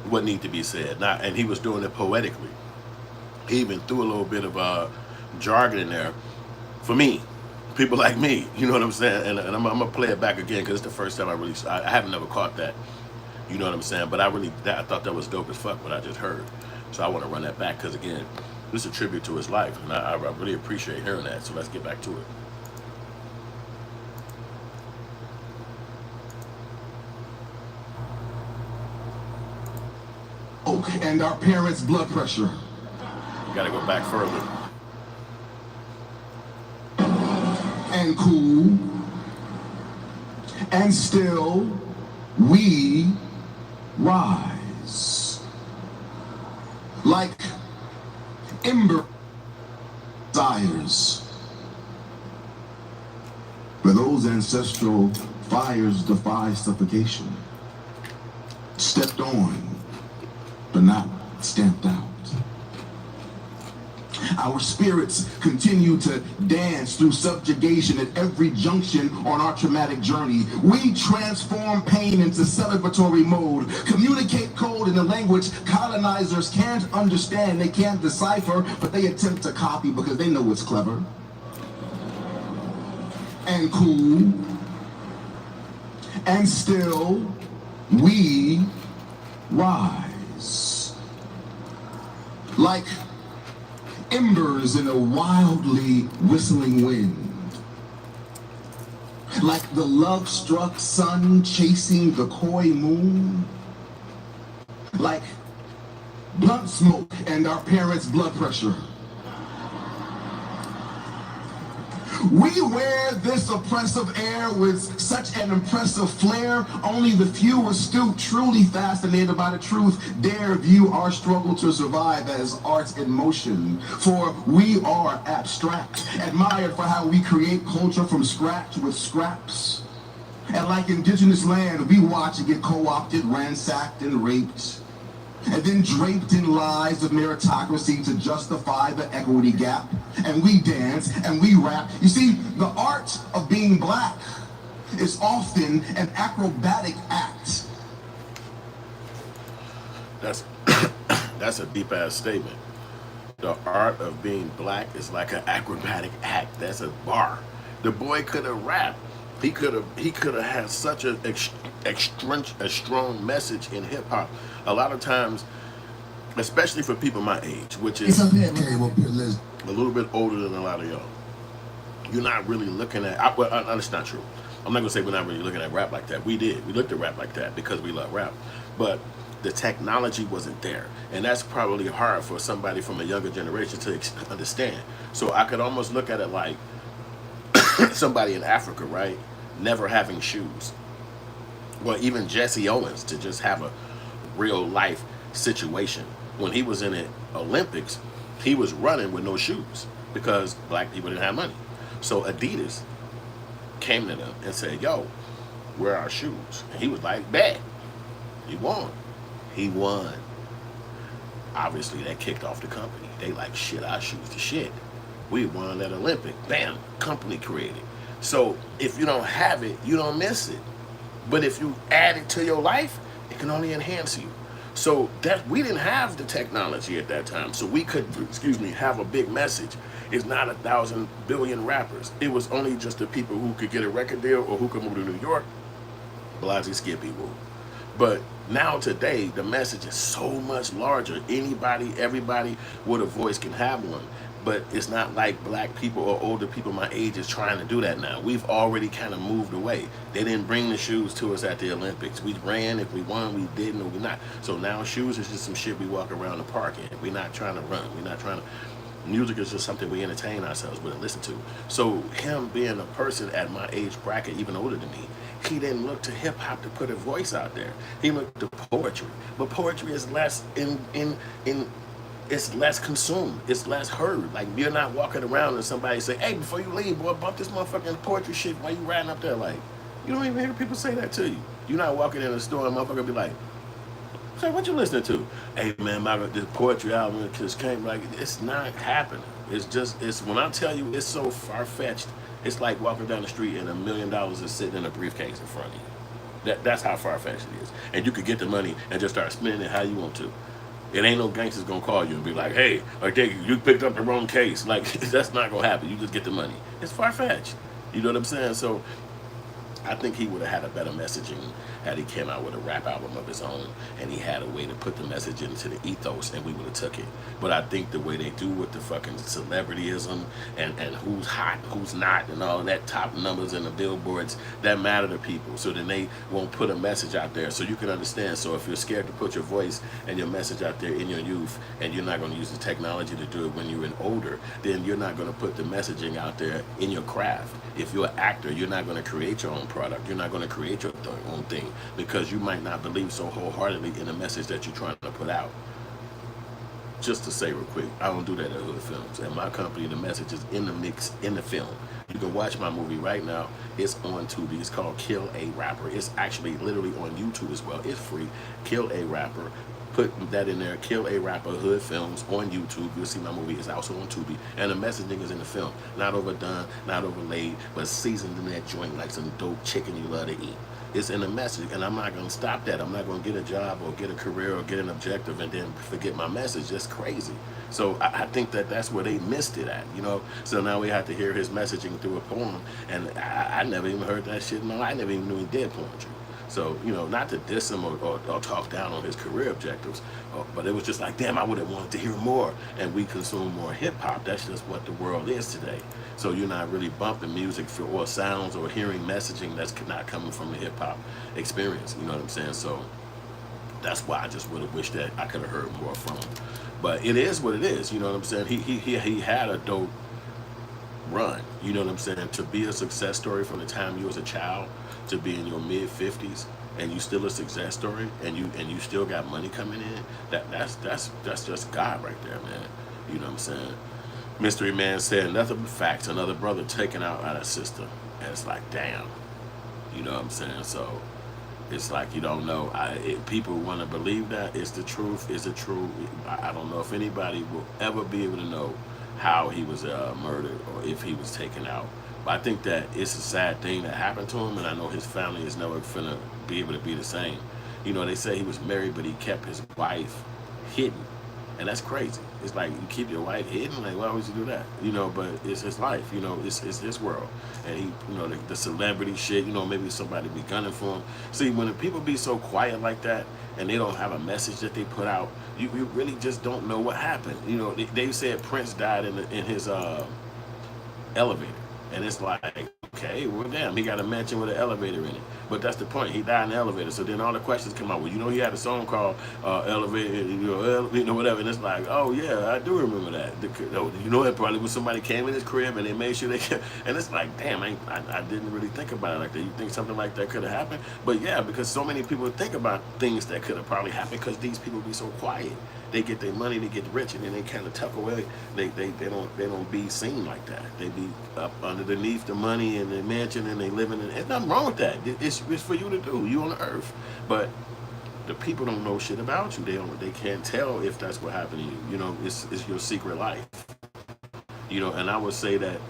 what needed to be said. And he was doing it poetically. He even threw a little bit of jargon in there for me, people like me. You know what I'm saying? And I'm gonna play it back again because it's the first time I haven't never caught that. You know what I'm saying? But I thought that was dope as fuck what I just heard. So I want to run that back because, again, this is a tribute to his life. And I really appreciate hearing that. So let's get back to it. And our parents' blood pressure. You got to go back further. And cool. And still, we rise. Like ember desires. Where those ancestral fires defy suffocation. Stepped on, but not stamped out. Our spirits continue to dance through subjugation at every junction on our traumatic journey. We transform pain into celebratory mode, communicate code in a language colonizers can't understand, they can't decipher, but they attempt to copy because they know it's clever and cool. And still, we rise. Like embers in a wildly whistling wind. Like the love-struck sun chasing the coy moon. Like blunt smoke and our parents' blood pressure. We wear this oppressive air with such an impressive flair. Only the few astute, truly fascinated by the truth, dare view our struggle to survive as art in motion. For we are abstract, admired for how we create culture from scratch with scraps. And like indigenous land, we watch it get co-opted, ransacked, and raped. And then draped in lies of meritocracy to justify the equity gap. And we dance and we rap. You see, the art of being black is often an acrobatic act. That's a deep ass statement. The art of being black is like an acrobatic act. That's a bar. The boy could have rapped. He could have had such a strong message in hip hop. A lot of times, especially for people my age, which is a little bit older than a lot of y'all, you're not really looking at. Well, that's not true. I'm not gonna say we're not really looking at rap like that. We did. We looked at rap like that because we love rap, but the technology wasn't there, and that's probably hard for somebody from a younger generation to understand. So I could almost look at it like somebody in Africa, right, never having shoes. Well, even Jesse Owens, to just have a real life situation. When he was in the Olympics, he was running with no shoes because black people didn't have money. So Adidas came to them and said, yo, where are our shoes? And he was like, bet. He won. He won. Obviously, that kicked off the company. They like, shit, our shoes the shit. We won that Olympic. Bam, company created. So if you don't have it, you don't miss it. But if you add it to your life, it can only enhance you. So that we didn't have the technology at that time. So we could, have a big message. It's not 1,000 billion rappers. It was only just the people who could get a record deal or who could move to New York. Blasey Skippy woo. But now today, the message is so much larger. Anybody, everybody with a voice can have one. But it's not like black people or older people my age is trying to do that now. We've already kind of moved away. They didn't bring the shoes to us at the Olympics. We ran, if we won, we didn't, or we not. So now shoes is just some shit we walk around the park in. We're not trying to run. We're not trying to. Music is just something we entertain ourselves with and listen to. So him being a person at my age bracket, even older than me, he didn't look to hip hop to put a voice out there. He looked to poetry. But poetry is less it's less consumed. It's less heard. Like, you're not walking around and somebody say, hey, before you leave, boy, bump this motherfucking poetry shit while you riding up there. Like, you don't even hear people say that to you. You're not walking in the store and motherfucker be like, say, what you listening to? Hey, man, this poetry album just came. Like, it's not happening. It's when I tell you it's so far-fetched, it's like walking down the street and $1 million is sitting in a briefcase in front of you. That's how far-fetched it is. And you could get the money and just start spending it how you want to. It ain't no gangsters gonna call you and be like, hey, okay, you picked up the wrong case. Like, that's not gonna happen. You just get the money. It's far-fetched. You know what I'm saying? So I think he would have had a better messaging had he came out with a rap album of his own and he had a way to put the message into the ethos and we would have took it. But I think the way they do with the fucking celebrityism and who's hot, who's not, and all that top numbers in the billboards, that matter to people. So then they won't put a message out there so you can understand. So if you're scared to put your voice and your message out there in your youth and you're not going to use the technology to do it when you're older, then you're not going to put the messaging out there in your craft. If you're an actor, you're not going to create your own product. You're not going to create your own thing because you might not believe so wholeheartedly in the message that you're trying to put out. Just to say real quick, I don't do that at other films. And my company, the message is in the mix, in the film. You can watch my movie right now. It's on Tubi. It's called Kill a Rapper. It's actually literally on YouTube as well. It's free. Kill a Rapper. put that in there. Kill a Rapper Hood Films on YouTube. You'll see my movie is also on Tubi, and the messaging is in the film. Not overdone, not overlaid, but seasoned in that joint like some dope chicken you love to eat. It's in the message, and I'm not going to stop that. I'm not going to get a job or get a career or get an objective and then forget my message. That's crazy. So I think that that's where they missed it at, you know. So now we have to hear his messaging through a poem, and I never even heard that shit in my life. I never even knew he did poetry. So, you know, not to diss him or talk down on his career objectives, but it was just like, damn, I would have wanted to hear more. And we consume more hip-hop. That's just what the world is today. So you're not really bumping music or sounds or hearing messaging that's not coming from the hip-hop experience. You know what I'm saying? So that's why I just would have wished that I could have heard more from him. But it is what it is. You know what I'm saying? He had a dope run. You know what I'm saying? To be a success story from the time you was a child to be in your mid 50s and you still a success story and you still got money coming in, that's just God right there, man. You know what I'm saying? Mystery Man said nothing but facts. Another brother taken out by a sister. And it's like, damn. You know what I'm saying? So it's like you don't know. People want to believe that it's the truth. Is it true? I don't know if anybody will ever be able to know how he was murdered or if he was taken out. But I think that it's a sad thing that happened to him, and I know his family is never finna be able to be the same. You know, they say he was married, but he kept his wife hidden, and that's crazy. It's like, you keep your wife hidden? Like, why would you do that? You know, but it's his life, you know, it's his world. And he, you know, the celebrity shit, you know, maybe somebody be gunning for him. See, when people be so quiet like that, and they don't have a message that they put out, you really just don't know what happened. You know, they said Prince died in his elevator. And it's like, okay, well, damn, he got a mansion with an elevator in it. But that's the point. He died in the elevator. So then all the questions come out. Well, you know, he had a song called Elevator, you know, whatever. And it's like, oh, yeah, I do remember that. You know, it probably was somebody came in his crib and they made sure they kept. And it's like, damn, I didn't really think about it like that. You think something like that could have happened? But yeah, because so many people think about things that could have probably happened because these people be so quiet. They get their money, they get rich, and then they kind of tuck away. They don't be seen like that. They be up underneath the money and the mansion, and they living in. There's nothing wrong with that. It's for you to do. You on the earth, but the people don't know shit about you. They can't tell if that's what happened to you. You know, it's your secret life. You know, and I would say that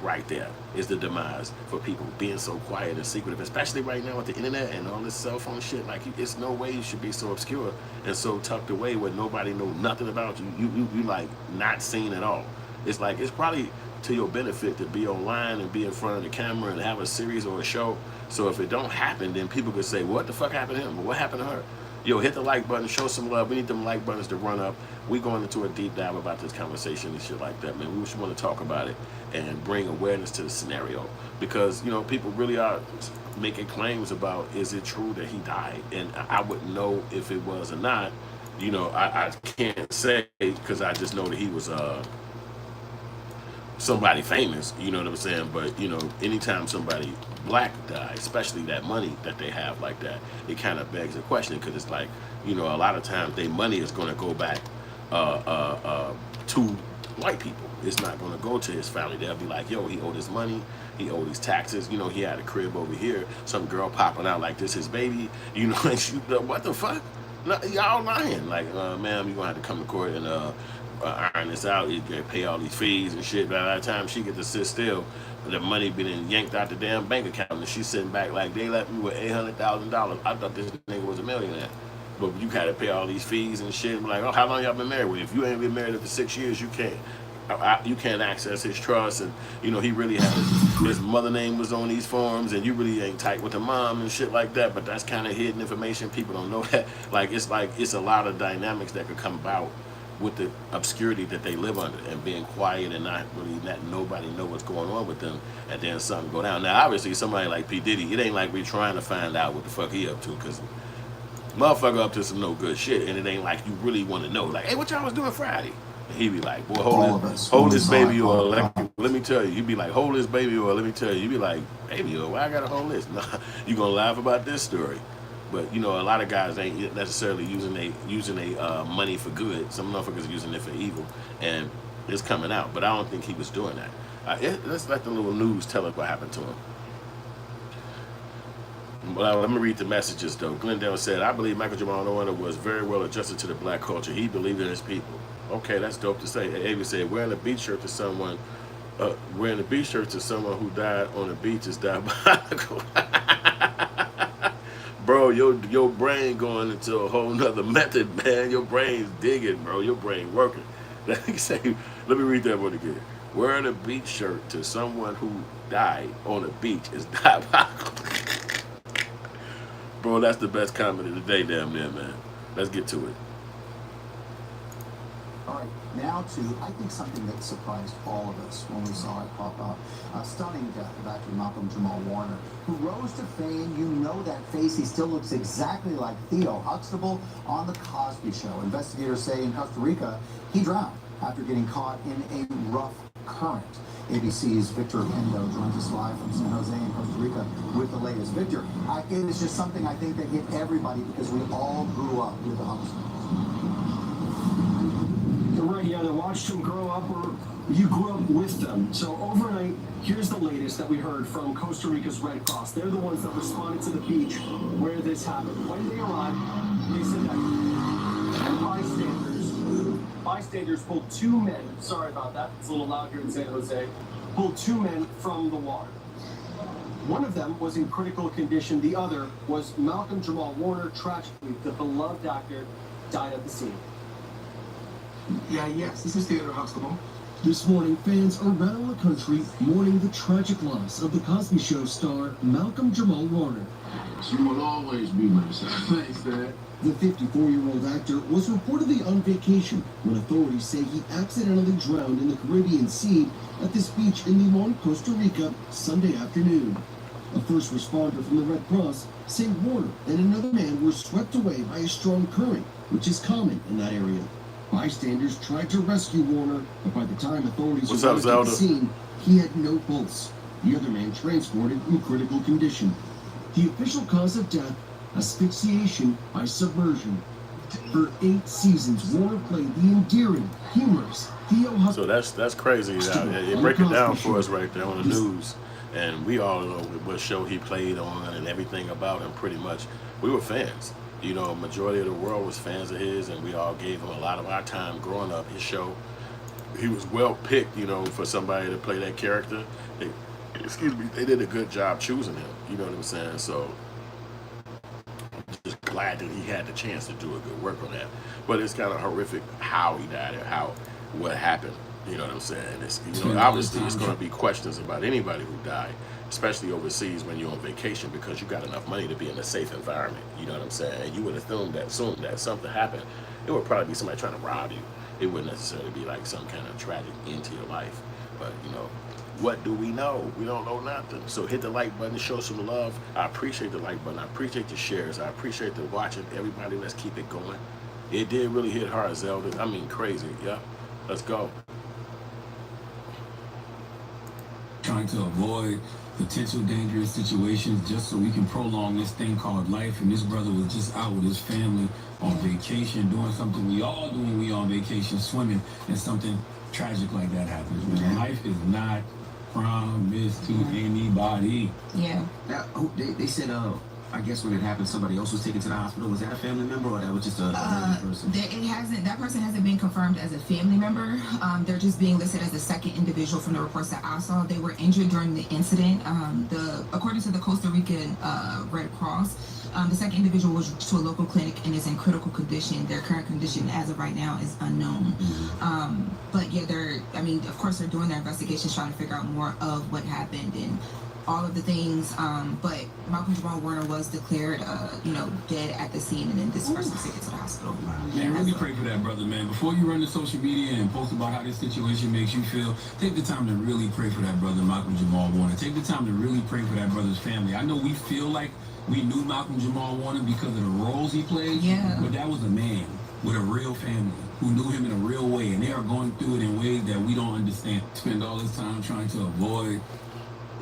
right there is the demise for people being so quiet and secretive, especially right now with the internet and all this cell phone shit. Like, it's no way you should be so obscure and so tucked away where nobody know nothing about you. You like not seen at all. It's like, it's probably to your benefit to be online and be in front of the camera and have a series or a show. So if it don't happen, then people could say, what the fuck happened to him? What happened to her? Yo, hit the like button, show some love. We need them like buttons to run up. We going into a deep dive about this conversation and shit like that, man. We just want to talk about it and bring awareness to the scenario, because, you know, people really are making claims about, is it true that he died? And I wouldn't know if it was or not. You know, I can't say, because I just know that he was somebody famous, you know what I'm saying? But, you know, anytime somebody black dies, especially that money that they have like that, it kind of begs the question, because it's like, you know, a lot of times their money is going to go back to white people. It's not going to go to his family. They'll be like, yo, he owed his money, he owed his taxes, you know, he had a crib over here, some girl popping out like this his baby, you know, and she, what the fuck? Y'all lying. Like, ma'am, you're going to have to come to court and iron this out. You can pay all these fees and shit. By the time she get to sit still, the money been yanked out the damn bank account, and she's sitting back like, they left me with $800,000. I thought this nigga was a millionaire. But you gotta pay all these fees and shit. I'm like, oh, how long y'all been married? Well, if you ain't been married for 6 years, you can't access his trust. And, you know, he really had his mother name was on these forms, and you really ain't tight with the mom and shit like that. But that's kind of hidden information. People don't know that. Like, it's a lot of dynamics that could come about with the obscurity that they live under and being quiet and not really letting nobody know what's going on with them, and then something go down. Now, obviously, somebody like P. Diddy, it ain't like we trying to find out what the fuck he up to, because motherfucker up to some no good shit, and it ain't like you really want to know. Like, hey, what y'all was doing Friday? And he be like, boy, hold this baby oil. Let me tell you. You be like, hold this baby oil. Let me tell you. You be like, baby oil, why I gotta hold this? Nah, you gonna laugh about this story. But, you know, a lot of guys ain't necessarily using a money for good. Some motherfuckers are using it for evil, and it's coming out. But I don't think he was doing that. Let's let the little news tell us what happened to him. Well, let me read the messages though. Glendale said, I believe Michael Jamal Warner was very well adjusted to the black culture. He believed in his people. Okay, that's dope to say. Avery said, wearing a beach shirt to someone who died on the beach is diabolical. Bro, your brain going into a whole nother method, man. Your brain's digging, bro. Your brain working. Let me read that one again. Wearing a beach shirt to someone who died on a beach is diabolical. Bro, that's the best comment of the day, damn near, man. Let's get to it. All right, now to, I think, something that surprised all of us when we saw it pop up. A stunning death of actor Malcolm Jamal Warner, who rose to fame. You know that face. He still looks exactly like Theo Huxtable on The Cosby Show. Investigators say in Costa Rica, he drowned after getting caught in a rough current. ABC's Victor Pendo joins us live from San Jose in Costa Rica with the latest. Victor, it is just something I think that hit everybody because we all grew up with the Huxtables. Right, you either watched him grow up or you grew up with them. So overnight, here's the latest that we heard from Costa Rica's Red Cross. They're the ones that responded to the beach where this happened. When they arrived, they said that bystanders pulled two men. Sorry about that. It's a little loud here in San Jose. Pulled two men from the water. One of them was in critical condition. The other was Malcolm Jamal Warner. Tragically, the beloved actor died at the scene. Yes, this is Theodore Huxtable. This morning, fans around the country mourning the tragic loss of The Cosby Show star Malcolm Jamal Warner. You will always be my son. Thanks, Dad. The 54-year-old actor was reportedly on vacation when authorities say he accidentally drowned in the Caribbean Sea at this beach in Limon, Costa Rica, Sunday afternoon. A first responder from the Red Cross say Warner and another man were swept away by a strong current, which is common in that area. Bystanders tried to rescue Warner, but by the time authorities arrived at the scene, he had no pulse. The other man transported in critical condition. The official cause of death, asphyxiation by submersion. For 8 seasons, Warner played the endearing, humorous Theo Huxtable. So that's crazy. It break it down for us right there on the news. And we all know what show he played on and everything about him pretty much. We were fans. You know, majority of the world was fans of his, and we all gave him a lot of our time growing up. His show, he was well picked, you know, for somebody to play that character. They did a good job choosing him. You know what I'm saying? So I'm just glad that he had the chance to do a good work on that. But it's kind of horrific how he died and what happened. You know what I'm saying? It's, you know, obviously it's going to be questions about anybody who died, especially overseas when you're on vacation, because you got enough money to be in a safe environment. You know what I'm saying? And you would assume that something happened. It would probably be somebody trying to rob you. It wouldn't necessarily be like some kind of tragic end to your life. But, you know, what do we know? We don't know nothing. So hit the like button, show some love. I appreciate the like button. I appreciate the shares. I appreciate the watching. Everybody, let's keep it going. It did really hit hard, Zelda. I mean, crazy. Yeah, let's go. Trying to avoid potential dangerous situations just so we can prolong this thing called life. And this brother was just out with his family on vacation, doing something we all do when we on vacation, swimming, and something tragic like that happens. Man, life is not promised to anybody. Yeah. They said, I guess when it happened, somebody else was taken to the hospital. Was that a family member or that was just a person? That person hasn't been confirmed as a family member. They're just being listed as the second individual from the reports that I saw. They were injured during the incident. According to the Costa Rican Red Cross, the second individual was to a local clinic and is in critical condition. Their current condition as of right now is unknown. But yeah, of course they're doing their investigations, trying to figure out more of what happened and all of the things, but Malcolm Jamal Warner was declared, dead at the scene, and then this person's taken to the hospital. Man, really pray for that brother, man. Before you run to social media and post about how this situation makes you feel, take the time to really pray for that brother, Malcolm Jamal Warner. Take the time to really pray for that brother's family. I know we feel like we knew Malcolm Jamal Warner because of the roles he played, but that was a man with a real family who knew him in a real way, and they are going through it in ways that we don't understand. Spend all this time trying to avoid.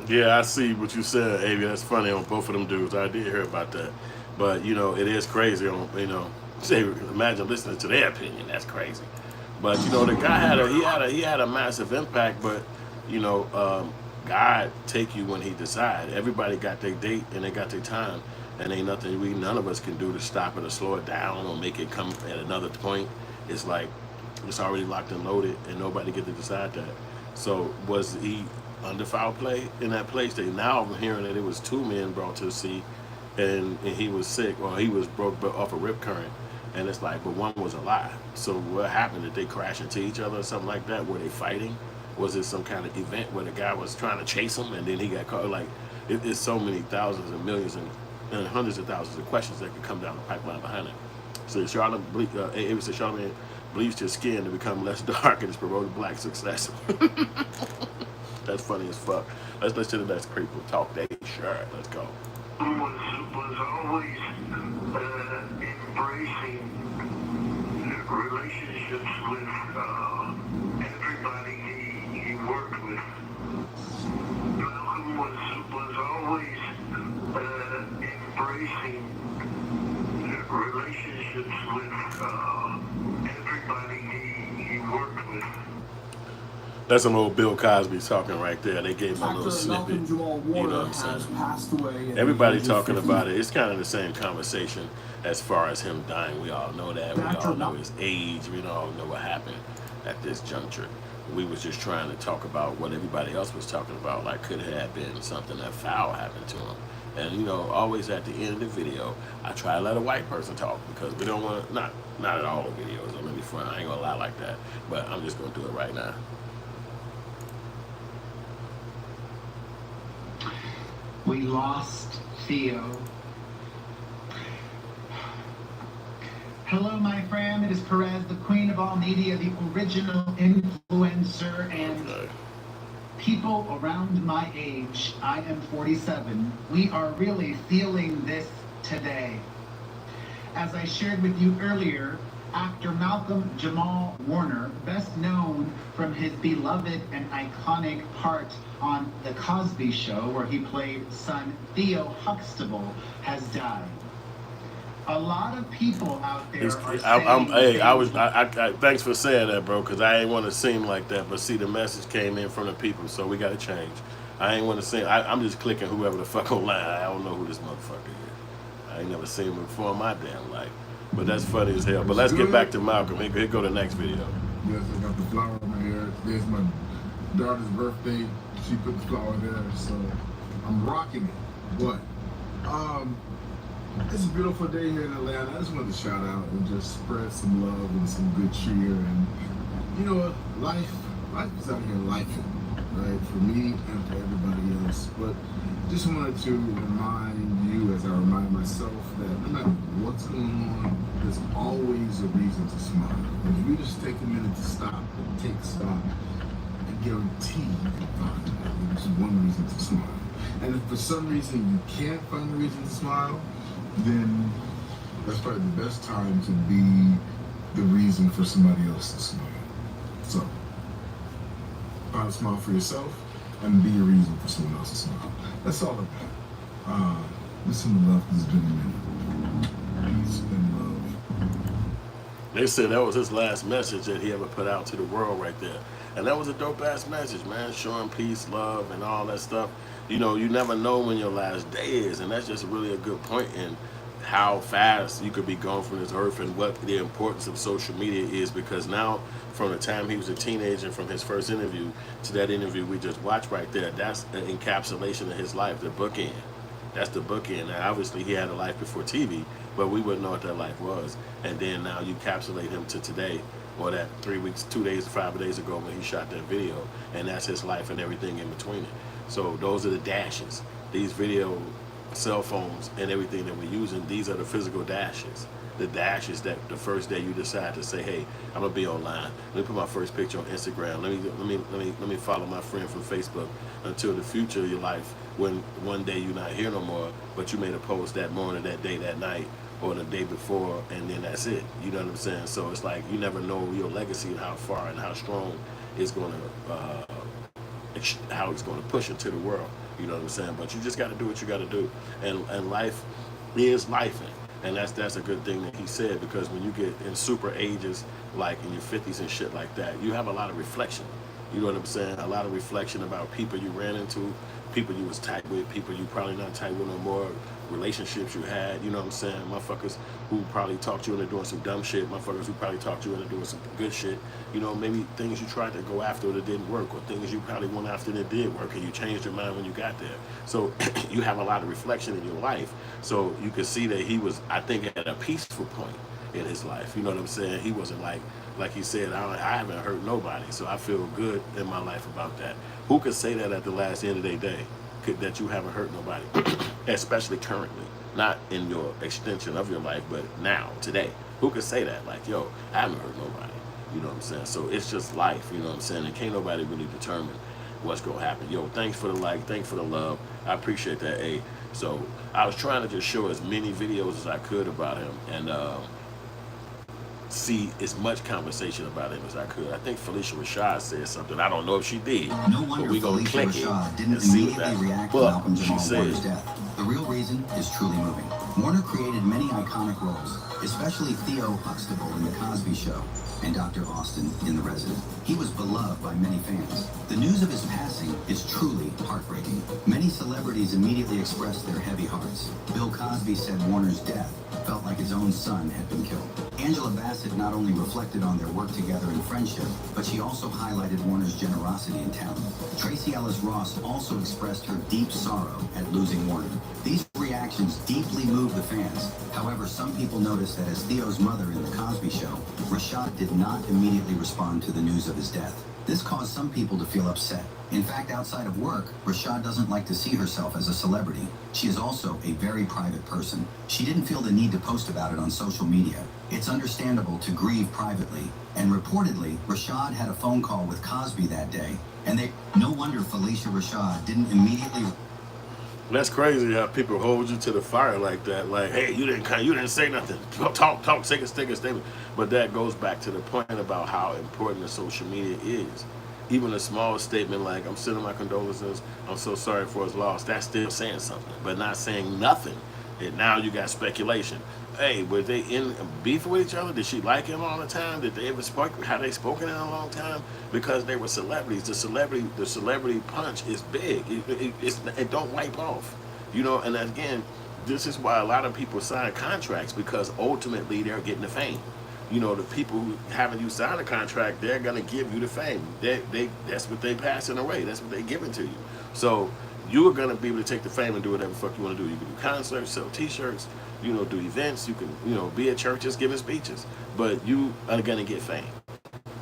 Yeah, I see what you said, Avi. That's funny on both of them dudes. I did hear about that. But, you know, it is crazy. Imagine listening to their opinion. That's crazy. But, you know, the guy he had a massive impact. But, you know, God take you when he decide. Everybody got their date and they got their time, and ain't nothing none of us can do to stop it or slow it down or make it come at another point. It's like it's already locked and loaded, and nobody get to decide that. So was he under foul play in that place? They now I'm hearing that it was 2 men brought to the sea, and he was sick, or he was broke off a rip current. And it's like, but one was alive. So what happened? Did they crash into each other or something like that? Were they fighting? Was it some kind of event where the guy was trying to chase him and then he got caught? Like, it's so many thousands and millions and hundreds of thousands of questions that could come down the pipeline behind it. So Charlamagne bleached his skin to become less dark and his promoted black success. That's funny as fuck. Let's listen to the next people talk. They sure. Let's go. Was always embracing relationships with everybody he worked with. Malcolm was always embracing relationships with everybody he worked with. That's some old Bill Cosby talking right there. They gave him a little snippet. Jamal You know what I'm saying? Everybody talking about it. It's kind of the same conversation as far as him dying. We all know that. We all know his age. We all know what happened at this juncture. We was just trying to talk about what everybody else was talking about. Like, could it have been something that foul happened to him? And, you know, always at the end of the video, I try to let a white person talk because we don't want to, not at all the videos. I'm going to be front. I ain't going to lie like that. But I'm just going to do it right now. We lost Theo. Hello, my friend. It is Perez, the queen of all media, the original influencer, and people around my age. I am 47. We are really feeling this today. As I shared with you earlier, actor Malcolm Jamal Warner, best known from his beloved and iconic part on The Cosby Show, where he played son Theo Huxtable, has died. A lot of people out there are saying... thanks for saying that, bro, because I ain't want to seem like that, but see, the message came in from the people, so we got to change. I ain't want to say... I'm just clicking whoever the fuck online. I don't know who this motherfucker is. I ain't never seen him before in my damn life. But that's funny as hell. But let's get back to Malcolm. Here go the next video. Yes, I got the flower on my hair. Today's my daughter's birthday. She put the flower there, so I'm rocking it. But it's a beautiful day here in Atlanta. I just wanted to shout out and just spread some love and some good cheer. And you know what? Life is out here lifing, right? For me and for everybody else. But just wanted to remind you, as I remind myself, that no matter what's going on, there's always a reason to smile. And if you just take a minute to stop and take stock, I guarantee you can find at least one reason to smile. And if for some reason you can't find a reason to smile, then that's probably the best time to be the reason for somebody else to smile. So, find a smile for yourself and be a reason for someone else to smile. That's all about. Listen to love has been a minute. Peace and love. They said that was his last message that he ever put out to the world right there. And that was a dope ass message, man. Showing peace, love, and all that stuff. You know, you never know when your last day is, and that's just really a good point in how fast you could be gone from this earth and what the importance of social media is, because now from the time he was a teenager, from his first interview to that interview we just watched right there, that's an encapsulation of his life, the bookend. That's the bookend. Now obviously he had a life before TV, but we wouldn't know what that life was. And then now you encapsulate him to today, or that 3 weeks, 2 days, 5 days ago when he shot that video, and that's his life and everything in between it. So those are the dashes. These video cell phones and everything that we're using, these are the physical dashes. The dashes that the first day you decide to say, hey, I'm gonna be online. Let me put my first picture on Instagram. Let me follow my friend from Facebook, until the future of your life, when one day you're not here no more, but you made a post that morning, that day, that night, or the day before, and then that's it. You know what I'm saying? So it's like you never know your legacy and how far and how strong it's gonna how it's going to push into the world. You know what I'm saying? But you just got to do what you got to do, and life is lifing, and that's a good thing that he said, because when you get in super ages, like in your 50s and shit like that, you have a lot of reflection. You know what I'm saying? A lot of reflection about people you ran into, people you was tight with, people you probably not tight with no more, relationships you had, you know what I'm saying? Motherfuckers who probably talked you into doing some dumb shit, motherfuckers who probably talked you into doing some good shit, you know, maybe things you tried to go after that didn't work, or things you probably went after that did work, and you changed your mind when you got there. So you have a lot of reflection in your life. So you can see that he was, I think, at a peaceful point in his life. You know what I'm saying? He wasn't like he said, I haven't hurt nobody, so I feel good in my life about that. Who could say that at the last end of their day, that you haven't hurt nobody, especially currently, not in your extension of your life, but now, today? Who could say that? Like, yo, I haven't hurt nobody. You know what I'm saying? So it's just life, you know what I'm saying? And can't nobody really determine what's gonna happen. Yo, thanks for the like, thanks for the love. I appreciate that, A. So I was trying to just show as many videos as I could about him, and see as much conversation about him as I could. I think Felicia Rashad said something. I don't know if she did, No wonder but we gonna Felicia click Rashad it didn't and see what immediately that. react to But Malcolm she Jamal said, Warner's death. The real reason is truly moving. Warner created many iconic roles, especially Theo Huxtable in The Cosby Show and Dr. Austin in The Resident. He was beloved by many fans. The news of his passing is truly heartbreaking. Many celebrities immediately expressed their heavy hearts. Bill Cosby said Warner's death felt like his own son had been killed. Angela Bassett not only reflected on their work together in friendship, but she also highlighted Warner's generosity and talent. Tracy Ellis Ross also expressed her deep sorrow at losing Warner. These reactions deeply moved the fans. However, some people noticed that as Theo's mother in The Cosby Show, Rashad did not immediately respond to the news of his death. This caused some people to feel upset. In fact, outside of work, Rashad doesn't like to see herself as a celebrity. She is also a very private person. She didn't feel the need to post about it on social media. It's understandable to grieve privately. And reportedly, Rashad had a phone call with Cosby that day. And no wonder Felicia Rashad didn't immediately... That's crazy how people hold you to the fire like that. Like, hey, you didn't say nothing. Talk, take a statement. But that goes back to the point about how important the social media is. Even a small statement like, I'm sending my condolences, I'm so sorry for his loss, that's still saying something. But not saying nothing, and now you got speculation. Hey, were they in beef with each other? Did she like him all the time? Did they ever have they spoken in a long time? Because they were celebrities. The celebrity punch is big. It don't wipe off. You know, and again, this is why a lot of people sign contracts, because ultimately they're getting the fame. You know, the people who having you sign a contract, they're gonna give you the fame. That's what they passing away. That's what they giving to you. So you are gonna be able to take the fame and do whatever the fuck you want to do. You can do concerts, sell T-shirts, you know, do events. You can, you know, be at churches giving speeches. But you are gonna get fame.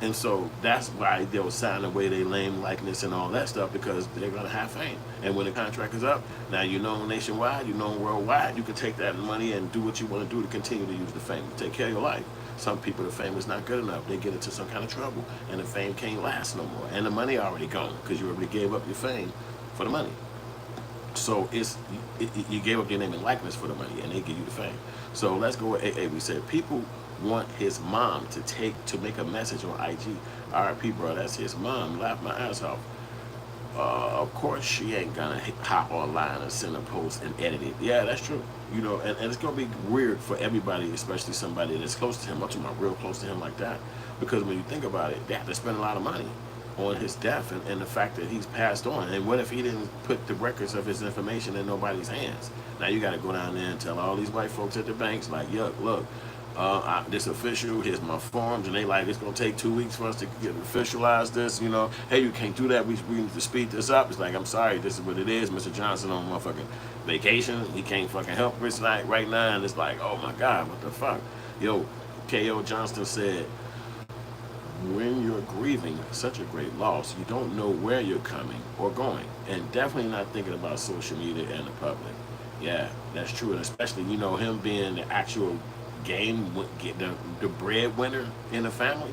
And so that's why they'll sign away their name, likeness, and all that stuff, because they're gonna have fame. And when the contract is up, now you know nationwide, you know worldwide, you can take that money and do what you want to do to continue to use the fame, to take care of your life. Some people, the fame is not good enough. They get into some kind of trouble, and the fame can't last no more. And the money already gone, because you already gave up your fame for the money. So you gave up your name and likeness for the money, and they give you the fame. So let's go with AA. We said people want his mom to make a message on IG. RIP, bro, that's his mom. Laugh my ass off. Of course she ain't gonna hop online and send a post and edit it. Yeah, that's true. You know, and it's gonna be weird for everybody, especially somebody that's close to him. I'm talking about real close to him like that, because when you think about it, they have to spend a lot of money on his death and the fact that he's passed on. And what if he didn't put the records of his information in nobody's hands? Now you got to go down there and tell all these white folks at the banks, like, yuck, look, this official, here's my forms, and they like, it's gonna take 2 weeks for us to get officialize this, you know. Hey, you can't do that, we need to speed this up. It's like, I'm sorry, this is what it is. Mr. Johnson on motherfucking vacation, he can't fucking help Rich Knight right now, and it's like, oh my God, what the fuck? Yo, K.O. Johnston said, when you're grieving such a great loss, you don't know where you're coming or going, and definitely not thinking about social media and the public. Yeah, that's true, and especially, you know, him being the actual the breadwinner in the family,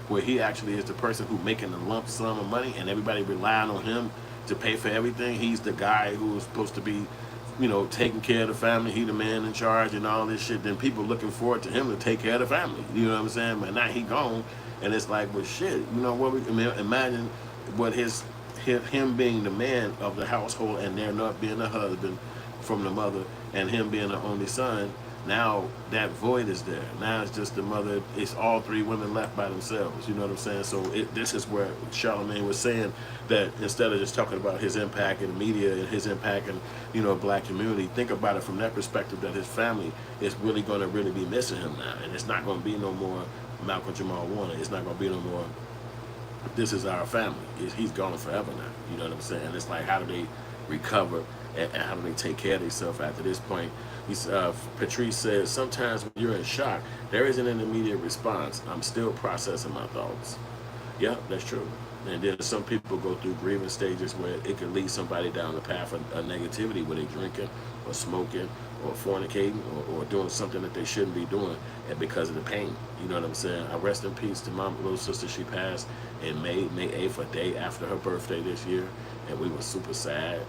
where he actually is the person who making the lump sum of money, and everybody relying on him to pay for everything. He's the guy who's supposed to be, you know, taking care of the family. He the man in charge and all this shit. Then people looking forward to him to take care of the family. You know what I'm saying? But now he gone, and it's like, well, shit. You know what? Imagine what him being the man of the household, and there not being a husband from the mother, and him being the only son. Now that void is there. Now it's just the mother. It's all three women left by themselves. You know what I'm saying? So this is where Charlamagne was saying that instead of just talking about his impact in the media and his impact in, you know, black community, think about it from that perspective, that his family is really going to really be missing him now. And it's not going to be no more Malcolm Jamal Warner. It's not going to be no more, this is our family. He's gone forever now. You know what I'm saying? And it's like, how do they recover and how do they take care of themselves after this point? Patrice says, sometimes when you're in shock, there isn't an immediate response. I'm still processing my thoughts. Yeah, that's true. And then some people go through grieving stages where it could lead somebody down the path of negativity, where they're drinking or smoking or fornicating or doing something that they shouldn't be doing, and because of the pain. You know what I'm saying? I rest in peace to my little sister. She passed in May 8th, a day after her birthday this year, and we were super sad.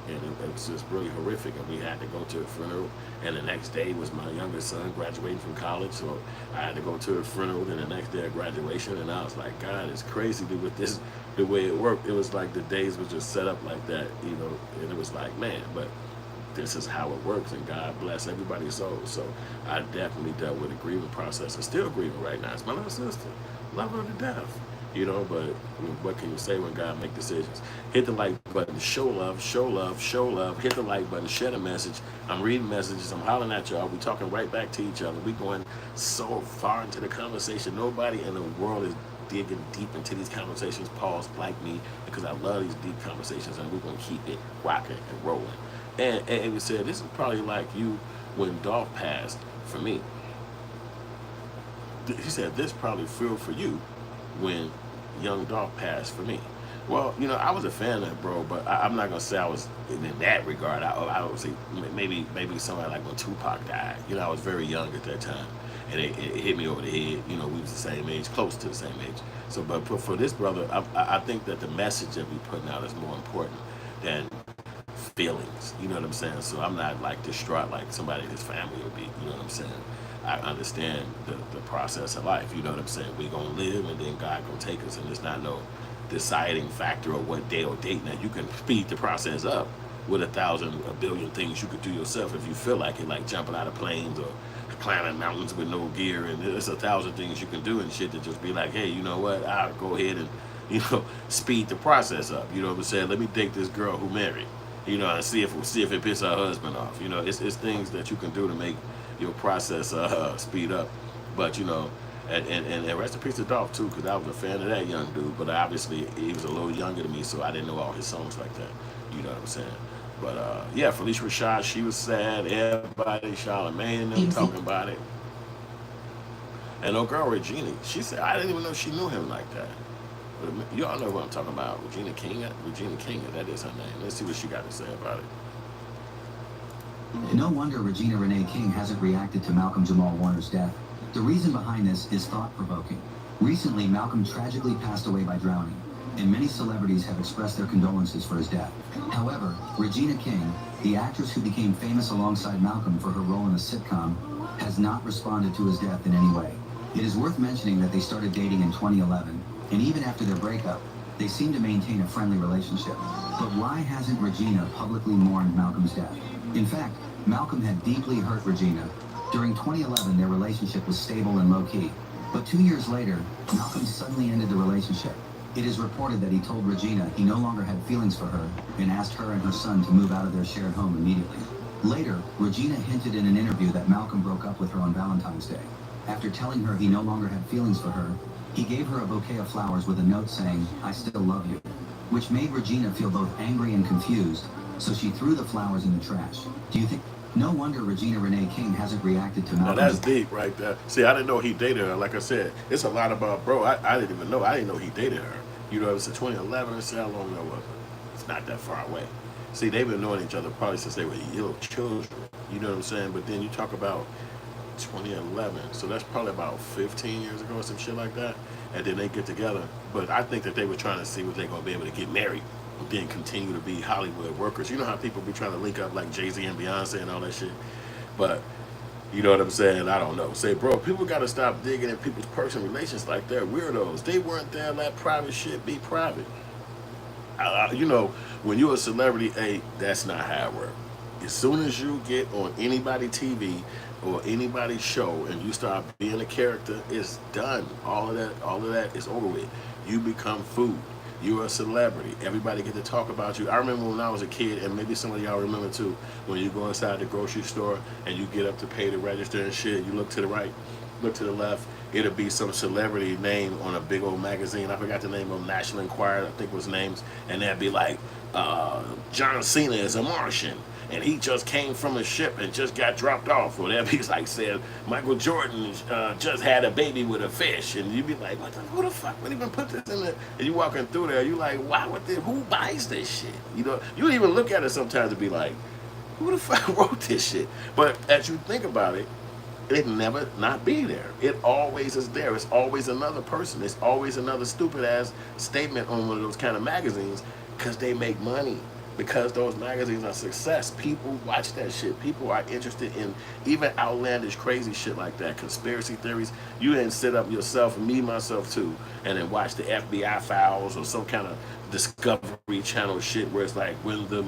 And it was just really horrific, and we had to go to a funeral, and the next day was my youngest son graduating from college, so I had to go to a funeral, and the next day of graduation, and I was like, God, it's crazy with this, the way it worked. It was like the days were just set up like that, you know, and it was like, man, but this is how it works, and God bless everybody's soul. So I definitely dealt with a grieving process, and still grieving right now. It's my little sister, love her to death. You know, but what can you say when God make decisions? Hit the like button, show love, show love, show love. Hit the like button, share the message. I'm reading messages, I'm hollering at y'all. We talking right back to each other. We going so far into the conversation. Nobody in the world is digging deep into these conversations, pause, like me, because I love these deep conversations, and we're going to keep it rocking and rolling. And we said, this is probably like you when Dolph passed for me. He said, this probably feel for you when young Dolph passed for me. Well, you know, I was a fan of it, bro, but I'm not gonna say I was in that regard. I would say maybe somebody like when Tupac died. You know, I was very young at that time, and it hit me over the head. You know, we was the same age, close to the same age. So, but for this brother, I think that the message that we putting out is more important than feelings. You know what I'm saying? So I'm not like distraught like somebody in his family would be. You know what I'm saying? I understand the process of life. You know what I'm saying? We gonna live, and then God gonna take us, and there's not no deciding factor of what day or date. Now you can speed the process up with a billion things you could do yourself if you feel like it, like jumping out of planes or climbing mountains with no gear, and there's 1,000 things you can do and shit to just be like, hey, you know what? I'll go ahead and, you know, speed the process up. You know what I'm saying? Let me date this girl who married. You know, and see if it pisses her husband off. You know, it's things that you can do to make your process speed up. But, you know, and rest in peace to Dolph too, because I was a fan of that young dude, but obviously he was a little younger than me, so I didn't know all his songs like that. You know what I'm saying? But yeah, Felicia Rashad, she was sad. Everybody, Charlamagne and them talking about it. And old girl Regina, she said, I didn't even know she knew him like that. But y'all know who I'm talking about. Regina King, that is her name. Let's see what she got to say about it. No wonder Regina Renee King hasn't reacted to Malcolm Jamal Warner's death. The reason behind this is thought-provoking. Recently, Malcolm tragically passed away by drowning, and many celebrities have expressed their condolences for his death. However, Regina King, the actress who became famous alongside Malcolm for her role in a sitcom, has not responded to his death in any way. It is worth mentioning that they started dating in 2011, and even after their breakup, they seem to maintain a friendly relationship. But why hasn't Regina publicly mourned Malcolm's death? In fact, Malcolm had deeply hurt Regina. During 2011, their relationship was stable and low-key. But 2 years later, Malcolm suddenly ended the relationship. It is reported that he told Regina he no longer had feelings for her and asked her and her son to move out of their shared home immediately. Later, Regina hinted in an interview that Malcolm broke up with her on Valentine's Day. After telling her he no longer had feelings for her, he gave her a bouquet of flowers with a note saying, "I still love you," which made Regina feel both angry and confused, so she threw the flowers in the trash. Do you think? No wonder Regina Renee King hasn't reacted to Malcolm. Now that's deep right there. See, I didn't know he dated her. Like I said, it's a lot about, bro, I didn't even know. I didn't know he dated her. You know, it was 2011. Let's see how long that was. It's not that far away. See, they've been knowing each other probably since they were little children. You know what I'm saying? But then you talk about 2011. So that's probably about 15 years ago or some shit like that. And then they get together. But I think that they were trying to see what they're going to be able to get married. Then continue to be Hollywood workers. You know how people be trying to link up like Jay-Z and Beyonce and all that shit? But, you know what I'm saying? I don't know. Say, bro, people got to stop digging in people's personal relations like they're weirdos. They weren't there. Let private shit be private. You know, when you're a celebrity, hey, that's not how it works. As soon as you get on anybody TV, or anybody's show and you start being a character, it's done. All of that is over with. You become food. You're a celebrity. Everybody get to talk about you. I remember when I was a kid, and maybe some of y'all remember too, when you go inside the grocery store and you get up to pay the register and shit, you look to the right, look to the left, it'll be some celebrity name on a big old magazine. I forgot the name of National Enquirer, I think was names, and that'd be like, John Cena is a Martian, and he just came from a ship and just got dropped off. Or that'd be like saying Michael Jordan just had a baby with a fish, and you'd be like, who the fuck would even put this in there? And you walking through there, you like, why would this? Who buys this shit? You know, you even look at it sometimes and be like, who the fuck wrote this shit? But as you think about it, it never not be there. It always is there. It's always another person. It's always another stupid ass statement on one of those kind of magazines, because they make money. Because those magazines are success. People watch that shit. People are interested in even outlandish crazy shit like that. Conspiracy theories. You didn't sit up yourself, me myself too, and then watch the FBI files or some kind of Discovery Channel shit where it's like when the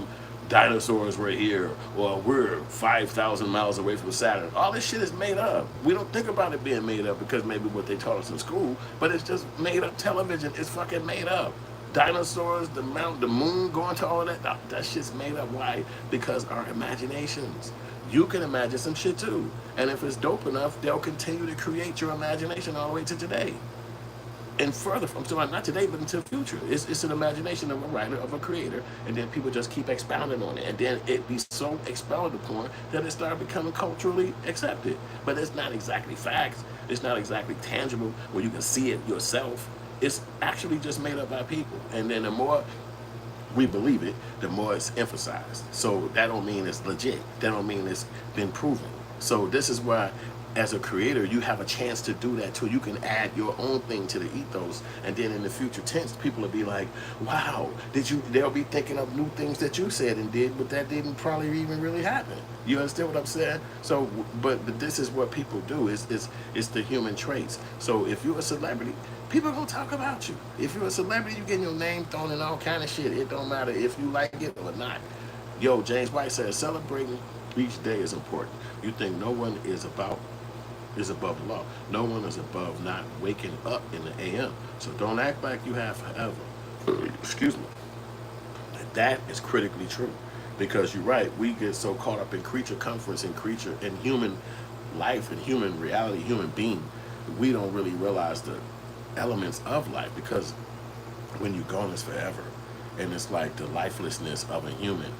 dinosaurs were here, or we're 5,000 miles away from Saturn. All this shit is made up. We don't think about it being made up because maybe what they taught us in school, but it's just made up television. It's fucking made up. Dinosaurs, the moon, going to all of that, that shit's made up. Why? Because our imaginations. You can imagine some shit too. And if it's dope enough, they'll continue to create your imagination all the way to today. And further from, so not today, but into the future. It's an imagination of a writer, of a creator, and then people just keep expounding on it. And then it be so expounded upon that it started becoming culturally accepted. But it's not exactly facts. It's not exactly tangible where you can see it yourself. It's actually just made up by people. And then the more we believe it, the more it's emphasized. So that don't mean it's legit. That don't mean it's been proven. So this is why, as a creator, you have a chance to do that too. You can add your own thing to the ethos, and then in the future tense, people will be like, wow, they'll be thinking of new things that you said and did, but that didn't probably even really happen. You understand what I'm saying? So, but this is what people do. It's the human traits. So if you're a celebrity, people are gonna talk about you. If you're a celebrity, you getting your name thrown in all kind of shit. It don't matter if you like it or not. Yo, James White says, celebrating each day is important. You think no one is above the law. No one is above not waking up in the AM. So don't act like you have forever. Excuse me. That is critically true. Because you're right, we get so caught up in creature comforts and human life and human reality, human being, we don't really realize the elements of life, because when you're gone, it's forever. And it's like the lifelessness of a human.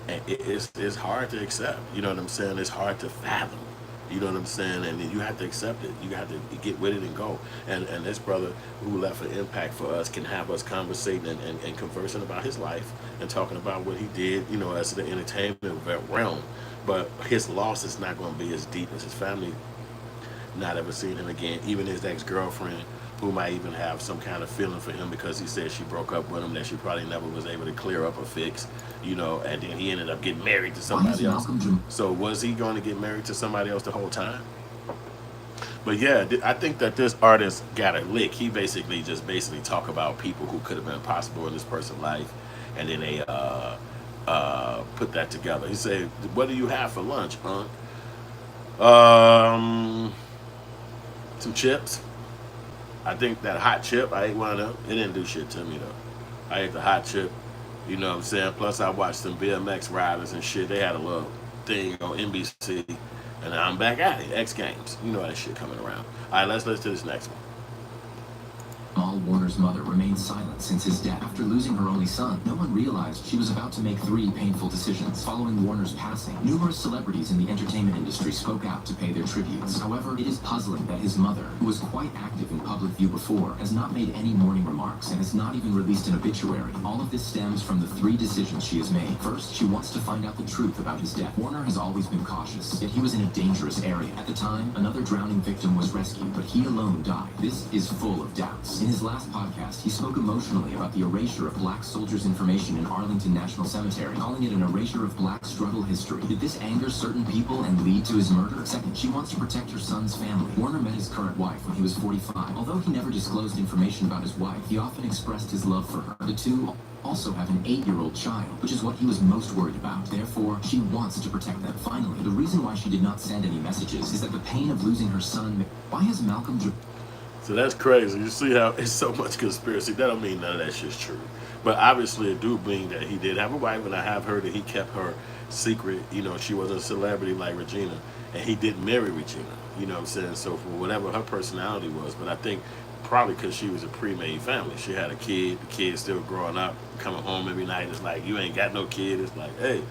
And it's hard to accept. You know what I'm saying? It's hard to fathom. You know what I'm saying? And you have to accept it. You have to get with it and go. And this brother who left an impact for us can have us conversating and conversing about his life and talking about what he did, you know, as the entertainment realm. But his loss is not going to be as deep as his family not ever seeing him again. Even his ex-girlfriend, who might even have some kind of feeling for him because he said she broke up with him, that she probably never was able to clear up or fix, you know, and then he ended up getting married to somebody else. So was he going to get married to somebody else the whole time? But yeah, I think that this artist got a lick. He basically talk about people who could have been possible in this person's life, and then they put that together. He said, what do you have for lunch, Unc? Some chips. I think that hot chip, I ate one of them. It didn't do shit to me though. I ate the hot chip, you know what I'm saying? Plus I watched some BMX riders and shit. They had a little thing on NBC, and I'm back at it. X Games. You know that shit coming around. All right, let's listen to this next one. Jamal Warner's mother remained silent since his death. After losing her only son, no one realized she was about to make 3 painful decisions. Following Warner's passing, numerous celebrities in the entertainment industry spoke out to pay their tributes. However, it is puzzling that his mother, who was quite active in public view before, has not made any mourning remarks and has not even released an obituary. All of this stems from the 3 decisions she has made. First, she wants to find out the truth about his death. Warner has always been cautious, yet he was in a dangerous area. At the time, another drowning victim was rescued, but he alone died. This is full of doubts. In his his last podcast, he spoke emotionally about the erasure of black soldiers' information in Arlington National Cemetery, calling it an erasure of black struggle history. Did this anger certain people and lead to his murder? Second, she wants to protect her son's family. Warner met his current wife when he was 45. Although he never disclosed information about his wife, he often expressed his love for her. The two also have an 8-year-old child, which is what he was most worried about. Therefore, she wants to protect them. Finally, the reason why she did not send any messages is that the pain of losing her son. Why has Malcolm... So that's crazy. You see how it's so much conspiracy. That don't mean none of that shit's true. But obviously it do mean that he did have a wife, and I have heard that he kept her secret. You know, she was a celebrity like Regina, and he didn't marry Regina. You know what I'm saying? So for whatever her personality was, but I think probably because she was a pre-made family. She had a kid, the kid's still growing up, coming home every night. It's like, you ain't got no kid. It's like, hey,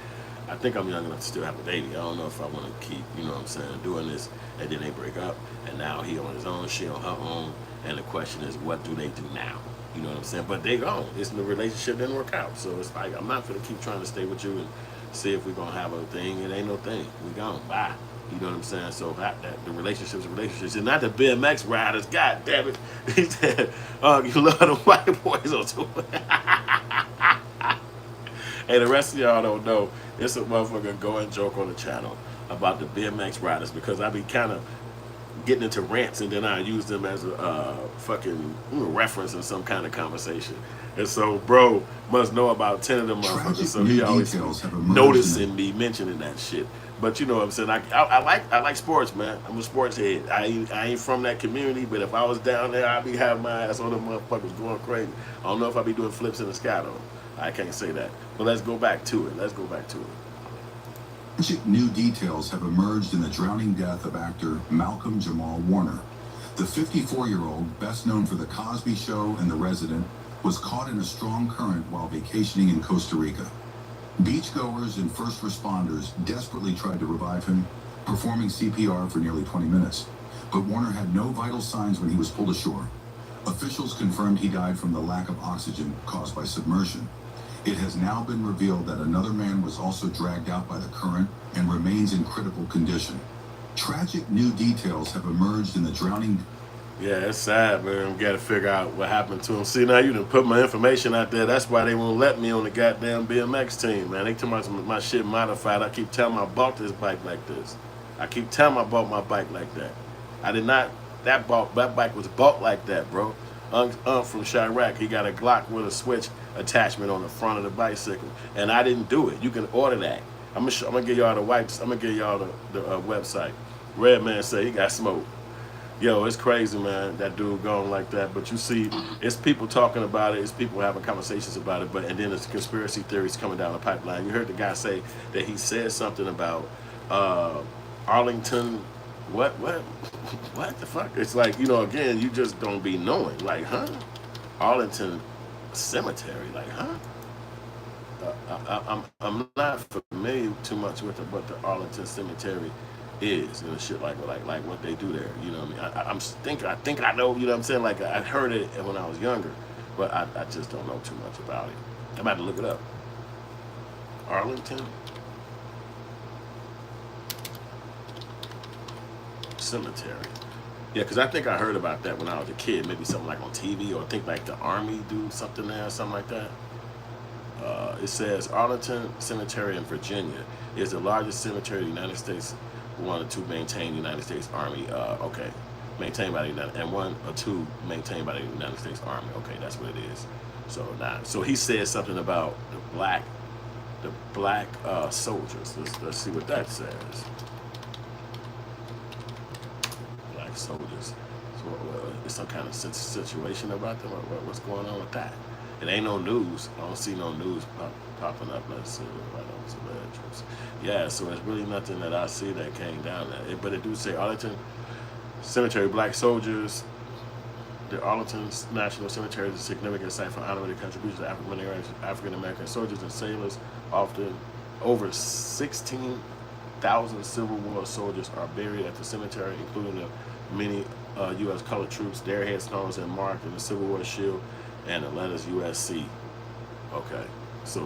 I think I'm young enough to still have a baby. I don't know if I want to keep, you know what I'm saying, doing this. And then they break up, and now he on his own, she on her own. And the question is, what do they do now? You know what I'm saying? But they gone. It's the relationship didn't work out. So it's like, I'm not going to keep trying to stay with you and see if we're going to have a thing. It ain't no thing. We gone. Bye. You know what I'm saying? So that the relationships are relationships. And not the BMX riders. God damn it. He said, you love the white boys on tour. Hey, the rest of y'all don't know. It's a motherfucker going joke on the channel about the BMX riders, because I be kind of getting into rants, and then I use them as a fucking reference in some kind of conversation. And so, bro must know about 10 of them motherfuckers, so he always noticing me mentioning that shit. But you know what I'm saying? I like sports, man. I'm a sports head. I ain't from that community, but if I was down there, I'd be having my ass on them motherfuckers going crazy. I don't know if I'd be doing flips in the sky though. I can't say that. But let's go back to it. Tragic new details have emerged in the drowning death of actor Malcolm Jamal Warner. The 54-year-old, best known for The Cosby Show and The Resident, was caught in a strong current while vacationing in Costa Rica. Beachgoers and first responders desperately tried to revive him, performing CPR for nearly 20 minutes. But Warner had no vital signs when he was pulled ashore. Officials confirmed he died from the lack of oxygen caused by submersion. It has now been revealed that another man was also dragged out by the current and remains in critical condition. Tragic new details have emerged in the drowning. Yeah, it's sad, man. We got to figure out what happened to him. See, now you done put my information out there. That's why they won't let me on the goddamn BMX team, man. They tell me my shit modified. I keep telling them I bought this bike like this. I keep telling them I bought my bike like that. I did not. That bike was bought like that, bro. From Chirac, he got a Glock with a switch attachment on the front of the bicycle, and I didn't do it. You can order that. I'm gonna give y'all the wipes. I'm gonna give y'all the website. Redman say he got smoked. Yo, it's crazy, man. That dude going like that. But you see, it's people talking about it. It's people having conversations about it. And then there's conspiracy theories coming down the pipeline. You heard the guy say that he said something about Arlington. What the fuck? It's like, you know, again, you just don't be knowing. Like, huh? Arlington Cemetery. Like, huh? I'm not familiar too much with what the Arlington Cemetery is, and shit like what they do there. You know what I mean? I think I know. You know what I'm saying? Like, I heard it when I was younger, but I just don't know too much about it. I'm about to look it up. Arlington Cemetery. Yeah, because I think I heard about that when I was a kid. Maybe something like on TV, or I think like the Army do something there or something like that. It says Arlington Cemetery in Virginia is the largest cemetery in the United States, one or two maintained United States Army. Okay, maintained by the United, and one or two maintained by the United States Army. Okay, that's what it is. So now, so he said something about the black soldiers. Let's see what that says. Black soldiers. So it's some kind of situation about them. What's going on with that? It ain't no news. I don't see no news popping up. Let's see. Yeah, so it's really nothing that I see that came down there. But it do say Arlington Cemetery, black soldiers. The Arlington National Cemetery is a significant site for honoring the contributions of African American soldiers and sailors. Often, over 16,000 Civil War soldiers are buried at the cemetery, including the many U.S. colored troops. Their headstones are marked in the Civil War shield and the letters USC. Okay, so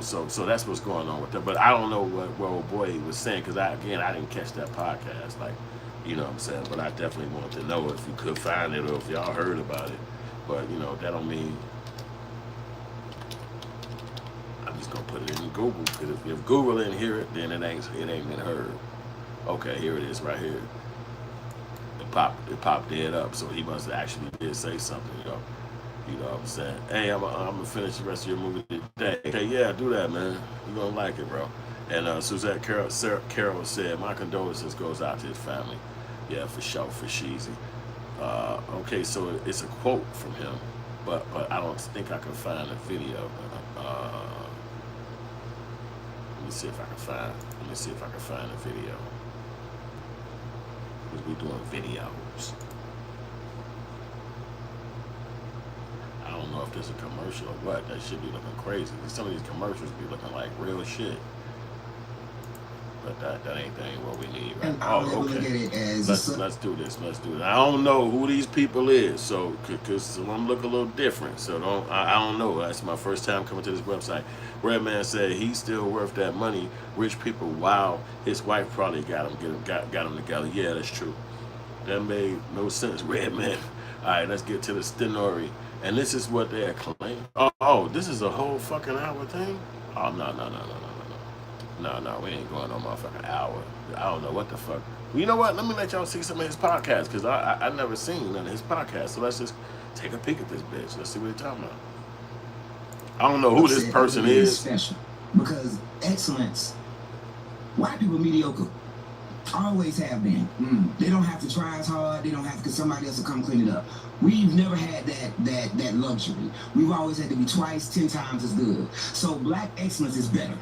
that's what's going on with that. But I don't know what old boy was saying, because I didn't catch that podcast, like, you know what I'm saying. But I definitely wanted to know if you could find it, or if y'all heard about it. But you know, that don't mean I'm just gonna put it in Google, because if Google didn't hear it, then it ain't been heard. Okay, here it is right here. It popped dead up, so he must have actually did say something, you know. You know what I'm saying? Hey, I'm gonna finish the rest of your movie today. Okay, yeah, do that, man. You're gonna like it, bro. And Suzette Carroll said, my condolences goes out to his family. Yeah, for sure, for Sheezy. Okay, so it's a quote from him, but I don't think I can find a video. Let me see if I can find a video. Because we doing videos. I don't know if there's a commercial or what. That should be looking crazy. Some of these commercials be looking like real shit. But that ain't what we need, right? Oh, okay. Let's do this. I don't know who these people is, so because some of them look a little different. So I don't know. That's my first time coming to this website. Redman said he's still worth that money. Rich people, wow. His wife probably got him together. Yeah, that's true. That made no sense, Redman. All right, let's get to the story. And this is what they claim. Oh, this is a whole fucking hour thing? Oh, no, we ain't going no motherfucking hour. I don't know what the fuck. Well, you know what? Let me let y'all see some of his podcasts, because I never seen none of his podcasts. So let's just take a peek at this bitch. Let's see what he's talking about. I don't know who this person is. Special, because excellence, white people mediocre. Always have been. They don't have to try as hard. They don't have to, because somebody else will come clean it up. We've never had that luxury. We've always had to be twice, 10 times as good. So black excellence is better.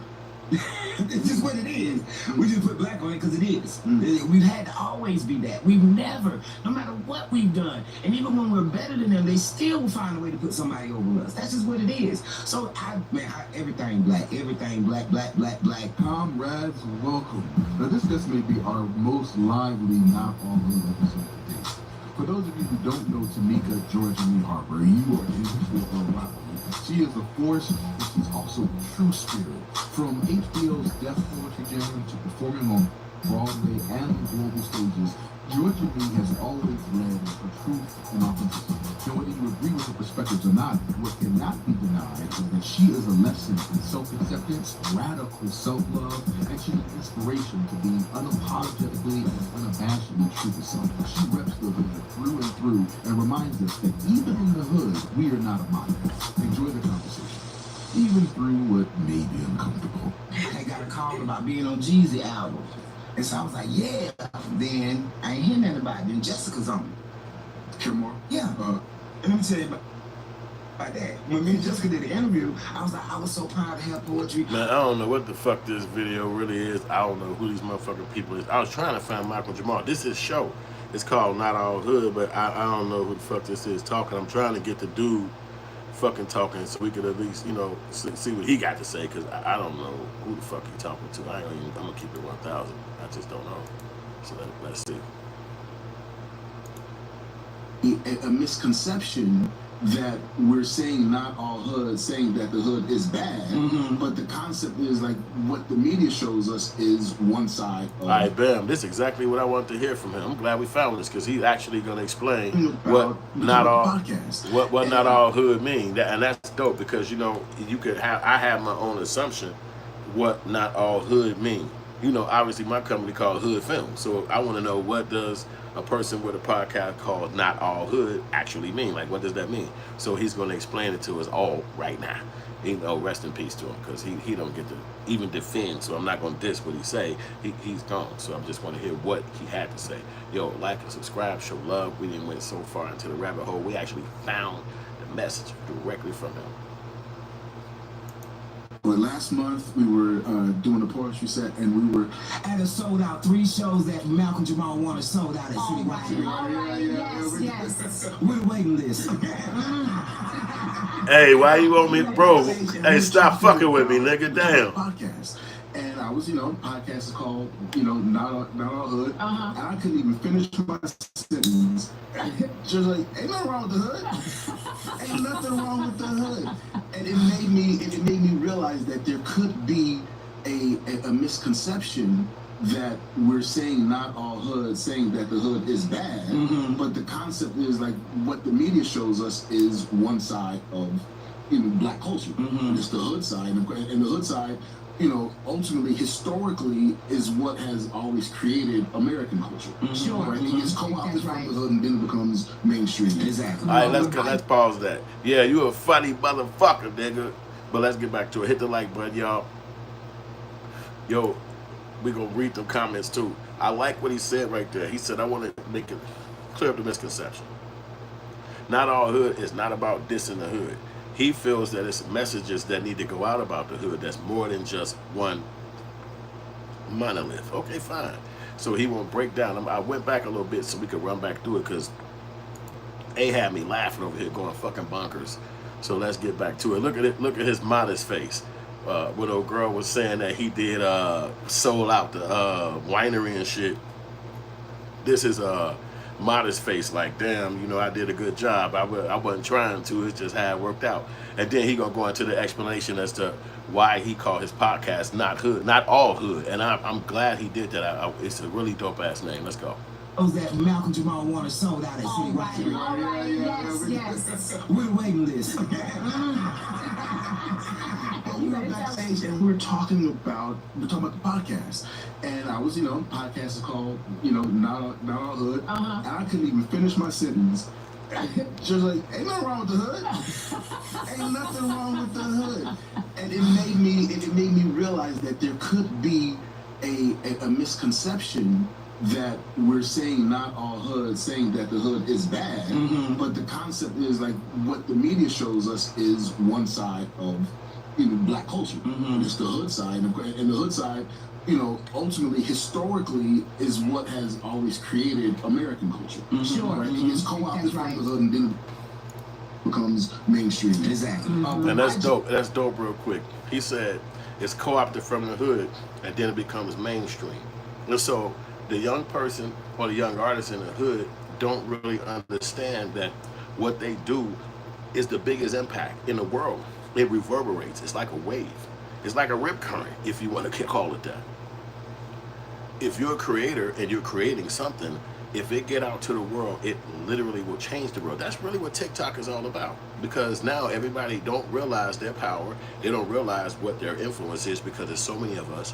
It's just what it is. We just put black on it because it is. We've had to always be that. We've never, no matter what we've done, and even when we're better than them, they still will find a way to put somebody over us. That's just what it is. So everything black, black. Comrades, welcome. Now this may be our most lively Not All Hood episode today. For those of you who don't know Tamika Georgia Lee Harper, you are in for a rivalry. She is a force, but she's also a true spirit. From HBO's Death Poetry Jam to performing on Broadway and global stages, Georgia Lee has always led with her truth and authenticity. And whether you agree with her perspectives or not, what cannot be denied is that she is a lesson in self-acceptance, radical self-love, and she's an inspiration to be unapologetically and unabashedly true to self. She reps the hood through and through and reminds us that even in the hood, we are not a monolith. Enjoy the conversation, even through what may be uncomfortable. I got a call about being on Jeezy album. And so I was like, yeah. Then I ain't hear nothing about it. Then Jessica's on it. Kilmore? Yeah. And let me tell you about that. When me and Jessica did the interview, I was like, I was so proud to have poetry. Man, I don't know what the fuck this video really is. I don't know who these motherfucking people is. I was trying to find Michael Jamal. This is show. It's called Not All Hood, but I don't know who the fuck this is talking. I'm trying to get the dude fucking talking so we could at least, you know, see what he got to say, because I don't know who the fuck he talking to. I'm gonna keep it 1,000. I just don't know. So let's see. A misconception that we're saying not all hood, saying that the hood is bad, but the concept is like what the media shows us is one side. All right, bam. This is exactly what I wanted to hear from him. I'm glad we found this, because he's actually going to explain what not all not all hood mean. And that's dope, because you know I have my own assumption what not all hood mean. You know, obviously my company called Hood Film, so I want to know, what does a person with a podcast called Not All Hood actually mean? Like, what does that mean? So he's going to explain it to us all right now. You know, rest in peace to him, because he don't get to even defend, so I'm not going to diss what he say. He's gone, so I just want to hear what he had to say. Yo, like and subscribe, show love. We didn't went so far into the rabbit hole. We actually found the message directly from him. But last month we were doing a poetry set, and we were at a sold out 3 shows that Malcolm Jamal Warner sold out at City Yes. We're waiting list. Hey, why you want me, bro? Hey, stop fucking with me, nigga. Damn. Podcast. And I was, podcast is called, Not All Hood. And I couldn't even finish my sentence. Just like, ain't nothing wrong with the hood. Ain't nothing wrong with the hood. And it made me realize that there could be a misconception that we're saying not all hood, saying that the hood is bad, but the concept is like what the media shows us is one side of black culture. It's the hood side, and the hood side, ultimately, historically, is what has always created American culture. Sure. Right? It gets co-opted from the hood and then it becomes mainstream. Exactly. All right, let's pause that. Yeah, you a funny motherfucker, nigga. But let's get back to it. Hit the like button, y'all. Yo, we gonna read the comments too. I like what he said right there. He said, I want to make it clear up the misconception. Not all hood is not about dissing the hood. He feels that it's messages that need to go out about the hood that's more than just one monolith. Okay, fine. So he won't break down. I went back a little bit so we could run back through it because A had me laughing over here going fucking bonkers. So let's get back to it. Look at it. Look at his modest face. When old girl was saying that he did sold out the winery and shit. This is modest face, like, damn, I did a good job. I wasn't trying to. It's just how it worked out. And then he gonna go into the explanation as to why he called his podcast Not Hood, Not All Hood. And I'm glad he did that. It's a really dope ass name. Let's go. Was that Malcolm Jamal Warner sold out at City Rock? All right, yes. We're waiting list. We were backstage and we're talking about the podcast, and I was, podcast is called, not all hood, and I couldn't even finish my sentence. Just like, ain't nothing wrong with the hood. Ain't nothing wrong with the hood. And it made me realize that there could be a misconception that we're saying not all hood, saying that the hood is bad, but the concept is like what the media shows us is one side of black culture. It's the hood side, and the hood side, ultimately, historically, is what has always created American culture. Sure. Right? It gets co-opted from the hood and then becomes mainstream. Exactly. And that's dope. That's dope real quick. He said it's co-opted from the hood and then it becomes mainstream. And so the young person or the young artist in the hood don't really understand that what they do is the biggest impact in the world. It reverberates. It's like a wave. It's like a rip current, if you want to call it that. If you're a creator and you're creating something, if it get out to the world, it literally will change the world. That's really what TikTok is all about. Because now everybody don't realize their power. They don't realize what their influence is because there's so many of us.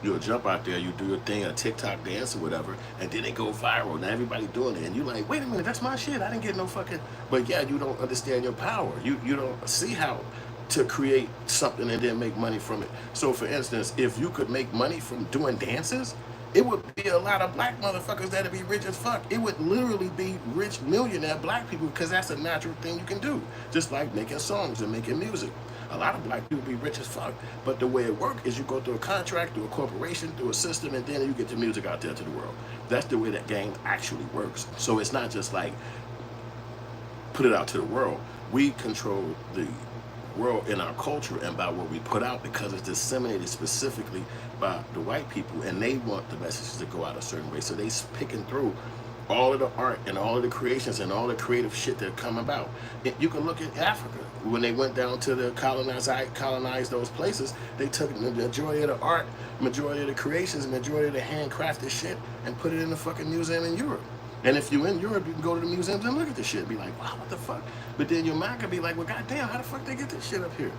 You'll jump out there, you do your thing, a TikTok dance or whatever, and then it go viral. Now everybody doing it, and you're like, wait a minute, that's my shit. I didn't get no fucking. But yeah, you don't understand your power. You don't see how to create something and then make money from it. So for instance, if you could make money from doing dances, it would be a lot of black motherfuckers that'd be rich as fuck. It would literally be rich millionaire black people because that's a natural thing you can do. Just like making songs and making music. A lot of black people be rich as fuck, but the way it works is you go through a contract, through a corporation, through a system, and then you get your music out there to the world. That's the way that game actually works. So it's not just like put it out to the world. We control the world in our culture and by what we put out because it's disseminated specifically by the white people, and they want the messages to go out a certain way. So they picking through all of the art and all of the creations and all the creative shit that come about. You can look at Africa. When they went down to the colonized those places, they took the majority of the art, majority of the creations, majority of the handcrafted shit and put it in the fucking museum in Europe. And if you're in Europe, you can go to the museums and look at this shit and be like, wow, what the fuck? But then your mind could be like, well, goddamn, how the fuck they get this shit up here?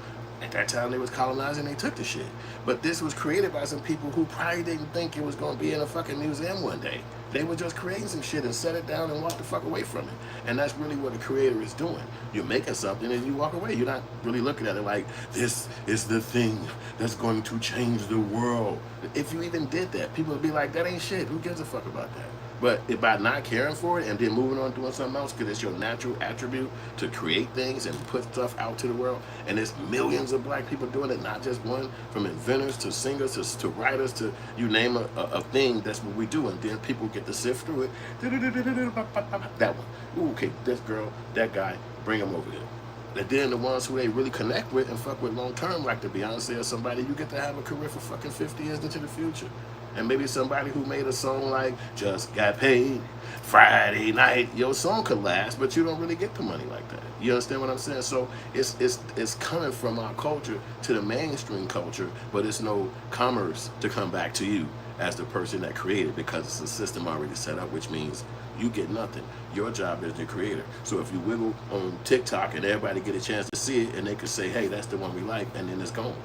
At that time, they was colonizing, they took the shit. But this was created by some people who probably didn't think it was going to be in a fucking museum one day. They were just creating some shit and set it down and walk the fuck away from it. And that's really what a creator is doing. You're making something and you walk away. You're not really looking at it like, this is the thing that's going to change the world. If you even did that, people would be like, that ain't shit. Who gives a fuck about that? But by not caring for it and then moving on doing something else, because it's your natural attribute to create things and put stuff out to the world, and there's millions of black people doing it, not just one, from inventors to singers to writers to you name a thing, that's what we do. And then people get to sift through it. That one. Ooh, okay, this girl, that guy, bring them over here. And then the ones who they really connect with and fuck with long term, like the Beyonce or somebody, you get to have a career for fucking 50 years into the future. And maybe somebody who made a song like Just Got Paid Friday Night, your song could last, but you don't really get the money like that. You understand what I'm saying? So it's coming from our culture to the mainstream culture, but it's no commerce to come back to you. as the person that created, because it's a system already set up, which means you get nothing. Your job is the creator. So if you wiggle on TikTok and everybody get a chance to see it and they could say, hey, that's the one we like, and then it's gone.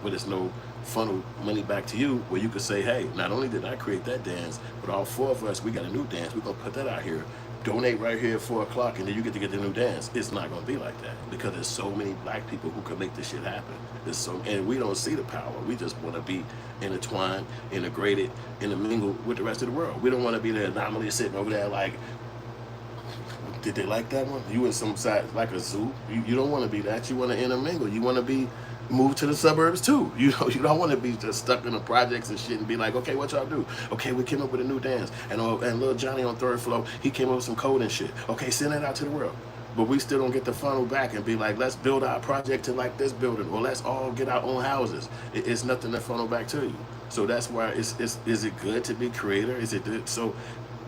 But it's no funnel money back to you where you could say, hey, not only did I create that dance, but all 4 of us, we got a new dance. We're going to put that out here. Donate right here at 4 o'clock, and then you get to get the new dance. It's not going to be like that, because there's so many black people who can make this shit happen. And we don't see the power. We just want to be intertwined, integrated, intermingled with the rest of the world. We don't want to be the anomaly sitting over there like, did they like that one? You in some side like a zoo. You don't want to be that. You want to intermingle. You want to be moved to the suburbs too. You don't want to be just stuck in the projects and shit and be like, okay, what y'all do? Okay, we came up with a new dance, and little Johnny on 3rd floor, he came up with some code and shit. Okay, send that out to the world. But we still don't get the funnel back and be like, let's build our project to like this building, or let's all get our own houses. It's nothing to funnel back to you. So that's why is it good to be creator? Is it good? So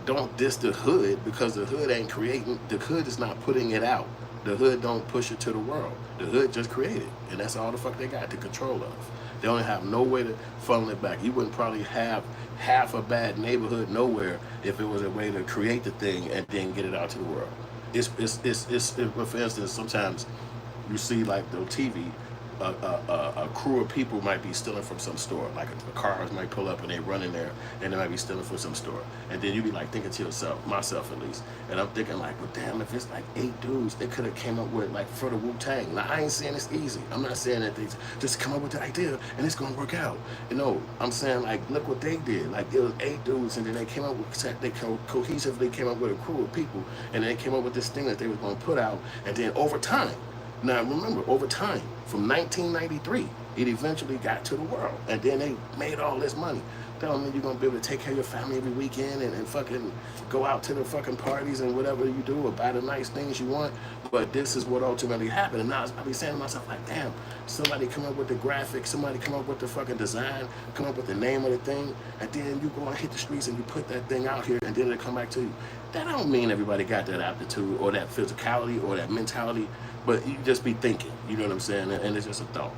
don't diss the hood, because the hood ain't creating. The hood is not putting it out. The hood don't push it to the world. The hood just created, and that's all the fuck they got the control of. They don't have no way to funnel it back. You wouldn't probably have half a bad neighborhood nowhere if it was a way to create the thing and then get it out to the world. It's for instance, sometimes you see like the TV, a crew of people might be stealing from some store. Like the cars might pull up and they run in there and they might be stealing from some store. And then you be like thinking to yourself, myself at least, and I'm thinking like, well damn, if it's like 8 dudes, they could have came up with like for the Wu-Tang. Now I ain't saying it's easy. I'm not saying that they just come up with the idea and it's gonna work out. You know, I'm saying like, look what they did. Like it was 8 dudes and then they came up with, they cohesively came up with a crew of people, and they came up with this thing that they was gonna put out, and then over time, now remember, over time, from 1993, it eventually got to the world, and then they made all this money. That don't mean you're gonna be able to take care of your family every weekend and fucking go out to the fucking parties and whatever you do, or buy the nice things you want. But this is what ultimately happened. And now I be saying to myself like, damn, somebody come up with the graphics, somebody come up with the fucking design, come up with the name of the thing, and then you go and hit the streets and you put that thing out here, and then it'll come back to you. That don't mean everybody got that aptitude or that physicality or that mentality, but you just be thinking, you know what I'm saying? And it's just a thought.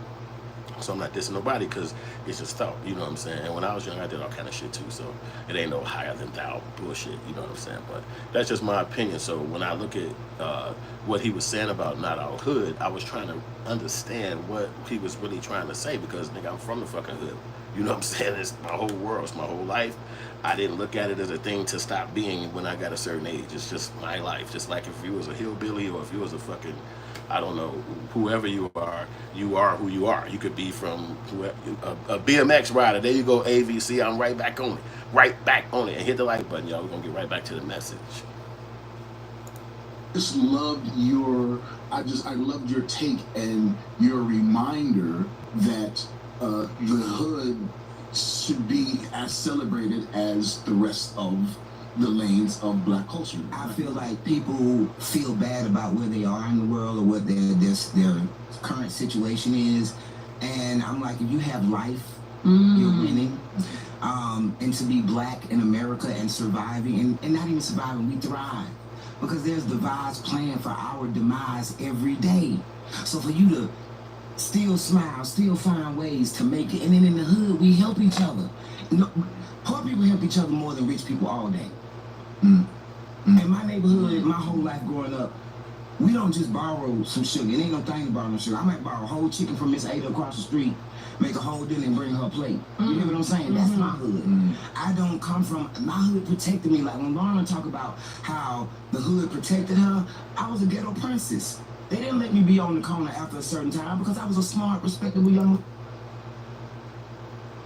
So I'm not dissing nobody, because it's just thought, you know what I'm saying? And when I was young, I did all kind of shit too, so it ain't no higher than thou bullshit, you know what I'm saying? But that's just my opinion. So when I look at what he was saying about not our hood, I was trying to understand what he was really trying to say, because nigga, I'm from the fucking hood. You know what I'm saying? It's my whole world, it's my whole life. I didn't look at it as a thing to stop being when I got a certain age. It's just my life. Just like if you was a hillbilly, or if you was a fucking, I don't know, whoever you are who you are. You could be from a BMX rider. There you go, AVC. I'm right back on it. Right back on it. And hit the like button, y'all. We're going to get right back to the message. Just loved I loved your take and your reminder that the hood should be as celebrated as the rest of the lanes of black culture. I feel like people feel bad about where they are in the world, or what their current situation is, and I'm like, if you have life, you're winning. And to be black in America and surviving, and not even surviving, we thrive, because there's device plan for our demise every day. So for you to still smile, still find ways to make it, and then in the hood we help each other. You know, poor people help each other more than rich people all day. In my neighborhood, my whole life growing up, we don't just borrow some sugar. It ain't no thing to borrow no sugar. I might borrow a whole chicken from Miss Ada across the street, make a whole dinner and bring her a plate. You know what I'm saying? That's my hood. I don't come from, my hood protected me. Like when Lorna talk about how the hood protected her, I was a ghetto princess. They didn't let me be on the corner after a certain time, because I was a smart, respectable young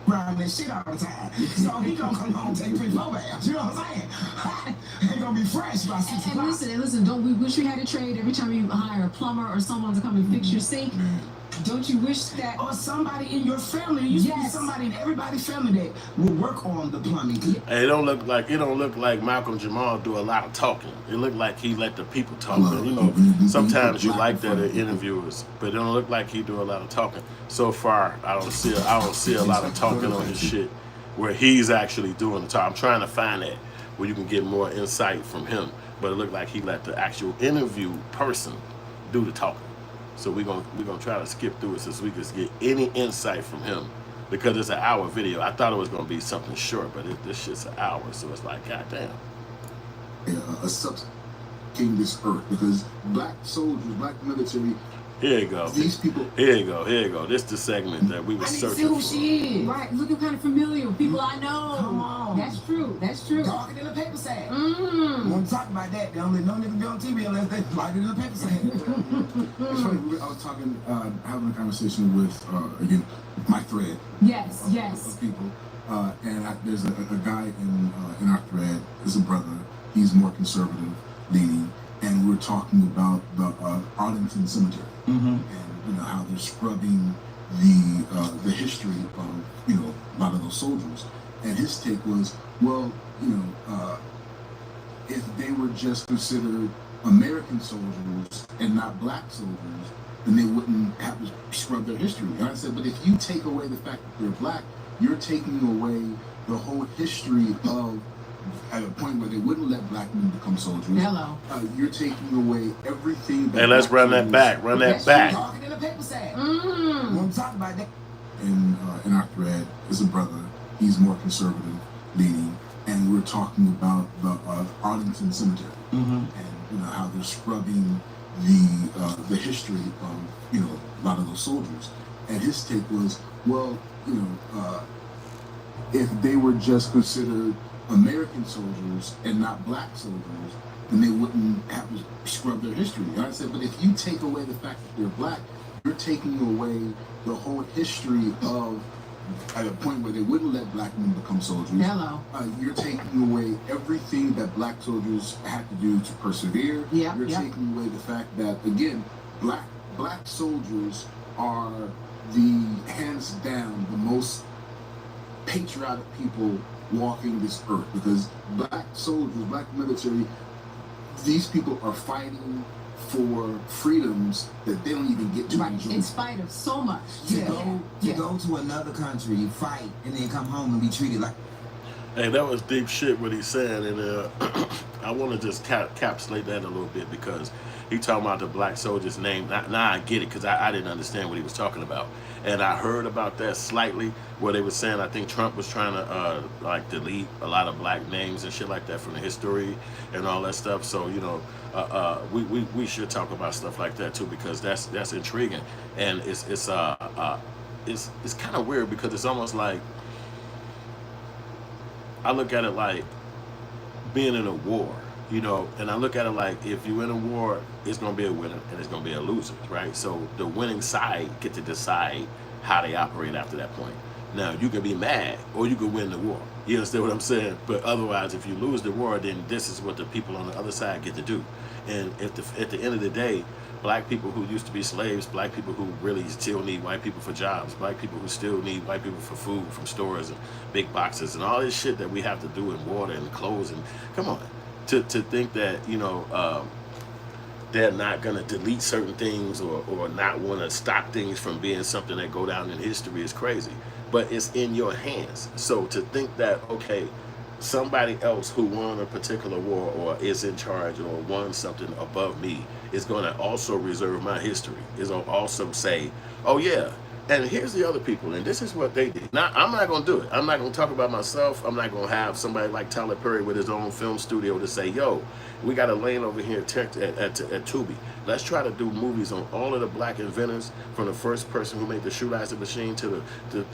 around that shit all the time. So he gonna come home and take 3 flow baths. You know what I'm saying? He gonna be fresh by 6 o'clock. And listen, don't we wish we had a trade every time you hire a plumber or someone to come and fix your sink? Don't you wish that? Or somebody in your family, you used to be somebody in everybody's family that will work on the plumbing. It don't look like Malcolm Jamal do a lot of talking. It looked like he let the people talk. You know, sometimes you like that in interviewers, but it don't look like he do a lot of talking. So far, I don't see a lot of talking on his shit where he's actually doing the talk. I'm trying to find that where you can get more insight from him, but it looked like he let the actual interview person do the talking. So we're gonna try to skip through it so we can get any insight from him because it's an hour video. I thought it was gonna be something short, but this shit's an hour, so it's like, goddamn. A subjugating this earth, because black soldiers, black military. Here you go. These people. Here you go. Here you go. This is the segment that we were searching for. She is. Right, looking kind of familiar. People I know. Come on. That's true. That's true. Darker than a paper sack. Mm. Want to talk about that? They don't let no nigga be on TV unless they darker than a paper sack. It's funny. I was talking, having a conversation with again my thread. Yes, yes. Of people, and there's a guy in our thread. Is a brother. He's more conservative leaning, and we're talking about the Arlington Cemetery. Mm-hmm. And how they're scrubbing the history of a lot of those soldiers, and his take was, well, if they were just considered American soldiers and not black soldiers, then they wouldn't have to scrub their history. And I said, but if you take away the fact that they're black, you're taking away the whole history of, at a point where they wouldn't let black men become soldiers. Hello. You're taking away everything. Hey, let's run that back. Run that back. Darker than a paper sack. Mm. Want to talk about that? In our thread is a brother. He's more conservative leaning, and we're talking about the Arlington Cemetery. Mm-hmm. And how they're scrubbing the history of a lot of those soldiers. And his take was, well, if they were just considered American soldiers and not black soldiers, then they wouldn't have to scrub their history. And I said, but if you take away the fact that they're black, you're taking away the whole history of, at a point where they wouldn't let black men become soldiers. Hello. You're taking away everything that black soldiers had to do to persevere. Yeah, you're taking away the fact that, again, black soldiers are the hands down the most patriotic people walking this earth, because black soldiers, black military, these people are fighting for freedoms that they don't even get to enjoy. In spite of so much. To go to another country, fight, and then come home and be treated like. Hey, that was deep shit what he said, and I want to just capsulate that a little bit, because he talking about the black soldier's name. Now I get it, because I didn't understand what he was talking about, and I heard about that slightly, where they were saying I think Trump was trying to like delete a lot of black names and shit like that from the history and all that stuff. So we should talk about stuff like that too, because that's intriguing, and it's kind of weird, because it's almost like, I look at it like being in a war, and I look at it like, if you're in a war, it's going to be a winner and it's going to be a loser, right? So the winning side get to decide how they operate after that point. Now, you can be mad or you can win the war. You understand what I'm saying? But otherwise, if you lose the war, then this is what the people on the other side get to do. And at the end of the day, black people who used to be slaves, black people who really still need white people for jobs, black people who still need white people for food from stores and big boxes and all this shit that we have to do in water and clothes, and come on, to think that they're not going to delete certain things or not want to stop things from being something that go down in history is crazy. But it's in your hands. So to think that, okay, somebody else who won a particular war or is in charge or won something above me is going to also reserve my history, is going to also say, oh yeah, and here's the other people, and this is what they did. Now, I'm not going to do it. I'm not going to talk about myself. I'm not going to have somebody like Tyler Perry with his own film studio to say, yo, we got a lane over here at Tubi. Let's try to do movies on all of the black inventors, from the first person who made the shoelacer machine to the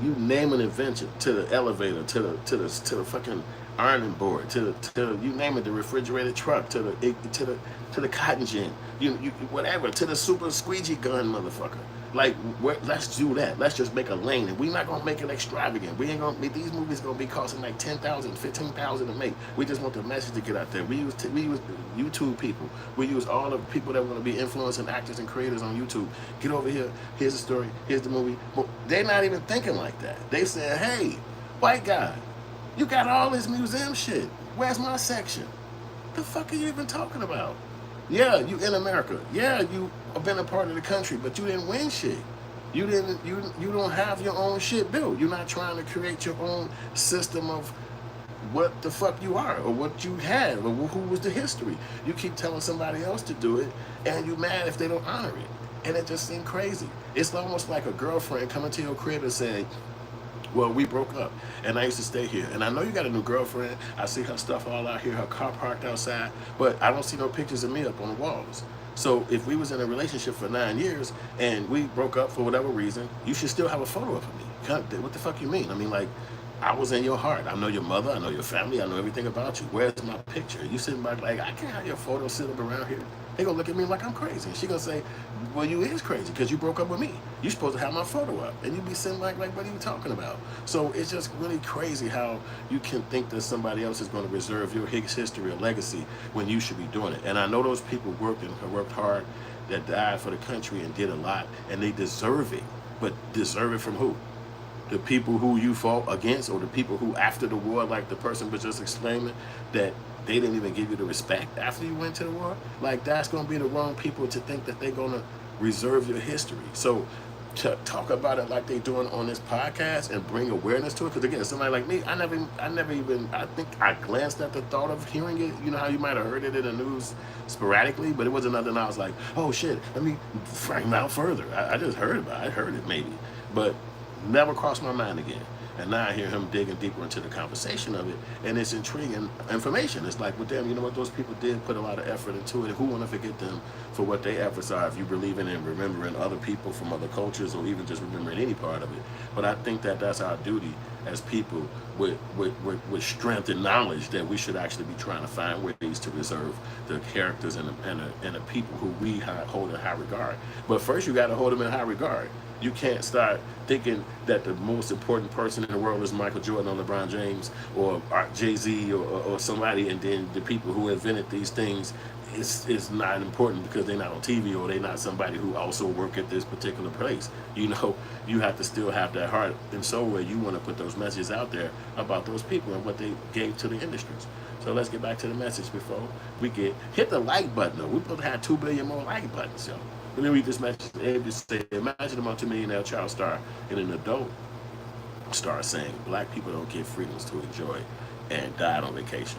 you name an invention, to the elevator, to the fucking ironing board, to you name it, the refrigerated truck, to the cotton gin, you whatever, to the super squeegee gun motherfucker. Like, let's do that. Let's just make a lane, and we're not gonna make it extravagant. We ain't gonna make these movies gonna be costing like $10,000, $15,000 to make. We just want the message to get out there. We use YouTube people. We use all the people that want to be influencing actors and creators on YouTube. Get over here. Here's the story. Here's the movie. But they're not even thinking like that. They saying, hey, white guy, you got all this museum shit. Where's my section? The fuck are you even talking about? Yeah, you in America. Yeah, you have been a part of the country, but you didn't win shit. You don't have your own shit built. You're not trying to create your own system of what the fuck you are or what you had or who was the history. You keep telling somebody else to do it, and you mad if they don't honor it. And it just seemed crazy. It's almost like a girlfriend coming to your crib and saying, well, we broke up, and I used to stay here. And I know you got a new girlfriend. I see her stuff all out here, her car parked outside, but I don't see no pictures of me up on the walls. So if we was in a relationship for 9 years and we broke up for whatever reason, you should still have a photo of me. What the fuck you mean? I mean, like, I was in your heart. I know your mother. I know your family. I know everything about you. Where's my picture? You sitting back like, I can't have your photo sit up around here. They gonna look at me like I'm crazy. And she gonna say, well, you is crazy because you broke up with me. You supposed to have my photo up. And you be sitting like, what are you talking about? So it's just really crazy how you can think that somebody else is gonna reserve your history or legacy when you should be doing it. And I know those people worked hard, that died for the country and did a lot, and they deserve it. But deserve it from who? The people who you fought against, or the people who after the war, like the person was just exclaiming that they didn't even give you the respect after you went to the war? Like, that's going to be the wrong people to think that they're going to reserve your history. So to talk about it like they're doing on this podcast and bring awareness to it, because again, somebody like me, I think I glanced at the thought of hearing it. You know how you might have heard it in the news sporadically, but it wasn't nothing I was like, oh shit, let me frame out further. I just heard about it. I heard it maybe, but never crossed my mind again. And now I hear him digging deeper into the conversation of it, and it's intriguing information. It's like, well, damn, you know what? Those people did put a lot of effort into it. Who want to forget them for what their efforts are if you believe in and remembering other people from other cultures, or even just remembering any part of it. But I think that that's our duty as people with strength and knowledge, that we should actually be trying to find ways to reserve the characters and the people who we hold in high regard. But first, you got to hold them in high regard. You can't start thinking that the most important person in the world is Michael Jordan or LeBron James or Jay-Z or somebody, and then the people who invented these things is not important because they're not on TV, or they're not somebody who also work at this particular place. You know, you have to still have that heart and soul where you want to put those messages out there about those people and what they gave to the industries. So let's get back to the message before we hit the like button. Though. We're supposed to have 2 billion more like buttons, yo. Let me read this message. They just say, imagine a multi-millionaire child star and an adult star saying, black people don't get freedoms to enjoy and died on vacation.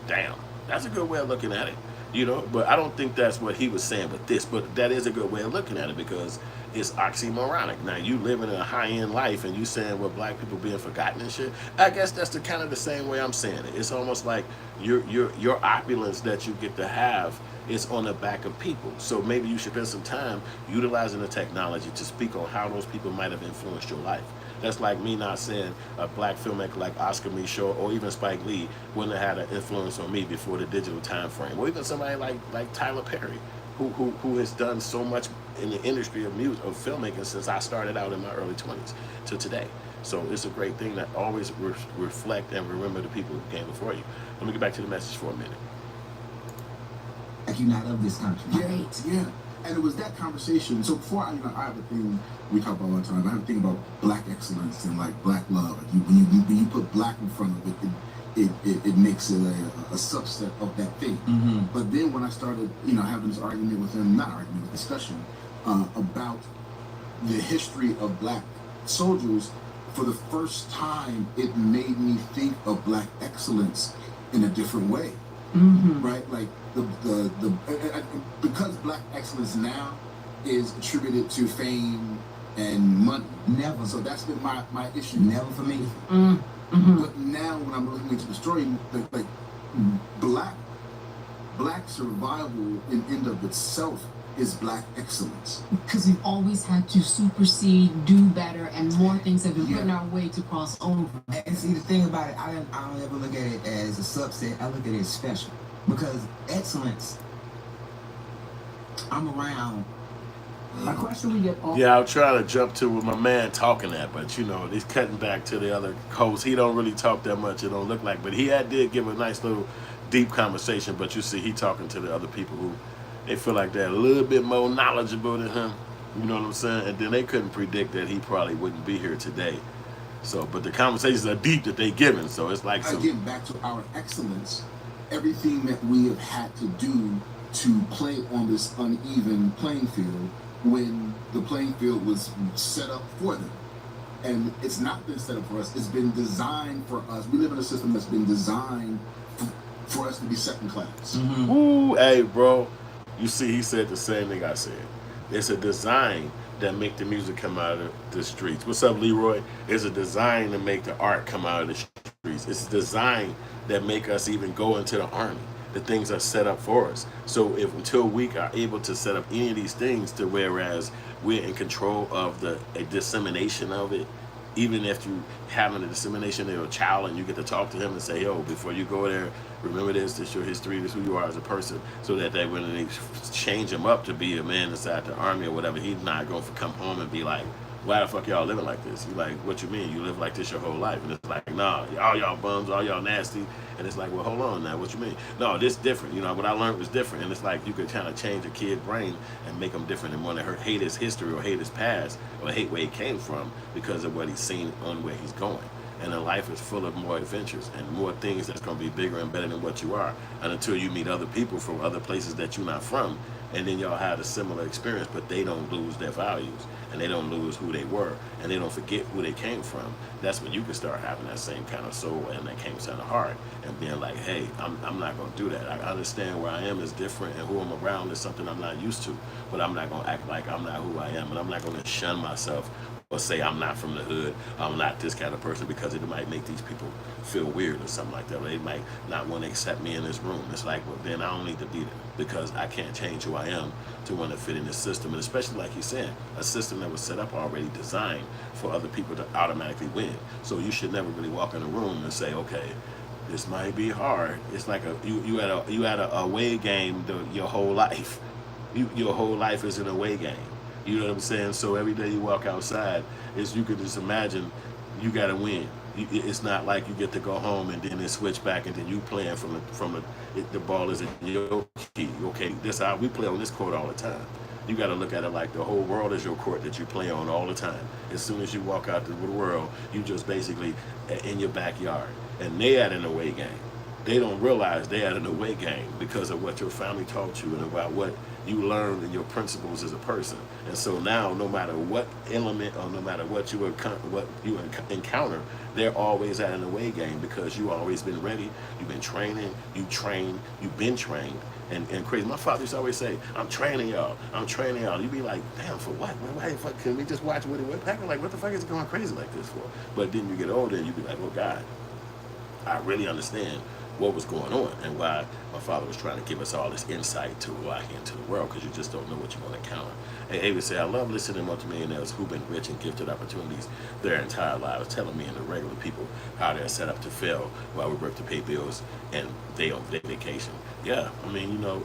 Damn, that's a good way of looking at it. You know, but I don't think that's what he was saying with this, but that is a good way of looking at it because it's oxymoronic. Now, you living in a high-end life and you saying, well, black people being forgotten and shit. I guess that's the kind of the same way I'm saying it. It's almost like your opulence that you get to have is on the back of people. So maybe you should spend some time utilizing the technology to speak on how those people might have influenced your life. That's like me not saying a black filmmaker like Oscar Micheaux or even Spike Lee wouldn't have had an influence on me before the digital time frame. Or even somebody like Tyler Perry, who has done so much in the industry of music, of filmmaking, since I started out in my early 20s to today. So it's a great thing to always reflect and remember the people who came before you. Let me get back to the message for a minute. Like you're not of this country. Yeah. And it was that conversation. So before I have a thing we talk about all the time. I have a thing about black excellence and like black love. When you put black in front of it, it makes it a subset of that thing. Mm-hmm. But then when I started, having this argument with him, discussion about the history of black soldiers, for the first time, it made me think of black excellence in a different way. Mm-hmm. Right? Like because black excellence now is attributed to fame and money. Never. So that's been my issue. Never for me. Mm-hmm. But now when I'm looking into the story, like black survival in and of itself is black excellence. Because we've always had to supersede, do better, and more things have been put in our way to cross over. And see, the thing about it, I don't ever look at it as a subset. I look at it as special. Because excellence, I'm around. A question we get all. Yeah, I'll try to jump to with my man talking that, but he's cutting back to the other host. He don't really talk that much, it don't look like, but he did give a nice little deep conversation, but you see he talking to the other people who they feel like they're a little bit more knowledgeable than him, you know what I'm saying? And then they couldn't predict that he probably wouldn't be here today. So, but the conversations are deep that they giving, so it's like again, back to our excellence, everything that we have had to do to play on this uneven playing field when the playing field was set up for them. And it's not been set up for us, it's been designed for us. We live in a system that's been designed for us to be second class. Mm-hmm. Ooh, hey, bro. You see, he said the same thing I said. It's a design that make the music come out of the streets. What's up, Leroy? It's a design to make the art come out of the streets. It's a design that make us even go into the army. The things are set up for us. So if until we are able to set up any of these things to whereas we're in control of the dissemination of it, even if you having a dissemination of a child and you get to talk to him and say, yo, before you go there, remember this is your history, this is who you are as a person, so that when they change him up to be a man inside the army or whatever, he's not going to come home and be like, why the fuck y'all living like this? You like, what you mean? You live like this your whole life? And it's like, nah, all y'all bums, all y'all nasty. And it's like, well, hold on now, what you mean? No, this different. You know, what I learned was different. And it's like you could kind of change a kid's brain and make him different and want to hate his history or hate his past or hate where he came from because of what he's seen on where he's going. And then life is full of more adventures and more things that's going to be bigger and better than what you are. And until you meet other people from other places that you're not from, and then y'all have a similar experience, but they don't lose their values and they don't lose who they were and they don't forget who they came from. That's when you can start having that same kind of soul and that same kind of heart and being like, hey, I'm not going to do that. I understand where I am is different and who I'm around is something I'm not used to, but I'm not going to act like I'm not who I am, and I'm not going to shun myself or say I'm not from the hood, I'm not this kind of person, because it might make these people feel weird or something like that. Or they might not want to accept me in this room. It's like, well, then I don't need to be there because I can't change who I am to want to fit in this system. And especially like you said, a system that was set up already designed for other people to automatically win. So you should never really walk in a room and say, okay, this might be hard. It's like you had a away game your whole life. Your whole life is an away game. You know what I'm saying? So every day you walk outside, you could just imagine you got to win. It's not like you get to go home and then switch back and then you playing from the ball is in your key. Okay, this how we play on this court all the time. You got to look at it like the whole world is your court that you play on all the time. As soon as you walk out to the world, you just basically in your backyard. And they at an away game. They don't realize they at an away game because of what your family taught you and about what you learned in your principles as a person. And so now, no matter what element or no matter what you encounter, they're always at an away game because you always been ready. You've been training. You've been trained. And crazy. My father used to always say, I'm training y'all. I'm training y'all. You be like, damn, for what? Why the fuck can we just watch Woody Woodpecker? Like, what the fuck is it going crazy like this for? But then you get older and you be like, oh God, I really understand what was going on and why my father was trying to give us all this insight to walk into the world, because you just don't know what you're going to encounter. And Ava said, I love listening to multimillionaires who've been rich and gifted opportunities their entire lives, telling me and the regular people how they're set up to fail while we work to pay bills and they on their vacation. Yeah, I mean, you know,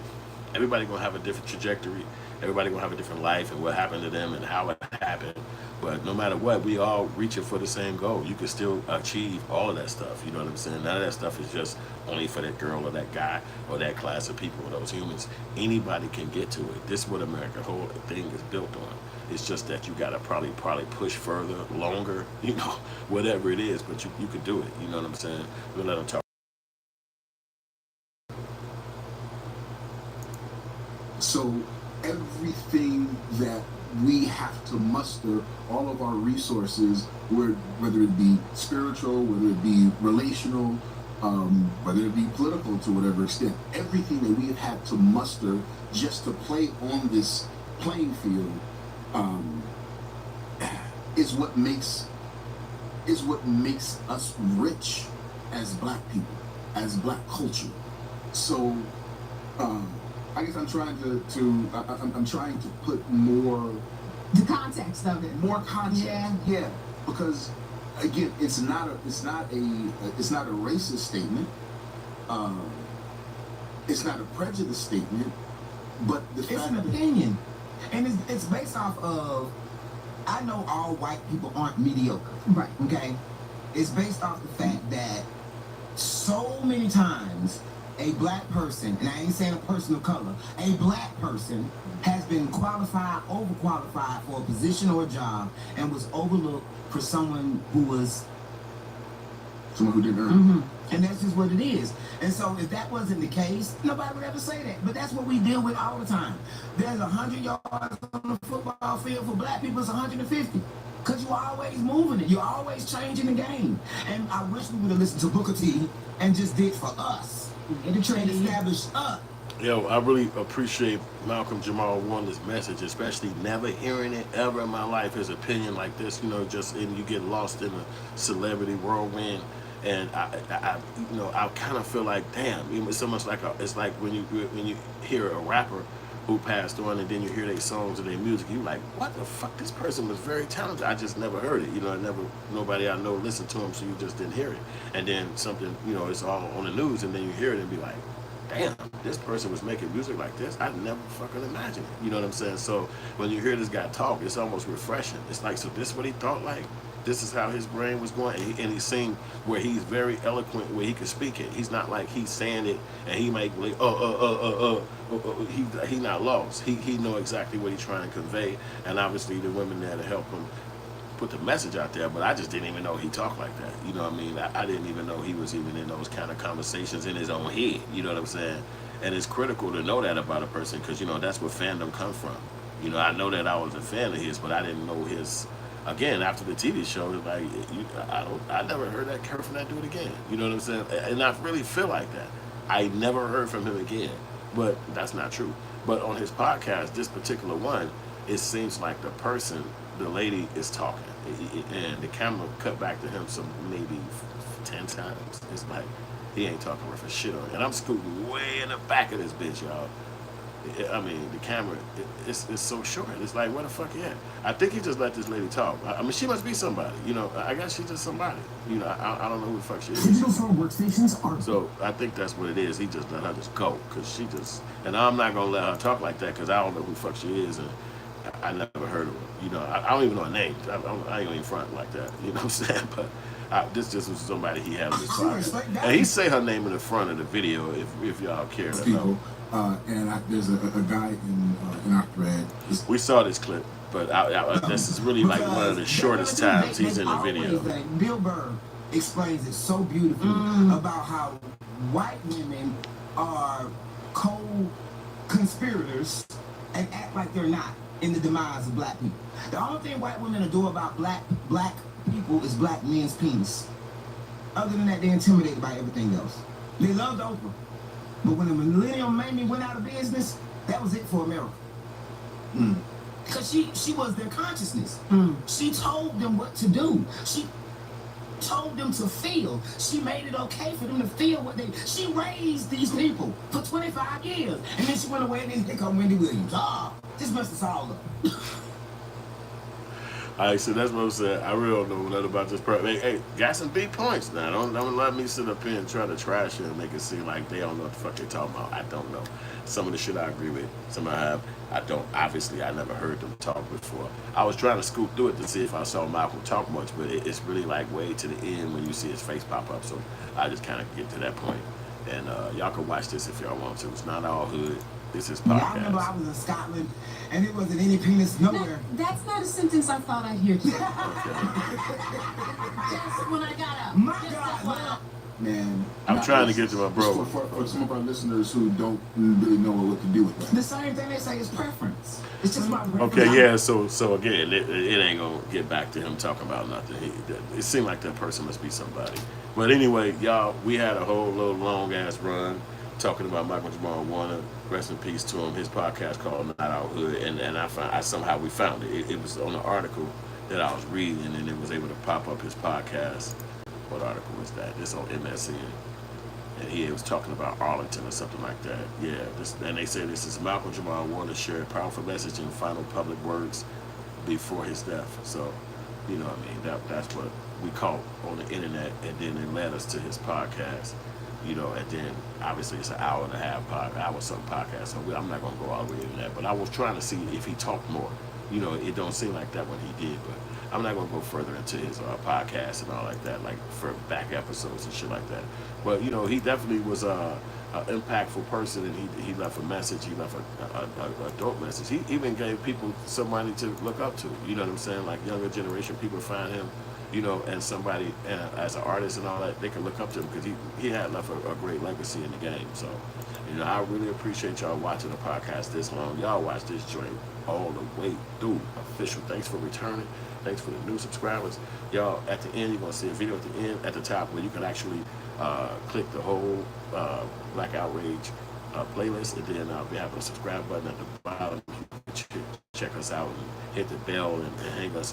everybody going to have a different trajectory. Everybody going to have a different life and what happened to them and how it happened. But no matter what, we all reaching for the same goal. You can still achieve all of that stuff. You know what I'm saying? None of that stuff is just only for that girl or that guy or that class of people or those humans. Anybody can get to it. This is what America's whole thing is built on. It's just that you got to probably push further, longer, you know, whatever it is. But you could do it. You know what I'm saying? We'll let them talk. So everything that we have to muster, all of our resources, whether it be spiritual, whether it be relational, whether it be political to whatever extent, everything that we have had to muster just to play on this playing field is what makes us rich as black people, as black culture. So I guess I'm trying I'm trying to put more the context of it. More context. Yeah. Because again, it's not a racist statement. It's not a prejudice statement, but it's an opinion, and it's based off of. I know all white people aren't mediocre. Right. Okay. It's based off the fact that so many times a black person, and I ain't saying a person of color, a black person has been qualified, overqualified for a position or a job and was overlooked for someone who didn't earn. Mm-hmm. And that's just what it is. And so if that wasn't the case, nobody would ever say that. But that's what we deal with all the time. There's 100 yards on the football field. For black people, it's 150. Because you're always moving it. You're always changing the game. And I wish we would have listened to Booker T and just did for us. And establish us. Yo, I really appreciate Malcolm Jamal Warner's message, especially never hearing it ever in my life, his opinion like this, you know, just and you get lost in a celebrity whirlwind. And you know, I kind of feel like, damn, you know, it's almost like it's like when you hear a rapper who passed on, and then you hear their songs and their music, you like, what the fuck? This person was very talented. I just never heard it. You know, nobody I know listened to him, so you just didn't hear it. And then something, you know, it's all on the news, and then you hear it and be like, damn, this person was making music like this. I never fucking imagined it. You know what I'm saying? So when you hear this guy talk, it's almost refreshing. It's like, so this is what he thought like? This is how his brain was going, and he sing where he's very eloquent, where he can speak it. He's not like he's saying it and he might like he not lost. He know exactly what he's trying to convey, and obviously the women there to help him put the message out there. But I just didn't even know he talked like that. You know what I mean? I didn't even know he was even in those kind of conversations in his own head. You know what I'm saying? And it's critical to know that about a person, because you know that's where fandom comes from. You know, I know that I was a fan of his, but I didn't know his. Again, after the TV show, it's like I never heard that from that dude again. You know what I'm saying? And I really feel like that. I never heard from him again, but that's not true. But on his podcast, this particular one, it seems like the lady is talking, and the camera cut back to him some maybe 10 times. It's like he ain't talking worth a shit on it. And I'm scooting way in the back of this bitch, y'all. I mean, the camera, it's so short. It's like, where the fuck he at? I think he just let this lady talk. I mean, she must be somebody. You know, I guess she's just somebody. You know, I don't know who the fuck she is. Digital phone workstations are. So I think that's what it is. He just let her just go, because she just, and I'm not going to let her talk like that, because I don't know who the fuck she is, and I never heard of her. You know, I don't even know her name. I ain't even front like that. You know what I'm saying? But this just was somebody he had on his podcast. And he say her name in the front of the video if y'all care to know. There's a guy in our thread. We saw this clip, but this is really like one of the shortest times he's in the video. Bill Burr explains it so beautifully about how white women are co-conspirators and act like they're not in the demise of black people. The only thing white women do about black people is black men's penis. Other than that, they're intimidated by everything else. They loved Oprah. But when the millennium mamie went out of business, that was it for America. Because she was their consciousness. She told them what to do. She told them to feel. She made it okay for them to feel what she raised these people for 25 years. And then she went away and then they called Wendy Williams. This messed us all up. All right, so that's what I'm saying. I really don't know nothing about this person. Hey, got some big points now. Don't let me sit up here and try to trash it and make it seem like they don't know what the fuck they talking about. I don't know. Some of the shit I agree with. Some I don't. Obviously, I never heard them talk before. I was trying to scoop through it to see if I saw Malcolm talk much, but it's really like way to the end when you see his face pop up. So I just kind of get to that point. And y'all can watch this if y'all want to. It's not all hood. This is podcast. I remember I was in Scotland and it wasn't any penis nowhere. That's not a sentence I thought I'd hear today. Just when I got up. My God. Man, I'm trying to get to my bro. For some of our listeners who don't really know what to do with that. The same thing they say is preference. It's just my preference. Okay, yeah, so again, it ain't gonna get back to him talking about nothing. It seemed like that person must be somebody. But anyway, y'all, we had a whole little long ass run talking about Malcolm Jamal Warner. Rest in peace to him. His podcast called Not Out Hood, and somehow we found it. It was on an article that I was reading, and it was able to pop up his podcast. What article was that? It's on MSN, and he was talking about Arlington or something like that. Yeah, and they say this is Malcolm Jamal Warner shared a powerful message in final public words before his death. So, you know what I mean? That's what we caught on the internet, and then it led us to his podcast. You know, and then obviously it's an hour and a half hour-something podcast, so I'm not going to go all the way into that. But I was trying to see if he talked more. You know, it don't seem like that when he did, but I'm not going to go further into his podcast and all like that, like for back episodes and shit like that. But, you know, he definitely was an impactful person, and he left a message. He left a dope message. He even gave people somebody to look up to. You know what I'm saying? Like younger generation people find him, you know, and somebody as an artist and all that, they can look up to him because he had left a great legacy in the game. So, you know, I really appreciate y'all watching the podcast this long. Y'all watch this joint all the way through. Official. Thanks for returning. Thanks for the new subscribers. Y'all, at the end, you're going to see a video at the top where you can actually click the whole Black Outrage playlist, and then we have a subscribe button at the bottom. You can check us out and hit the bell and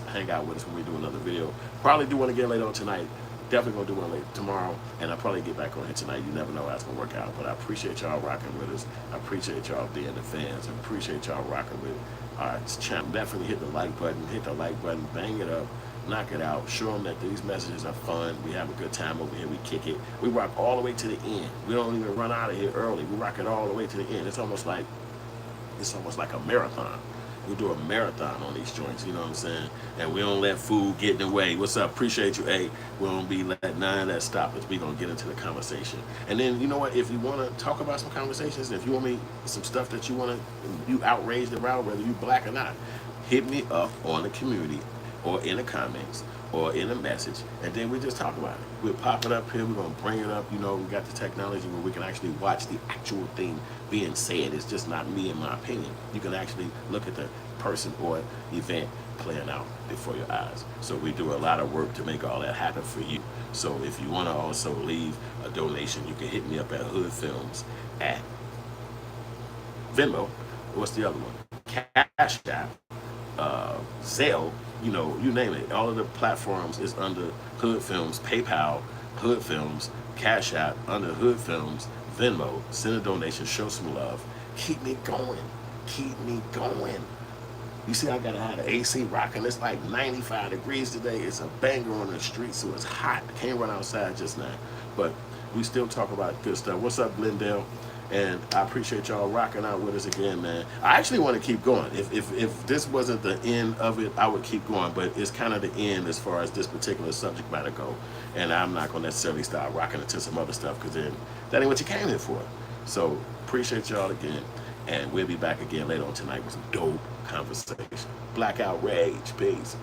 hang out with us when we do another video. Probably do one again later on tonight. Definitely gonna do one later tomorrow, and I'll probably get back on here tonight. You never know how it's gonna work out, but I appreciate y'all rocking with us. I appreciate y'all being the fans. I appreciate y'all rocking with our channel. Definitely hit the like button, bang it up, knock it out, show them that these messages are fun. We have a good time over here. We kick it. We rock all the way to the end. We don't even run out of here early. We rock it all the way to the end. It's almost like a marathon. We do a marathon on these joints, you know what I'm saying? And we don't let food get in the way. What's up? Appreciate you. Hey, we don't be letting none of that stop us. We gonna get into the conversation. And then, you know what? If you wanna talk about some conversations, if you want me some stuff that you outraged about, whether you black or not, hit me up on the community or in the comments or in a message, and then we just talk about it. We'll pop it up here. We're gonna bring it up. You know, we got the technology where we can actually watch the actual thing being said. It's just not me and my opinion. You can actually look at the person or event playing out before your eyes. So we do a lot of work to make all that happen for you. So if you want to also leave a donation, you can hit me up at Hood Films at Venmo. What's the other one? Cashapp, Zelle, you know, you name it. All of the platforms is under Hood Films. PayPal, Hood Films. Cash App, under Hood Films. Venmo. Send a donation. Show some love. Keep me going. Keep me going. You see, I gotta have the AC rocking. It's like 95 degrees today. It's a banger on the street, so it's hot. I can't run outside just now. But we still talk about good stuff. What's up, Glendale? And I appreciate y'all rocking out with us again, man. I actually want to keep going. If this wasn't the end of it, I would keep going. But it's kind of the end as far as this particular subject matter go. And I'm not going to necessarily start rocking into some other stuff, because then that ain't what you came here for. So appreciate y'all again. And we'll be back again later on tonight with some dope conversation. Blackout Rage. Peace.